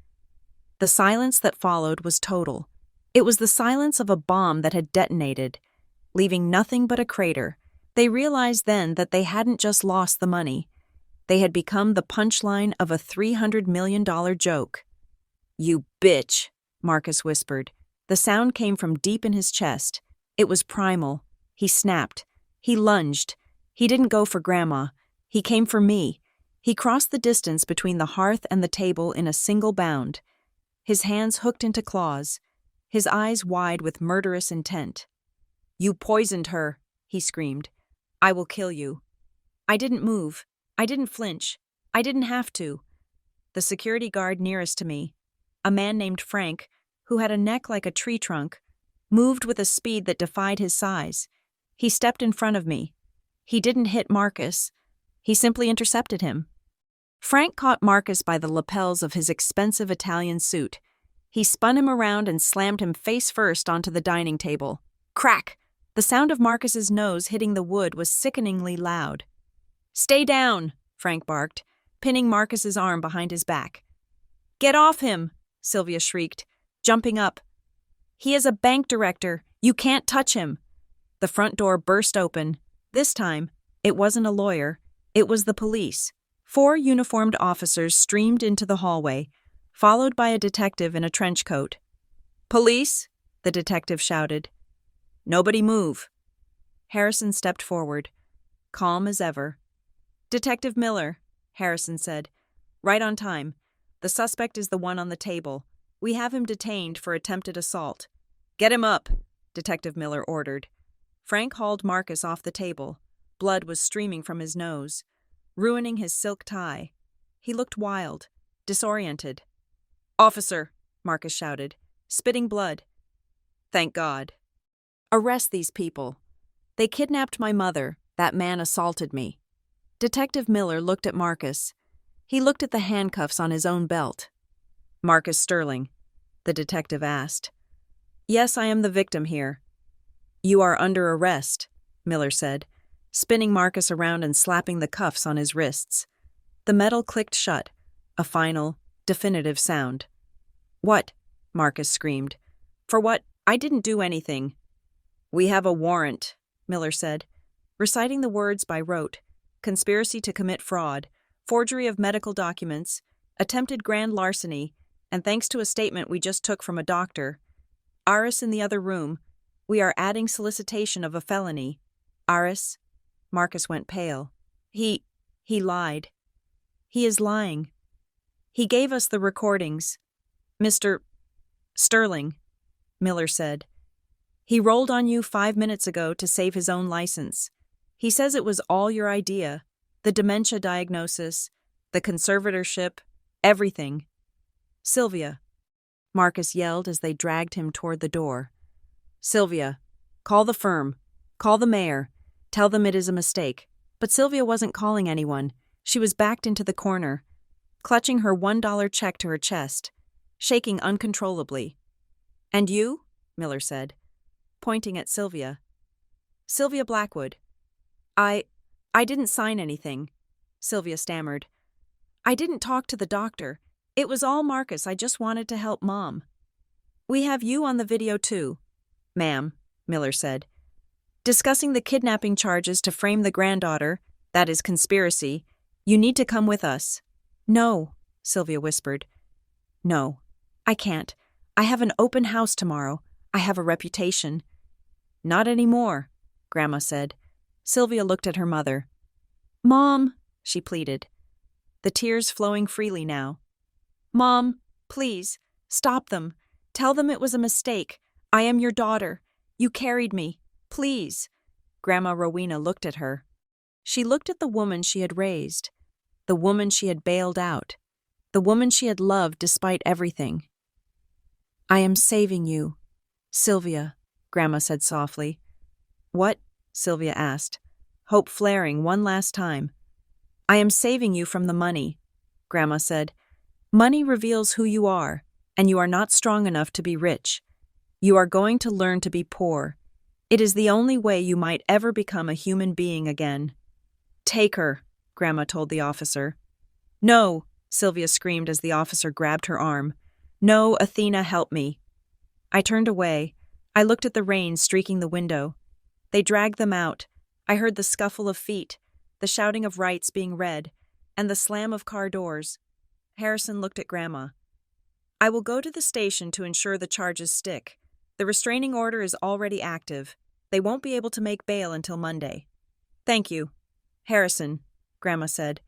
The silence that followed was total. It was the silence of a bomb that had detonated, leaving nothing but a crater. They realized then that they hadn't just lost the money. They had become the punchline of a $300 million joke. "You bitch," Marcus whispered. The sound came from deep in his chest. It was primal. He snapped. He lunged. He didn't go for Grandma. He came for me. He crossed the distance between the hearth and the table in a single bound. His hands hooked into claws, his eyes wide with murderous intent. "You poisoned her," he screamed. "I will kill you." I didn't move. I didn't flinch. I didn't have to. The security guard nearest to me, a man named Frank, who had a neck like a tree trunk, moved with a speed that defied his size. He stepped in front of me. He didn't hit Marcus. He simply intercepted him. Frank caught Marcus by the lapels of his expensive Italian suit. He spun him around and slammed him face first onto the dining table. Crack! The sound of Marcus's nose hitting the wood was sickeningly loud. "Stay down," Frank barked, pinning Marcus's arm behind his back. "Get off him," Sylvia shrieked, jumping up. "He is a bank director. You can't touch him." The front door burst open. This time, it wasn't a lawyer. It was the police. 4 uniformed officers streamed into the hallway, followed by a detective in a trench coat. "Police!" the detective shouted. "Nobody move." Harrison stepped forward, calm as ever. "Detective Miller," Harrison said. "Right on time. The suspect is the one on the table. We have him detained for attempted assault." "Get him up," Detective Miller ordered. Frank hauled Marcus off the table. Blood was streaming from his nose, ruining his silk tie. He looked wild, disoriented. "Officer," Marcus shouted, spitting blood. "Thank God." "Arrest these people. They kidnapped my mother. That man assaulted me." Detective Miller looked at Marcus. He looked at the handcuffs on his own belt. "Marcus Sterling," the detective asked. "Yes, I am the victim here." "You are under arrest," Miller said, spinning Marcus around and slapping the cuffs on his wrists. The metal clicked shut, a final, definitive sound. "What?" Marcus screamed. "For what? I didn't do anything." "We have a warrant," Miller said, reciting the words by rote: conspiracy to commit fraud, forgery of medical documents, attempted grand larceny, and thanks to a statement we just took from a doctor. Aris in the other room. We are adding solicitation of a felony. Aris." Marcus went pale. He lied. He is lying. He gave us the recordings. "Mr. Sterling," Miller said. "He rolled on you 5 minutes ago to save his own license. He says it was all your idea, the dementia diagnosis, the conservatorship, everything." "Sylvia," Marcus yelled as they dragged him toward the door. "Sylvia, call the firm. Call the mayor. Tell them it is a mistake." But Sylvia wasn't calling anyone. She was backed into the corner, clutching her $1 check to her chest, shaking uncontrollably. "And you?" Miller said, pointing at Sylvia. "Sylvia Blackwood." I didn't sign anything," Sylvia stammered. "I didn't talk to the doctor. It was all Marcus. I just wanted to help Mom." "We have you on the video too, ma'am," Miller said. "Discussing the kidnapping charges to frame the granddaughter, that is conspiracy. You need to come with us." "No," Sylvia whispered. "No, I can't. I have an open house tomorrow. I have a reputation." "Not anymore," Grandma said. Sylvia looked at her mother. "Mom," she pleaded, the tears flowing freely now. "Mom, please, stop them. Tell them it was a mistake. I am your daughter. You carried me. Please." Grandma Rowena looked at her. She looked at the woman she had raised, the woman she had bailed out, the woman she had loved despite everything. "I am saving you, Sylvia," Grandma said softly. "What?" Sylvia asked, hope flaring one last time. "I am saving you from the money," Grandma said. "Money reveals who you are, and you are not strong enough to be rich. You are going to learn to be poor. It is the only way you might ever become a human being again. Take her, Grandma told the officer. No, Sylvia screamed as the officer grabbed her arm. No, Athena, help me. I turned away. I looked at the rain streaking the window. They dragged them out. I heard the scuffle of feet, the shouting of rights being read, and the slam of car doors. Harrison looked at Grandma. I will go to the station to ensure the charges stick. The restraining order is already active. They won't be able to make bail until Monday. Thank you. Harrison, Grandma said.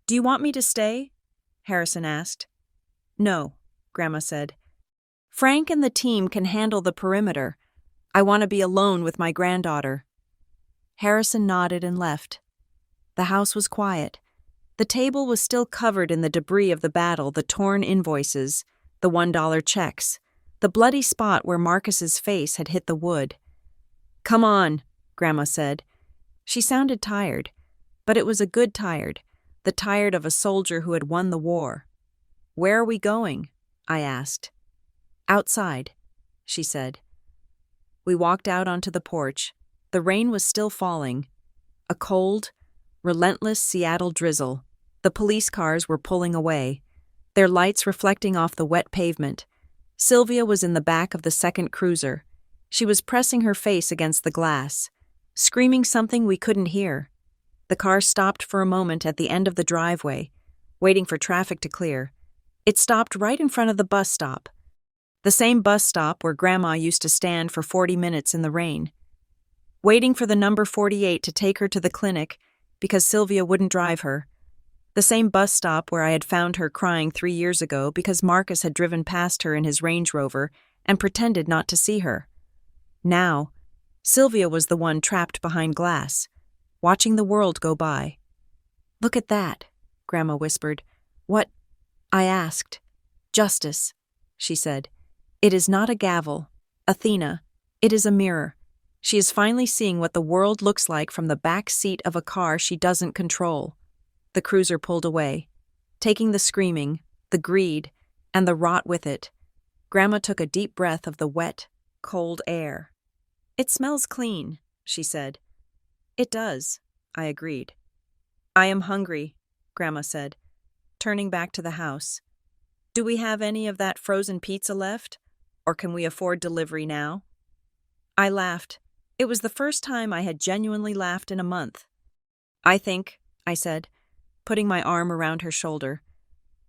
Do you want me to stay? Harrison asked. No, Grandma said. Frank and the team can handle the perimeter. I want to be alone with my granddaughter. Harrison nodded and left. The house was quiet. The table was still covered in the debris of the battle, the torn invoices, the $1 checks, the bloody spot where Marcus's face had hit the wood. Come on, Grandma said. She sounded tired, but it was a good tired, the tired of a soldier who had won the war. Where are we going? I asked. Outside, she said. We walked out onto the porch. The rain was still falling. A cold, relentless Seattle drizzle. The police cars were pulling away, their lights reflecting off the wet pavement. Sylvia was in the back of the second cruiser. She was pressing her face against the glass, screaming something we couldn't hear. The car stopped for a moment at the end of the driveway, waiting for traffic to clear. It stopped right in front of the bus stop. The same bus stop where Grandma used to stand for 40 minutes in the rain, waiting for the number 48 to take her to the clinic because Sylvia wouldn't drive her. The same bus stop where I had found her crying 3 years ago because Marcus had driven past her in his Range Rover and pretended not to see her. Now, Sylvia was the one trapped behind glass, watching the world go by. Look at that, Grandma whispered. What? I asked. Justice, she said. It is not a gavel, Athena. It is a mirror. She is finally seeing what the world looks like from the back seat of a car she doesn't control. The cruiser pulled away, taking the screaming, the greed, and the rot with it. Grandma took a deep breath of the wet, cold air. It smells clean, she said. It does, I agreed. I am hungry, Grandma said, turning back to the house. Do we have any of that frozen pizza left? Or can we afford delivery now? I laughed. It was the first time I had genuinely laughed in a month. I think, I said, putting my arm around her shoulder,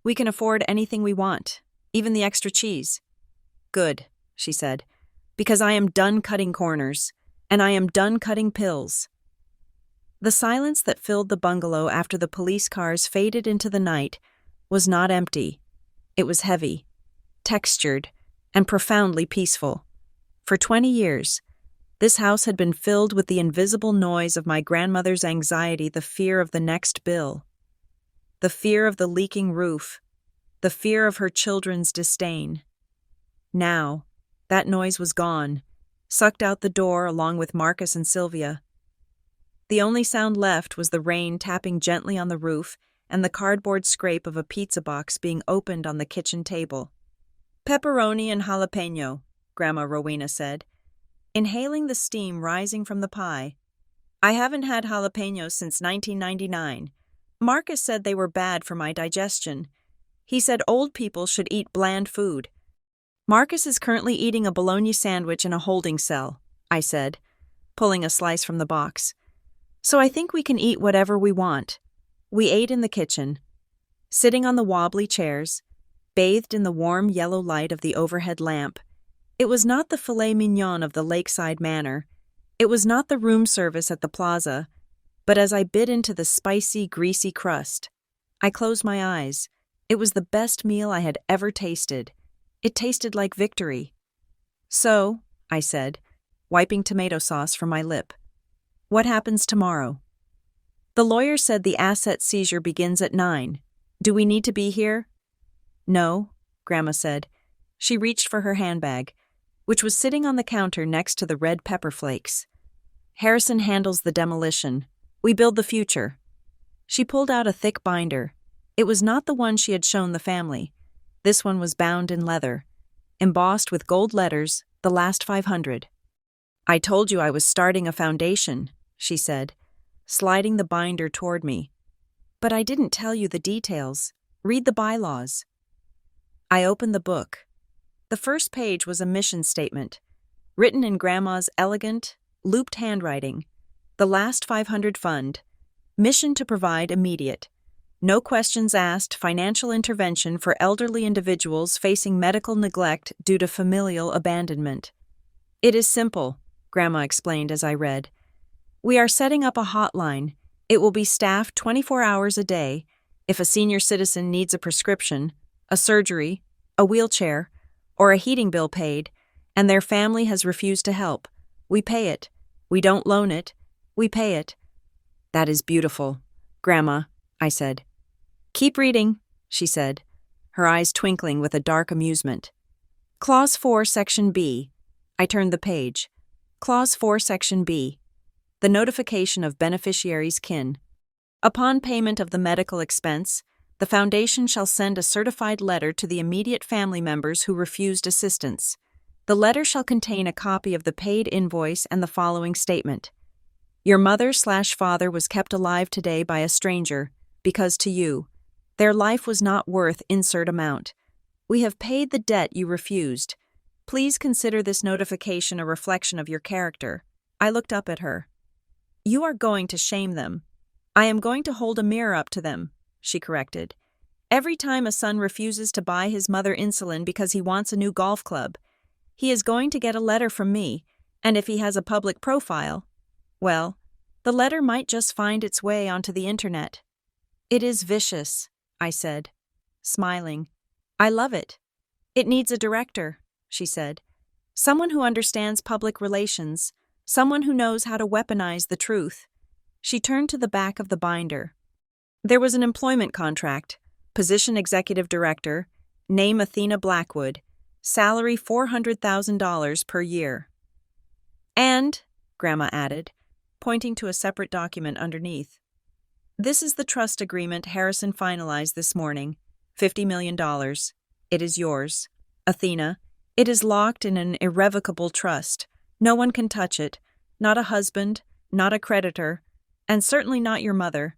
we can afford anything we want, even the extra cheese. Good, she said, because I am done cutting corners, and I am done cutting pills. The silence that filled the bungalow after the police cars faded into the night was not empty. It was heavy, textured, and profoundly peaceful. For 20 years, this house had been filled with the invisible noise of my grandmother's anxiety, the fear of the next bill, the fear of the leaking roof, the fear of her children's disdain. Now, that noise was gone, sucked out the door along with Marcus and Sylvia. The only sound left was the rain tapping gently on the roof and the cardboard scrape of a pizza box being opened on the kitchen table. Pepperoni and jalapeno, Grandma Rowena said, inhaling the steam rising from the pie. I haven't had jalapenos since 1999. Marcus said they were bad for my digestion. He said old people should eat bland food. Marcus is currently eating a bologna sandwich in a holding cell, I said, pulling a slice from the box. So I think we can eat whatever we want. We ate in the kitchen, sitting on the wobbly chairs, bathed in the warm yellow light of the overhead lamp. It was not the filet mignon of the lakeside manor. It was not the room service at the plaza. But as I bit into the spicy, greasy crust, I closed my eyes. It was the best meal I had ever tasted. It tasted like victory. So, I said, wiping tomato sauce from my lip, what happens tomorrow? The lawyer said the asset seizure begins at 9. Do we need to be here? No, Grandma said. She reached for her handbag, which was sitting on the counter next to the red pepper flakes. Harrison handles the demolition. We build the future. She pulled out a thick binder. It was not the one she had shown the family. This one was bound in leather, embossed with gold letters, the last 500. I told you I was starting a foundation, she said, sliding the binder toward me. But I didn't tell you the details. Read the bylaws. I opened the book. The first page was a mission statement, written in Grandma's elegant, looped handwriting. The last 500 fund. Mission to provide immediate, no questions asked financial intervention for elderly individuals facing medical neglect due to familial abandonment. It is simple, Grandma explained as I read. We are setting up a hotline. It will be staffed 24 hours a day. If a senior citizen needs a prescription, a surgery, a wheelchair, or a heating bill paid, and their family has refused to help, we pay it. We don't loan it. We pay it. That is beautiful, Grandma, I said. Keep reading, she said, her eyes twinkling with a dark amusement. Clause 4, Section B. I turned the page. Clause 4, Section B. The notification of beneficiaries' kin. Upon payment of the medical expense, the Foundation shall send a certified letter to the immediate family members who refused assistance. The letter shall contain a copy of the paid invoice and the following statement. Your mother/father was kept alive today by a stranger, because to you, their life was not worth insert amount. We have paid the debt you refused. Please consider this notification a reflection of your character. I looked up at her. You are going to shame them. I am going to hold a mirror up to them, she corrected. Every time a son refuses to buy his mother insulin because he wants a new golf club, he is going to get a letter from me, and if he has a public profile, well, the letter might just find its way onto the internet. It is vicious, I said, smiling. I love it. It needs a director, she said. Someone who understands public relations, someone who knows how to weaponize the truth. She turned to the back of the binder. There was an employment contract, position executive director, name Athena Blackwood, salary $400,000 per year. And, Grandma added, pointing to a separate document underneath. This is the trust agreement Harrison finalized this morning. $50 million. It is yours. Athena, it is locked in an irrevocable trust. No one can touch it. Not a husband, not a creditor, and certainly not your mother.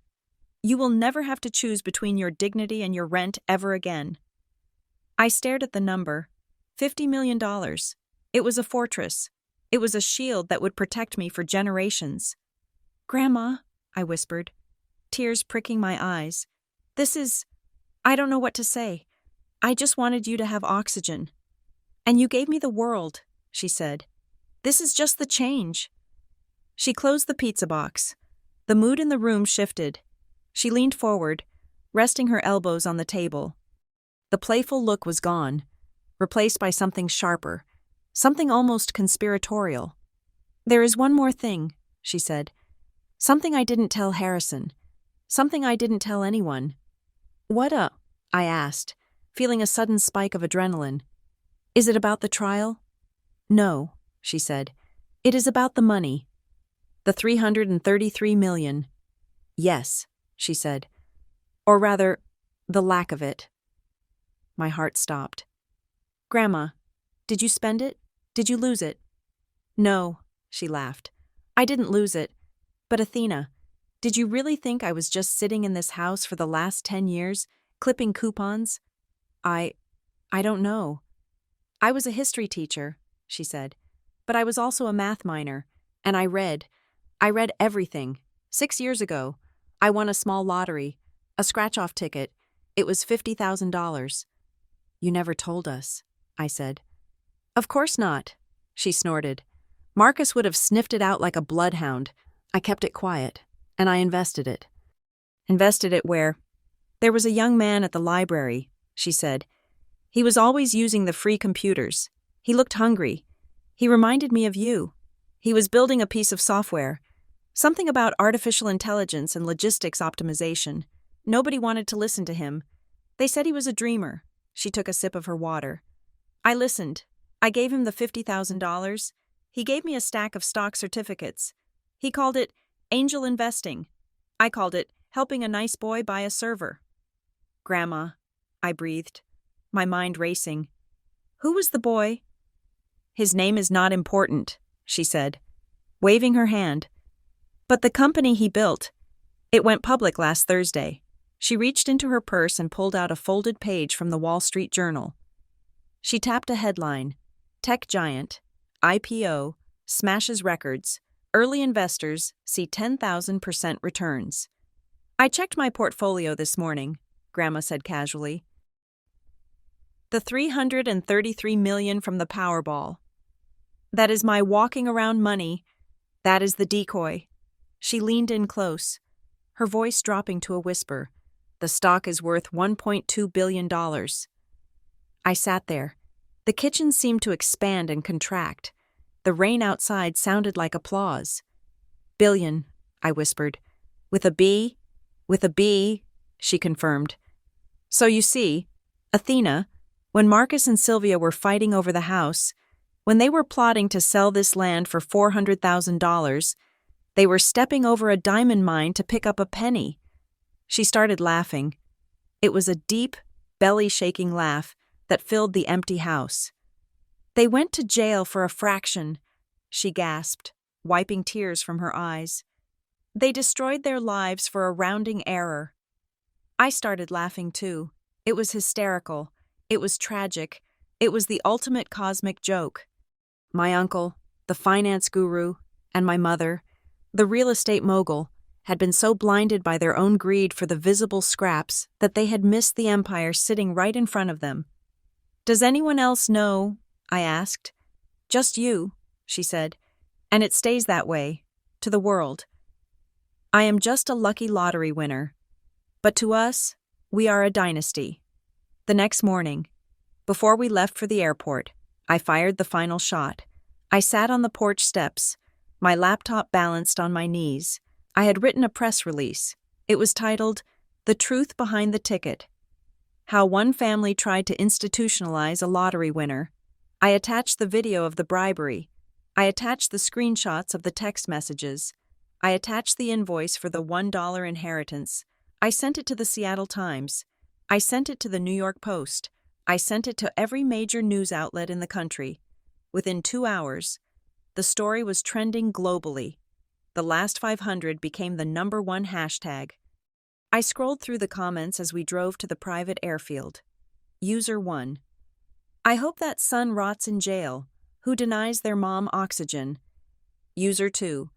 You will never have to choose between your dignity and your rent ever again. I stared at the number. $50 million. It was a fortress. It was a shield that would protect me for generations. Grandma, I whispered, tears pricking my eyes. I don't know what to say. I just wanted you to have oxygen. And you gave me the world, she said. This is just the change. She closed the pizza box. The mood in the room shifted. She leaned forward, resting her elbows on the table. The playful look was gone, replaced by something sharper, something almost conspiratorial. There is one more thing, she said. Something I didn't tell Harrison. Something I didn't tell anyone. What I asked, feeling a sudden spike of adrenaline. Is it about the trial? No, she said. It is about the money. The $333 million. Yes, she said. Or rather, the lack of it. My heart stopped. Grandma, did you spend it? Did you lose it? No, she laughed. I didn't lose it. But Athena, did you really think I was just sitting in this house for the last 10 years, clipping coupons? I don't know. I was a history teacher, she said, but I was also a math minor, and I read everything. 6 years ago, I won a small lottery, a scratch-off ticket. It was $50,000. You never told us, I said. Of course not, she snorted. Marcus would have sniffed it out like a bloodhound. I kept it quiet, and I invested it. Invested it where? There was a young man at the library, she said. He was always using the free computers. He looked hungry. He reminded me of you. He was building a piece of software. Something about artificial intelligence and logistics optimization. Nobody wanted to listen to him. They said he was a dreamer. She took a sip of her water. I listened. I gave him the $50,000. He gave me a stack of stock certificates. He called it angel investing. I called it helping a nice boy buy a server. Grandma, I breathed, my mind racing. Who was the boy? His name is not important, she said, waving her hand. But the company he built, it went public last Thursday. She reached into her purse and pulled out a folded page from the Wall Street Journal. She tapped a headline: Tech Giant, IPO, smashes records, early investors see 10,000% returns. I checked my portfolio this morning, Grandma said casually. The $333 million from the Powerball. That is my walking around money. That is the decoy. She leaned in close, her voice dropping to a whisper. The stock is worth $1.2 billion. I sat there. The kitchen seemed to expand and contract. The rain outside sounded like applause. Billion, I whispered. With a B? With a B, she confirmed. So you see, Athena, when Marcus and Sylvia were fighting over the house, when they were plotting to sell this land for $400,000, they were stepping over a diamond mine to pick up a penny. She started laughing. It was a deep, belly-shaking laugh that filled the empty house. They went to jail for a fraction, she gasped, wiping tears from her eyes. They destroyed their lives for a rounding error. I started laughing too. It was hysterical. It was tragic. It was the ultimate cosmic joke. My uncle, the finance guru, and my mother, the real estate mogul, had been so blinded by their own greed for the visible scraps that they had missed the empire sitting right in front of them. Does anyone else know? I asked. Just you, she said, and it stays that way, to the world. I am just a lucky lottery winner. But to us, we are a dynasty. The next morning, before we left for the airport, I fired the final shot. I sat on the porch steps, my laptop balanced on my knees. I had written a press release. It was titled, The Truth Behind the Ticket. How one family tried to institutionalize a lottery winner. I attached the video of the bribery. I attached the screenshots of the text messages. I attached the invoice for the $1 inheritance. I sent it to the Seattle Times. I sent it to the New York Post. I sent it to every major news outlet in the country. Within 2 hours, the story was trending globally. The last 500 became the #1 hashtag. I scrolled through the comments as we drove to the private airfield. User 1. I hope that son rots in jail. Who denies their mom oxygen? User 2.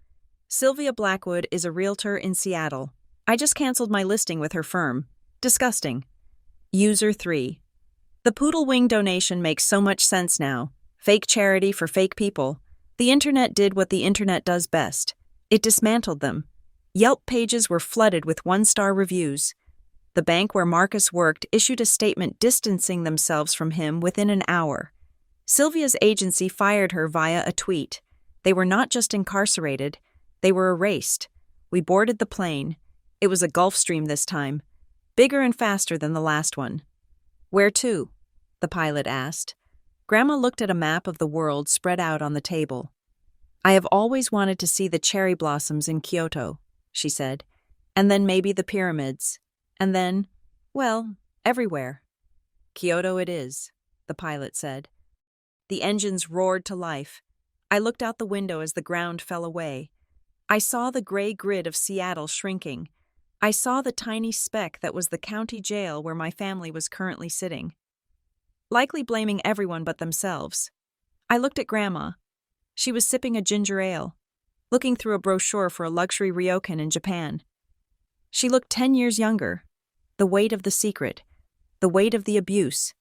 Sylvia Blackwood is a realtor in Seattle. I just canceled my listing with her firm. Disgusting. User 3. The poodle wing donation makes so much sense now. Fake charity for fake people. The internet did what the internet does best. It dismantled them. Yelp pages were flooded with 1-star reviews. The bank where Marcus worked issued a statement distancing themselves from him within an hour. Sylvia's agency fired her via a tweet. They were not just incarcerated, they were erased. We boarded the plane. It was a Gulfstream this time, bigger and faster than the last one. Where to? The pilot asked. Grandma looked at a map of the world spread out on the table. I have always wanted to see the cherry blossoms in Kyoto, she said, and then maybe the pyramids, and then, well, everywhere. Kyoto it is, the pilot said. The engines roared to life. I looked out the window as the ground fell away. I saw the gray grid of Seattle shrinking. I saw the tiny speck that was the county jail where my family was currently sitting. Likely blaming everyone but themselves. I looked at Grandma. She was sipping a ginger ale, looking through a brochure for a luxury ryokan in Japan. She looked 10 years younger. The weight of the secret, the weight of the abuse,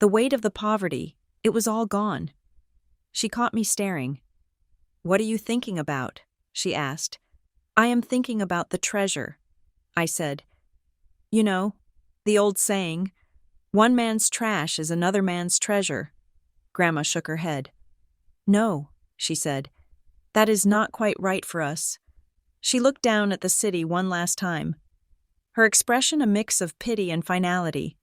the weight of the poverty, it was all gone. She caught me staring. What are you thinking about? She asked. I am thinking about the treasure, I said. You know, the old saying, one man's trash is another man's treasure. Grandma shook her head. No, she said. That is not quite right for us. She looked down at the city one last time, her expression a mix of pity and finality.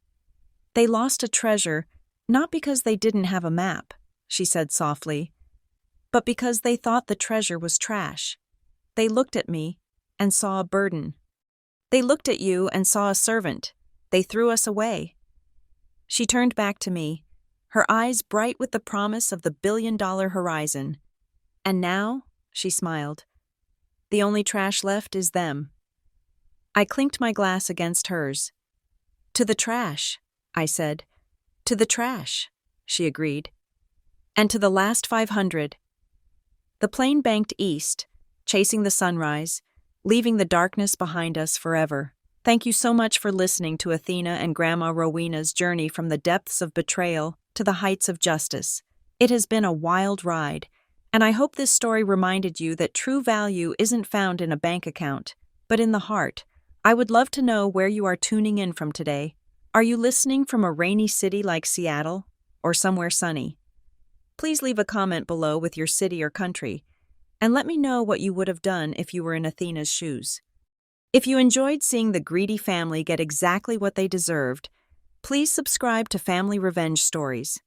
They lost a treasure, not because they didn't have a map, she said softly, but because they thought the treasure was trash. They looked at me and saw a burden. They looked at you and saw a servant. They threw us away. She turned back to me, her eyes bright with the promise of the billion-dollar horizon. And now, she smiled, the only trash left is them. I clinked my glass against hers. To the trash, I said. To the trash, she agreed. And to the last 500. The plane banked east, chasing the sunrise, leaving the darkness behind us forever. Thank you so much for listening to Athena and Grandma Rowena's journey from the depths of betrayal to the heights of justice. It has been a wild ride, and I hope this story reminded you that true value isn't found in a bank account, but in the heart. I would love to know where you are tuning in from today. Are you listening from a rainy city like Seattle, or somewhere sunny? Please leave a comment below with your city or country, and let me know what you would have done if you were in Athena's shoes. If you enjoyed seeing the greedy family get exactly what they deserved, please subscribe to Family Revenge Stories,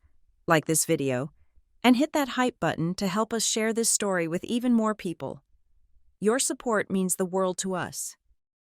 like this video, and hit that hype button to help us share this story with even more people. Your support means the world to us.